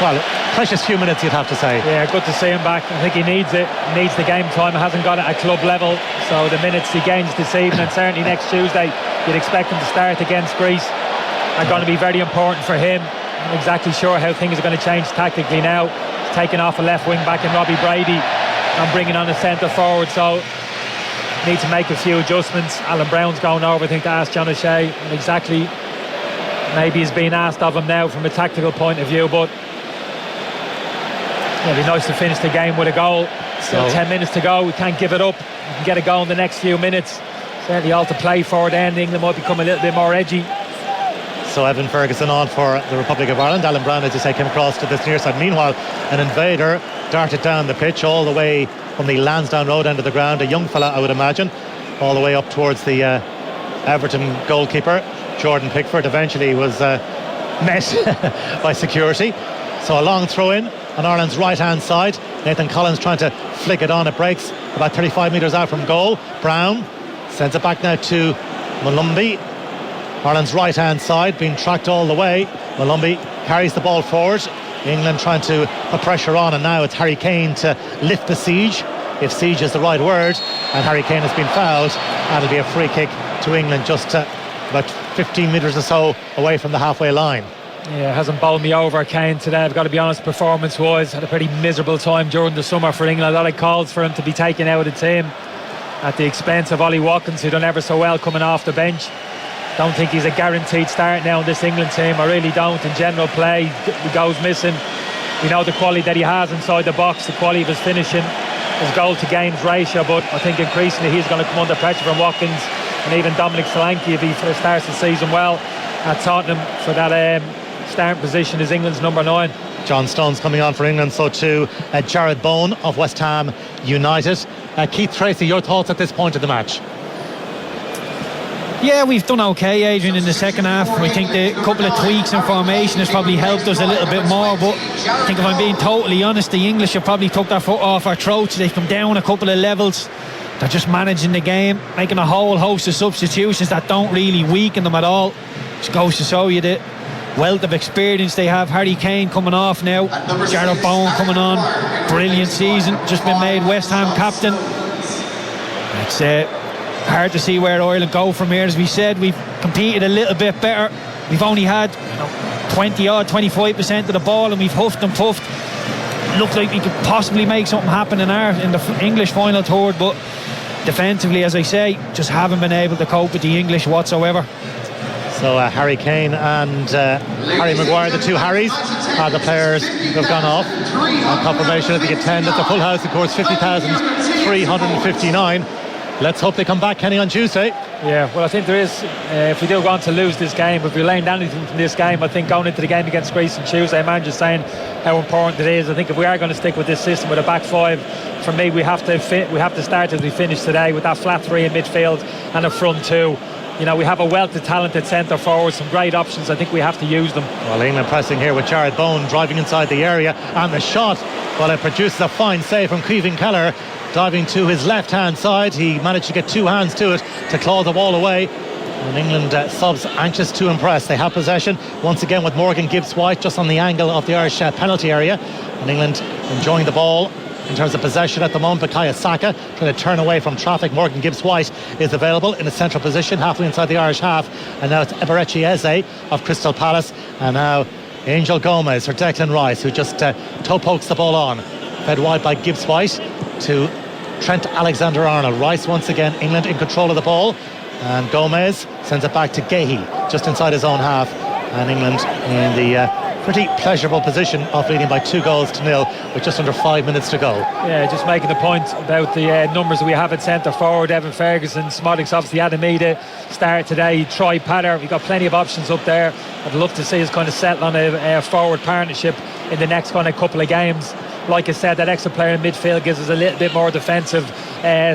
well, precious few minutes, you'd have to say. Yeah, good to see him back. I think he needs it. He needs the game time. He hasn't got it at club level, so the minutes he gains this evening and certainly next Tuesday, you'd expect him to start against Greece, are going to be very important for him. I'm not exactly sure how things are going to change tactically now. He's taking off a left wing back in Robbie Brady and bringing on a centre forward, so need to make a few adjustments. Alan Brown's going over, I think, to ask John O'Shea and exactly maybe is being asked of him now from a tactical point of view, but it'd be nice to finish the game with a goal. Still 10 minutes to go. We can't give it up. We can get a goal in the next few minutes. Certainly all to play for then. England might become a little bit more edgy. So Evan Ferguson on for the Republic of Ireland. Alan Brown, as you say, came across to this near side. Meanwhile, an invader darted down the pitch all the way from the Lansdowne Road end of the ground. A young fella, I would imagine, all the way up towards the Everton goalkeeper, Jordan Pickford. Eventually was met by security. So a long throw in on Ireland's right hand side. Nathan Collins trying to flick it on. It breaks about 35 metres out from goal. Brown sends it back now to Malumbi. Ireland's right hand side being tracked all the way. Malumbi carries the ball forward. England trying to put pressure on, and now it's Harry Kane to lift the siege, if siege is the right word, and Harry Kane has been fouled, and it'll be a free kick to England just about 15 metres or so away from the halfway line. Yeah, hasn't bowled me over, Kane, today. I've got to be honest, performance-wise, had a pretty miserable time during the summer for England. A lot of calls for him to be taken out of the team at the expense of Ollie Watkins, who done ever so well coming off the bench. Don't think he's a guaranteed start now in this England team. I really don't. In general play, he goes missing. We know the quality that he has inside the box, the quality of his finishing, his goal to games ratio, but I think increasingly he's going to come under pressure from Watkins and even Dominic Solanke if he starts the season well at Tottenham for that starting position as England's number 9. John Stone's coming on for England, so too Jared Bowen of West Ham United. Keith Tracy, your thoughts at this point of the match? Yeah, we've done okay, Adrian, in the second half. I think the couple of tweaks in formation has probably helped us a little bit more, but I think if I'm being totally honest, the English have probably took their foot off our throats. They've come down a couple of levels. They're just managing the game, making a whole host of substitutions that don't really weaken them at all. Just goes to show you the wealth of experience they have. Harry Kane coming off now, Jared Bowen coming on, brilliant season, just been made West Ham captain. It's hard to see where Ireland go from here. As we said, we've competed a little bit better. We've only had 25% of the ball, and we've huffed and puffed. Looked like we could possibly make something happen in the English final third, but defensively, as I say, just haven't been able to cope with the English whatsoever. So Harry Kane and Harry Maguire, the two Harrys, are the players who have gone off. On confirmation of the attendance, the full house, of course, 50,359. Let's hope they come back, Kenny, on Tuesday. Yeah, well, I think there is, if we do want to lose this game, if we learned anything from this game, I think going into the game against Greece on Tuesday, man, just saying how important it is. I think if we are going to stick with this system with a back five, for me, we have to start as we finish today with that flat three in midfield and a front two. You know, we have a wealth of talented centre forwards, some great options. I think we have to use them. Well, England pressing here with Jared Bowen driving inside the area, and the shot, well, it produces a fine save from Caoimhin Kelleher. Diving to his left-hand side, he managed to get two hands to it to claw the ball away. And England subs anxious to impress. They have possession once again with Morgan Gibbs-White just on the angle of the Irish penalty area. And England enjoying the ball in terms of possession at the moment. Bukayo Saka trying to turn away from traffic. Morgan Gibbs-White is available in a central position, halfway inside the Irish half. And now it's Eberechi Eze of Crystal Palace. And now Angel Gomez for Declan Rice, who just toe pokes the ball on. Fed wide by Gibbs-White to Trent Alexander-Arnold. Rice once again, England in control of the ball, and Gomez sends it back to Gehi just inside his own half, and England in the pretty pleasurable position of leading by 2-0 with just under 5 minutes to go. Yeah, just making the point about the numbers we have at centre forward. Evan Ferguson, Smodix obviously had a media start today. Troy Patter, we've got plenty of options up there. I'd love to see us kind of settle on a forward partnership in the next kind of couple of games. Like I said, that extra player in midfield gives us a little bit more defensive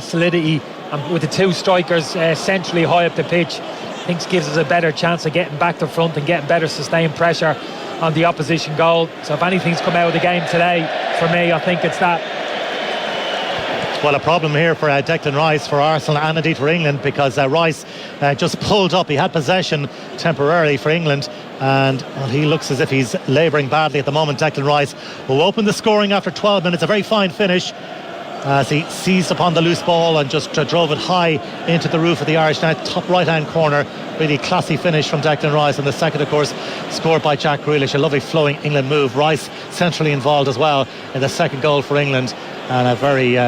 solidity, and with the two strikers centrally high up the pitch, I think gives us a better chance of getting back to front and getting better sustained pressure on the opposition goal. So if anything's come out of the game today, for me, I think it's that. Well, a problem here for Declan Rice for Arsenal and indeed for England, because Rice just pulled up. He had possession temporarily for England, and well, he looks as if he's labouring badly at the moment. Declan Rice will open the scoring after 12 minutes. A very fine finish as he seized upon the loose ball and just drove it high into the roof of the Irish net, top right hand corner. Really classy finish from Declan Rice, and the second, of course, scored by Jack Grealish. A lovely flowing England move. Rice centrally involved as well in the second goal for England, and a very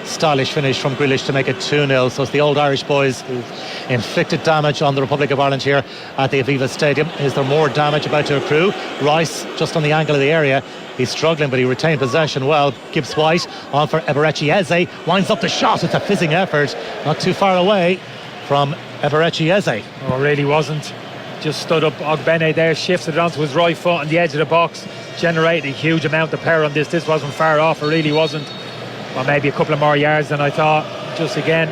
stylish finish from Grealish to make it 2-0. So it's the old Irish boys who've inflicted damage on the Republic of Ireland here at the Aviva Stadium. Is there more damage about to accrue? Rice just on the angle of the area. He's struggling, but he retained possession well. Gibbs-White on for Eberechi Eze. Winds up the shot. It's a fizzing effort. Not too far away from Eberechi Eze. Oh, it really wasn't. Just stood up. Ogbene there, shifted it onto his right foot on the edge of the box. Generated a huge amount of power on this. This wasn't far off. It really wasn't. Well, maybe a couple of more yards than I thought. Just again,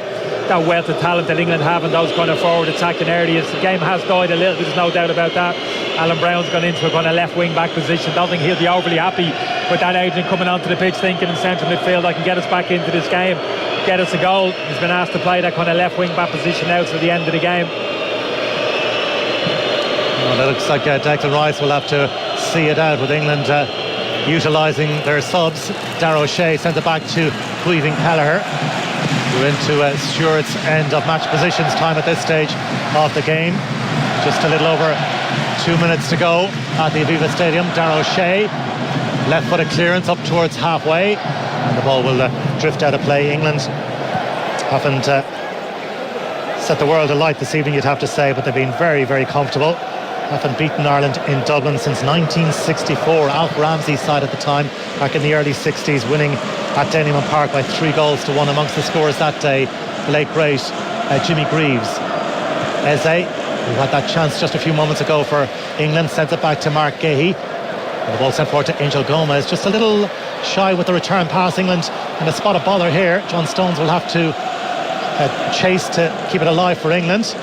that wealth of talent that England have in those kind of forward attacking areas. The game has died a little bit, there's no doubt about that. Alan Brown's gone into a kind of left wing back position. Don't think he'll be overly happy with that agent coming onto the pitch thinking in central midfield, I can get us back into this game, get us a goal. He's been asked to play that kind of left wing back position now to the end of the game. Well, it looks like Declan Rice will have to see it out with England utilising their subs. Darragh O'Shea sends it back to Caoimhin Kelleher. We're into Stewart's end of match positions time at this stage of the game. Just a little over 2 minutes to go at the Aviva Stadium. Darragh O'Shea, left-footed clearance up towards halfway, and the ball will drift out of play. England haven't set the world alight this evening, you'd have to say, but they've been very, very comfortable. Haven't beaten Ireland in Dublin since 1964. Alf Ramsey's side at the time, back in the early 60s, winning at Dennyman Park by 3-1. Amongst the scorers that day, the late great Jimmy Greaves. Eze, who had that chance just a few moments ago for England, sends it back to Mark Gehi. And the ball sent forward to Angel Gomez. Just a little shy with the return pass. England in a spot of bother here. John Stones will have to chase to keep it alive for England.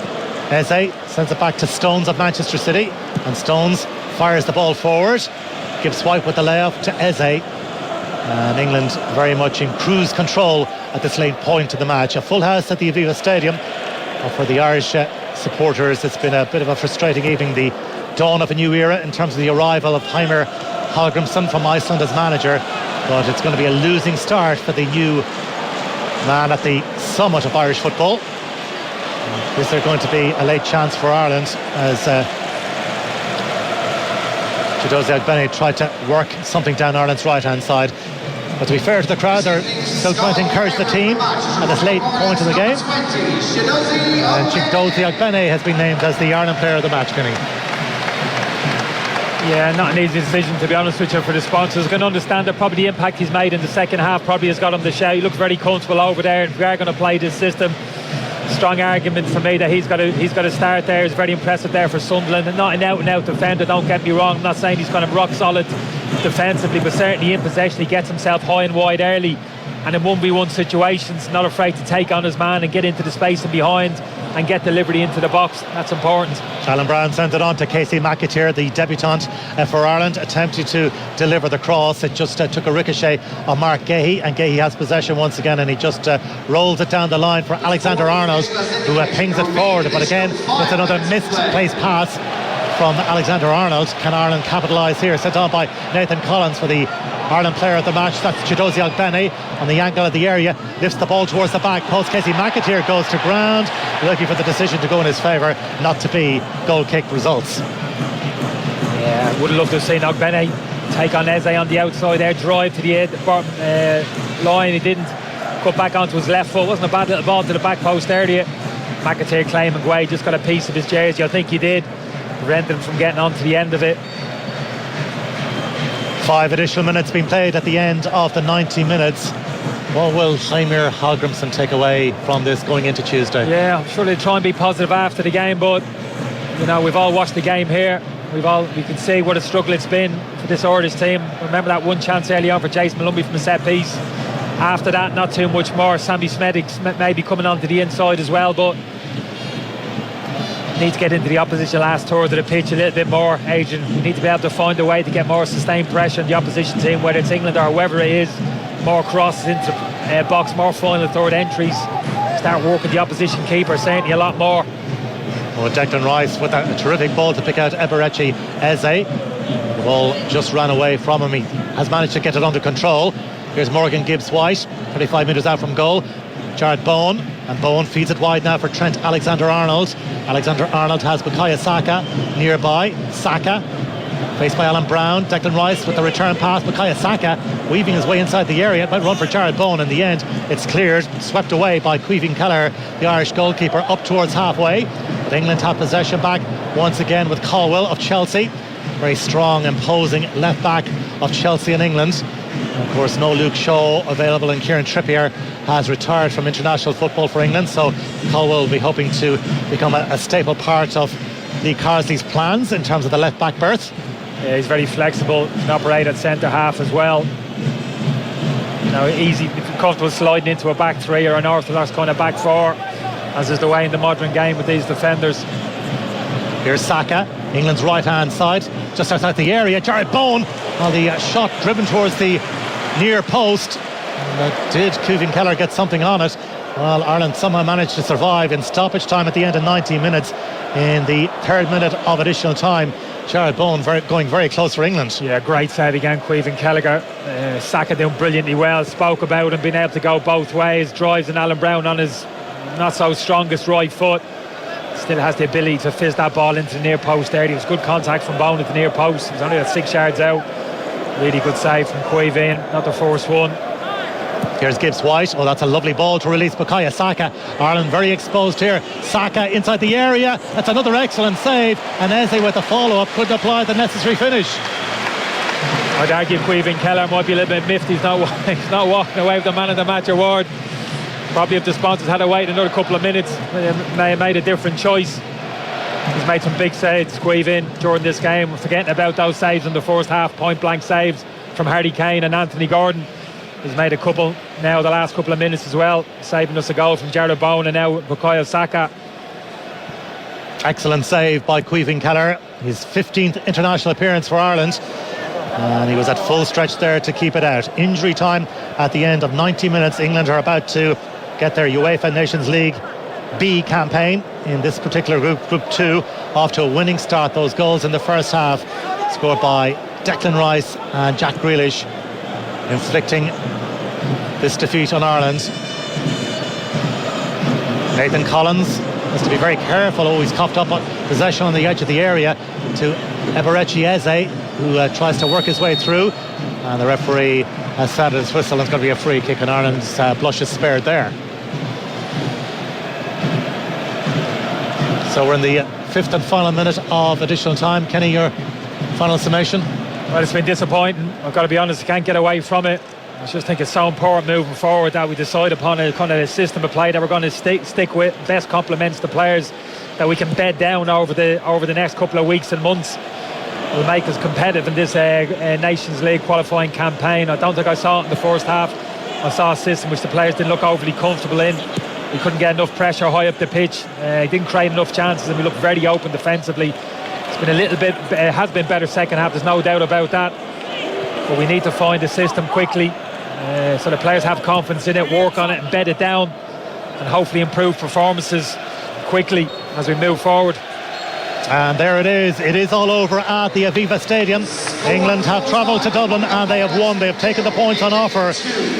Eze sends it back to Stones of Manchester City, and Stones fires the ball forward. Gibbs-White with the layoff to Eze, and England very much in cruise control at this late point of the match. A full house at the Aviva Stadium. For the Irish supporters, it's been a bit of a frustrating evening. The dawn of a new era in terms of the arrival of Heimir Hallgrímsson from Iceland as manager, but it's going to be a losing start for the new man at the summit of Irish football. Is there going to be a late chance for Ireland as Chidozie Ogbene tried to work something down Ireland's right hand side? But to be fair to the crowd, they're still trying to encourage the team at this late point of the game. And Chidozie Ogbene has been named as the Ireland player of the match, Kenny. Yeah, not an easy decision, to be honest with you, for the sponsors. I can understand that probably the impact he's made in the second half probably has got him to shout. He looks very comfortable over there, and if we are going to play this system, strong argument for me that he's got to start there. He's very impressive there for Sunderland, and not an out-and-out defender, don't get me wrong. I'm not saying he's kind of rock solid defensively, but certainly in possession he gets himself high and wide early, and in 1v1 situations not afraid to take on his man and get into the space and behind and get delivery into the box. That's important. Alan Brown sent it on to Casey McAteer, the debutant for Ireland, attempted to deliver the cross. It just took a ricochet on Mark Gahey, and Gahey has possession once again, and he just rolls it down the line for Alexander Arnold, who pings it forward. But again, it's another misplaced pass from Alexander Arnold. Can Ireland capitalise here? Sent on by Nathan Collins for the Ireland player of the match. That's Chidozie Ogbene on the angle of the area, lifts the ball towards the back post. Casey McAteer goes to ground, looking for the decision to go in his favour, not to be goal kick results. Yeah, would have loved to have seen Ogbene take on Eze on the outside there, drive to the bottom line. He didn't. Cut back onto his left foot. Wasn't a bad little ball to the back post earlier. McAteer claiming Guay just got a piece of his jersey. I think he did. Prevented him from getting on to the end of it. 5 additional minutes being played at the end of the 90 minutes. What will Heimir Hallgrimsson take away from this going into Tuesday? Yeah, I'm sure they'll try and be positive after the game, but you know, we've all watched the game here. We can see what a struggle it's been for this Irish team. Remember that one chance early on for Jason Malumbi from a set piece. After that, not too much more. Sammy Smedic maybe coming onto the inside as well, but need to get into the opposition last third of the pitch a little bit more, Adrian. We need to be able to find a way to get more sustained pressure on the opposition team, whether it's England or whoever it is. More crosses into box, more final third entries. Start working the opposition keeper, certainly a lot more. Well, Declan Rice with a terrific ball to pick out Eberechi Eze. The ball just ran away from him. He has managed to get it under control. Here's Morgan Gibbs-White, 35 metres out from goal. Jared Bowen, and Bowen feeds it wide now for Trent Alexander-Arnold. Alexander-Arnold has Bukayo Saka nearby. Saka faced by Alan Brown. Declan Rice with the return pass. Bukayo Saka weaving his way inside the area. It might run for Jared Bowen. In the end, it's cleared, swept away by Caoimhín Kelleher, the Irish goalkeeper, up towards halfway. But England have possession back once again with Caldwell of Chelsea. Very strong, imposing left back of Chelsea and England. Of course, no Luke Shaw available, and Kieran Trippier has retired from international football for England, so Caldwell will be hoping to become a staple part of Lee Carsley's plans in terms of the left back berth. Yeah, he's very flexible. He can operate at centre half as well. You know, easy, comfortable sliding into a back three or an orthodox kind of back four, as is the way in the modern game with these defenders. Here's Saka, England's right hand side, just outside the area. Jared Bowen, well, the shot driven towards the near post. Did Caoimhín Kelleher get something on it? Well, Ireland somehow managed to survive in stoppage time at the end of 90 minutes. In the 3rd minute of additional time, Jared Bowen going very close for England. Yeah, great save again, Caoimhín Kelleher. Saka doing brilliantly well. Spoke about him being able to go both ways. Drives and Alan Brown on his not so strongest right foot. Still has the ability to fizz that ball into the near post there. It was good contact from Bowen at the near post. He was only at 6 yards out. Really good save from Caoimhín, not the first one. Here's Gibbs-White. Oh, that's a lovely ball to release Bukayo Saka. Ireland very exposed here. Saka inside the area. That's another excellent save. And Eze with the follow-up couldn't apply the necessary finish. I'd argue Caoimhín Kelleher might be a little bit miffed. He's not walking away with the man of the match award. Probably if the sponsors had to wait another couple of minutes, they may have made a different choice. He's made some big saves, Caoimhín, during this game. We're forgetting about those saves in the first half, point-blank saves from Harry Kane and Anthony Gordon. He's made a couple now the last couple of minutes as well, saving us a goal from Jared Bowen and now Bukayo Saka. Excellent save by Caoimhín Kelleher, his 15th international appearance for Ireland, and he was at full stretch there to keep it out. Injury time at the end of 90 minutes. England are about to get their UEFA Nations League B campaign in this particular group 2, off to a winning start. Those goals in the first half scored by Declan Rice and Jack Grealish, inflicting this defeat on Ireland. Nathan Collins has to be very careful. Oh, he's coughed up on possession on the edge of the area to Eberechi Eze, who tries to work his way through, and the referee has sounded his whistle. It's going to be a free kick, and Ireland's blush is spared there. So we're in the 5th and final minute of additional time. Kenny, your final summation? Well, it's been disappointing. I've got to be honest, I can't get away from it. I just think it's so important moving forward that we decide upon a kind of a system of play that we're going to stick with, best complements the players that we can bed down over the next couple of weeks and months. Will make us competitive in this Nations League qualifying campaign. I don't think I saw it in the first half. I saw a system which the players didn't look overly comfortable in. We couldn't get enough pressure high up the pitch. Didn't create enough chances, and we looked very open defensively. It's been a little bit, it has been better second half. There's no doubt about that. But we need to find a system quickly, so the players have confidence in it, work on it, and bed it down, and hopefully improve performances quickly as we move forward. And there it is all over at the Aviva Stadium. England have travelled to Dublin and they have won. They have taken the points on offer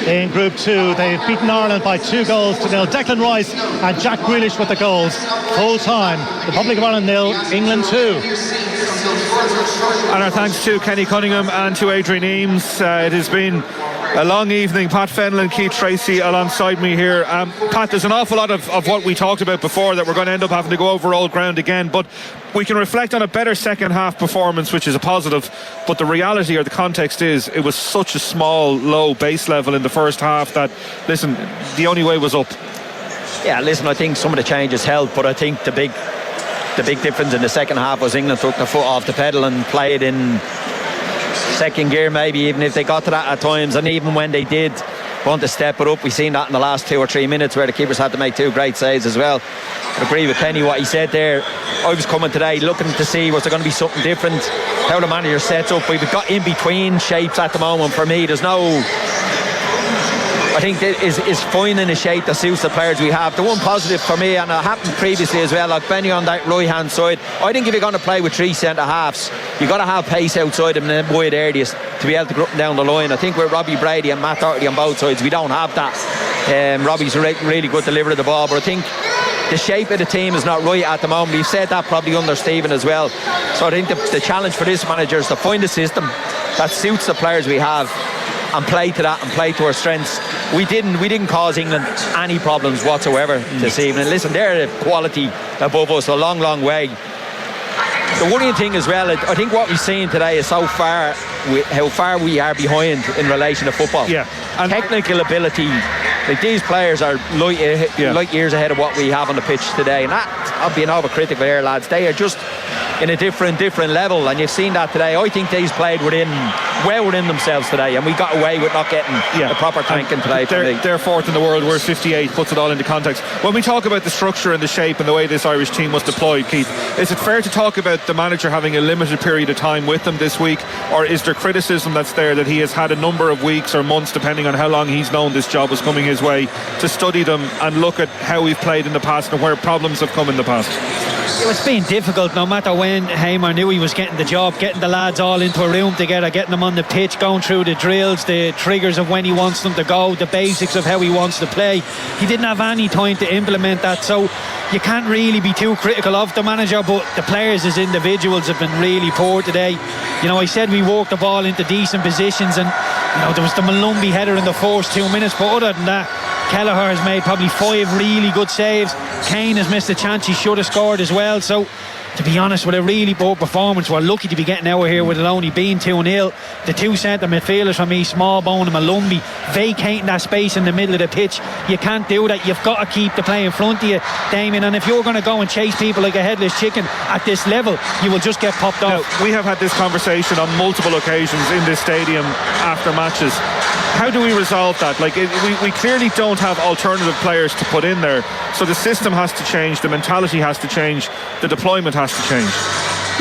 in Group 2. They've beaten Ireland by 2-0. Declan Rice and Jack Grealish with the goals. Full time, Republic of Ireland 0, England 2. And our thanks to Kenny Cunningham and to Adrian Eames. It has been a long evening. Pat Fenlon, Keith Tracy alongside me here. Pat, there's an awful lot of what we talked about before that we're going to end up having to go over old ground again, but we can reflect on a better second half performance, which is a positive. But the reality or the context is it was such a small, low base level in the first half that, listen, the only way was up. Yeah, listen, I think some of the changes helped, but I think the big difference in the second half was England took the foot off the pedal and played in second gear, maybe, even if they got to that at times, and even when they did want to step it up, we've seen that in the last 2 or 3 minutes where the keepers had to make 2 great saves as well. I agree with Penny what he said there. I was coming today looking to see was there going to be something different, how the manager sets up. We've got in between shapes at the moment. For me, there's no, I think is finding a shape that suits the players we have. The one positive for me, and it happened previously as well, like Benny on that right hand side, I think if you're going to play with 3 centre halves, you've got to have pace outside them in the wide areas to be able to get up and down the line. I think with Robbie Brady and Matt Doherty on both sides, we don't have that. Robbie's a really good deliverer of the ball, but I think the shape of the team is not right at the moment. We've said that probably under Stephen as well. So I think the challenge for this manager is to find a system that suits the players we have and play to that and play to our strengths. We didn't cause England any problems whatsoever this evening. Listen, they're a quality above us a long way. The worrying thing as well, I think what we've seen today is how far we are behind in relation to football. Yeah. And technical ability, like these players are light years ahead of what we have on the pitch today, and that, I'm being overcritical there, lads. They are just in a different level, and you've seen that today. I think they've played well within themselves today, and we got away with not getting a proper tanking today. They're fourth in the world, we're 58, puts it all into context. When we talk about the structure and the shape and the way this Irish team was deployed, Keith, is it fair to talk about the manager having a limited period of time with them this week, or is there criticism that's there that he has had a number of weeks or months, depending on how long he's known this job was coming his way, to study them and look at how we've played in the past and where problems have come in the past? It's been difficult no matter when. Hamer knew he was getting the job, getting the lads all into a room together, getting them on the pitch, going through the drills, the triggers of when he wants them to go, the basics of how he wants to play. He didn't have any time to implement that, so you can't really be too critical of the manager, but the players as individuals have been really poor today. You know, I said we walked the ball into decent positions, and you know, there was the Malumbi header in the first 2 minutes, but other than that, Kelleher has made probably 5 really good saves. Kane has missed a chance he should have scored as well. So, to be honest, with a really poor performance, we're lucky to be getting out of here with it only being 2-0. The 2 centre midfielders for me, Smallbone and Malumbi, vacating that space in the middle of the pitch. You can't do that. You've got to keep the play in front of you, Damien. And if you're going to go and chase people like a headless chicken at this level, you will just get popped off. Now, we have had this conversation on multiple occasions in this stadium after matches. How do we resolve that? Like, we clearly don't have alternative players to put in there, so the system has to change, the mentality has to change, the deployment has to change.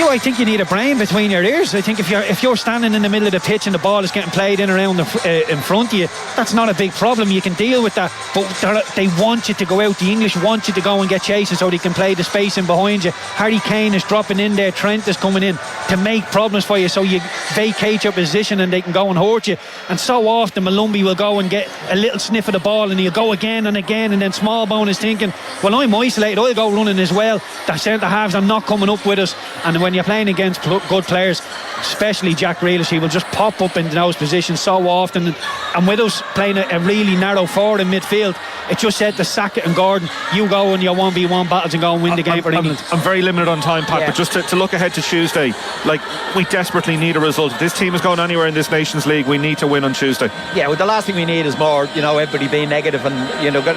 I think you need a brain between your ears. I think if you're standing in the middle of the pitch and the ball is getting played in around in front of you, that's not a big problem. You can deal with that. But they want you to go out. The English want you to go and get chases so they can play the space in behind you. Harry Kane is dropping in there. Trent is coming in to make problems for you, so you vacate your position and they can go and hurt you. And so often Malumbi will go and get a little sniff of the ball and he'll go again and again, and then Smallbone is thinking, well, I'm isolated, I'll go running as well. The centre halves are not coming up with us, and when you're playing against good players, especially Jack Grealish, he will just pop up into those positions so often. And with us playing a really narrow forward in midfield, it just said to Sackett and Gordon, you go in your 1v1 battles and go and win the game for England. I'm very limited on time, Pat, but just to look ahead to Tuesday, like, we desperately need a result. If this team is going anywhere in this Nations League, we need to win on Tuesday. Yeah, well, the last thing we need is more, everybody being negative and,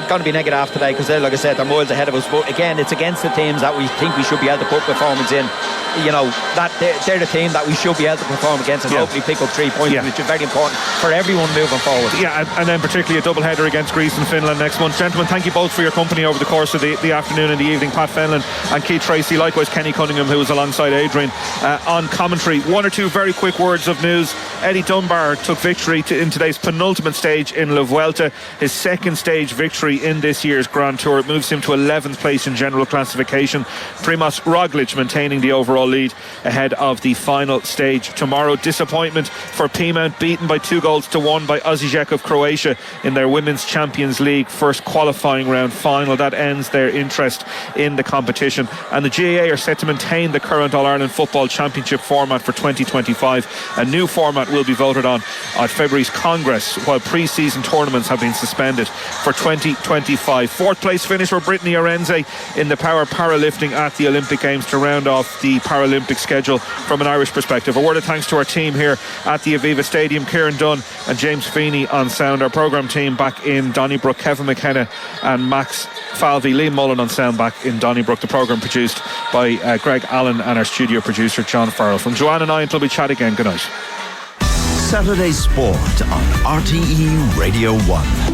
going to be negative after today, because like I said, they're miles ahead of us. But again, it's against the teams that we think we should be able to put performance in. That they're the team that we should be able to perform against and hopefully pick up 3 points, which is very important for everyone moving forward. Yeah, and then particularly a double header against Greece and Finland next month. Gentlemen, thank you both for your company over the course of the afternoon and the evening. Pat Fenlon and Keith Tracy, likewise Kenny Cunningham, who was alongside Adrian on commentary. One or two very quick words of news. Eddie Dunbar took victory in today's penultimate stage in La Vuelta, his second stage victory in this year's Grand Tour. It moves him to 11th place in general classification. Primoz Roglic maintaining the overall lead ahead of the final stage tomorrow. Disappointment for Pima, beaten by 2-1 by Osijek of Croatia in their Women's Champions League first qualifying round final. That ends their interest in the competition, and the GAA are set to maintain the current All-Ireland Football Championship format for 2025. A new format will be voted on at February's Congress, while pre-season tournaments have been suspended for 2025. Fourth place finish for Brittany Arenze in the power powerlifting at the Olympic Games to round off the Paralympic schedule from an Irish perspective. A word of thanks to our team here at the Aviva Stadium, Kieran Dunn and James Feeney on sound, our programme team back in Donnybrook, Kevin McKenna and Max Falvey, Liam Mullen on sound back in Donnybrook. The programme produced by Greg Allen and our studio producer John Farrell. From Joanne and I until we chat again, good night. Saturday Sport on RTE Radio 1.